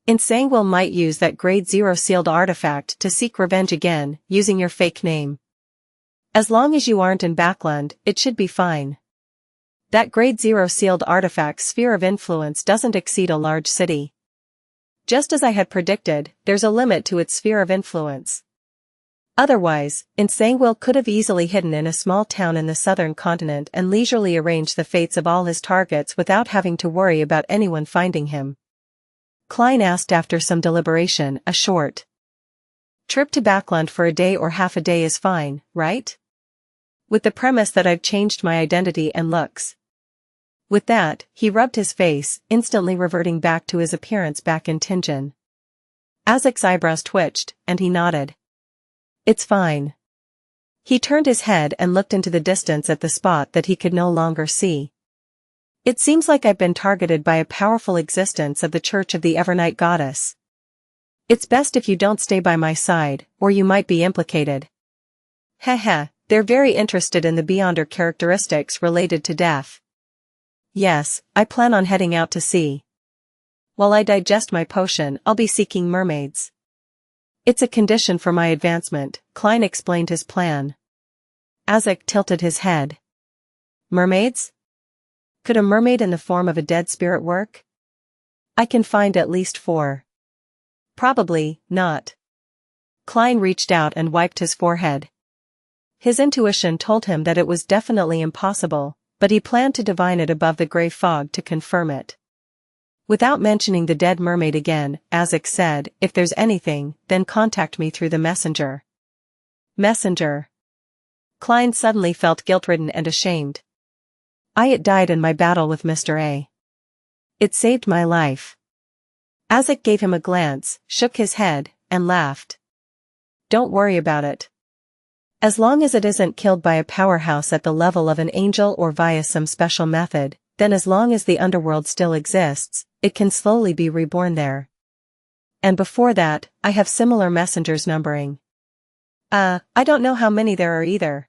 Inexplicable might use that grade 0 sealed artifact to seek revenge again, using your fake name. As long as you aren't in Backland, it should be fine. That grade 0 sealed artifact's sphere of influence doesn't exceed a large city. Just as I had predicted, there's a limit to its sphere of influence. Otherwise, Inexplicable could have easily hidden in a small town in the southern continent and leisurely arranged the fates of all his targets without having to worry about anyone finding him. Klein asked after some deliberation. A short trip to Backland for a day or half a day is fine, right? With the premise that I've changed my identity and looks. With that, he rubbed his face, instantly reverting back to his appearance back in Tingen. Edessak's eyebrows twitched, and he nodded. It's fine. He turned his head and looked into the distance at the spot that he could no longer see. It seems like I've been targeted by a powerful existence of the Church of the Evernight Goddess. It's best if you don't stay by my side, or you might be implicated. Heh, they're very interested in the Beyonder characteristics related to death. Yes, I plan on heading out to sea. While I digest my potion, I'll be seeking mermaids. It's a condition for my advancement, Klein explained his plan. Edessak tilted his head. Mermaids? Could a mermaid in the form of a dead spirit work? I can find at least 4. Probably not. Klein reached out and wiped his forehead. His intuition told him that it was definitely impossible, but he planned to divine it above the gray fog to confirm it. Without mentioning the dead mermaid again, Edessak said, if there's anything, then contact me through the messenger. Messenger. Klein suddenly felt guilt-ridden and ashamed. It died in my battle with Mr. A. It saved my life. Edessak gave him a glance, shook his head, and laughed. Don't worry about it. As long as it isn't killed by a powerhouse at the level of an angel or via some special method, then as long as the underworld still exists, it can slowly be reborn there. And before that, I have similar messengers numbering. I don't know how many there are either.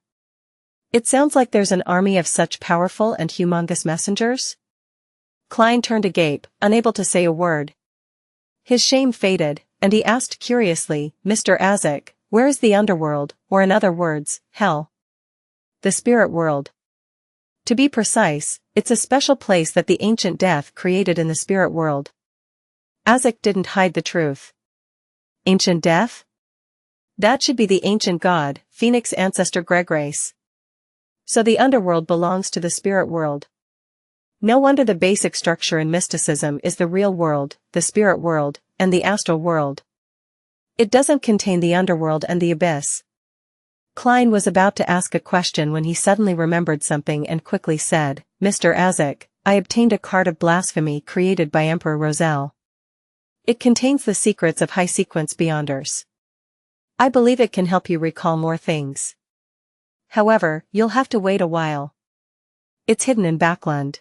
It sounds like there's an army of such powerful and humongous messengers? Klein turned agape, unable to say a word. His shame faded, and he asked curiously, Mr. Edessak, where is the underworld, or in other words, hell? The spirit world. To be precise, it's a special place that the ancient death created in the spirit world. Edessak didn't hide the truth. Ancient death? That should be the ancient god, Phoenix ancestor Gregrace. So the underworld belongs to the spirit world. No wonder the basic structure in mysticism is the real world, the spirit world, and the astral world. It doesn't contain the underworld and the abyss. Klein was about to ask a question when he suddenly remembered something and quickly said, Mr. Edessak, I obtained a card of blasphemy created by Emperor Roselle. It contains the secrets of high-sequence Beyonders. I believe it can help you recall more things. However, you'll have to wait a while. It's hidden in Backland.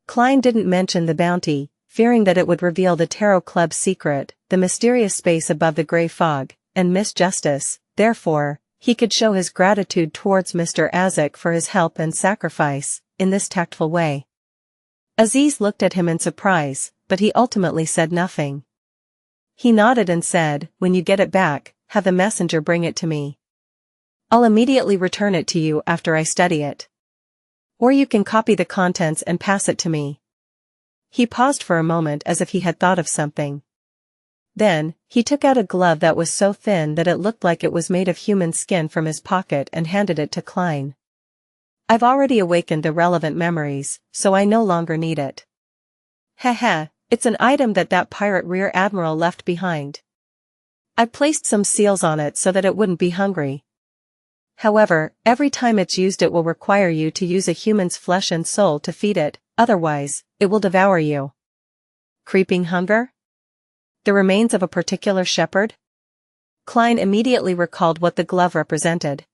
Klein didn't mention the bounty, fearing that it would reveal the Tarot Club's secret, the mysterious space above the gray fog, and Miss Justice. Therefore, he could show his gratitude towards Mr. Edessak for his help and sacrifice, in this tactful way. Aziz looked at him in surprise, but he ultimately said nothing. He nodded and said, when you get it back, have the messenger bring it to me. I'll immediately return it to you after I study it. Or you can copy the contents and pass it to me. He paused for a moment as if he had thought of something. Then, he took out a glove that was so thin that it looked like it was made of human skin from his pocket and handed it to Klein. I've already awakened the relevant memories, so I no longer need it. It's an item that pirate rear admiral left behind. I placed some seals on it so that it wouldn't be hungry. However, every time it's used it will require you to use a human's flesh and soul to feed it, otherwise, it will devour you. Creeping hunger? The remains of a particular shepherd? Klein immediately recalled what the glove represented.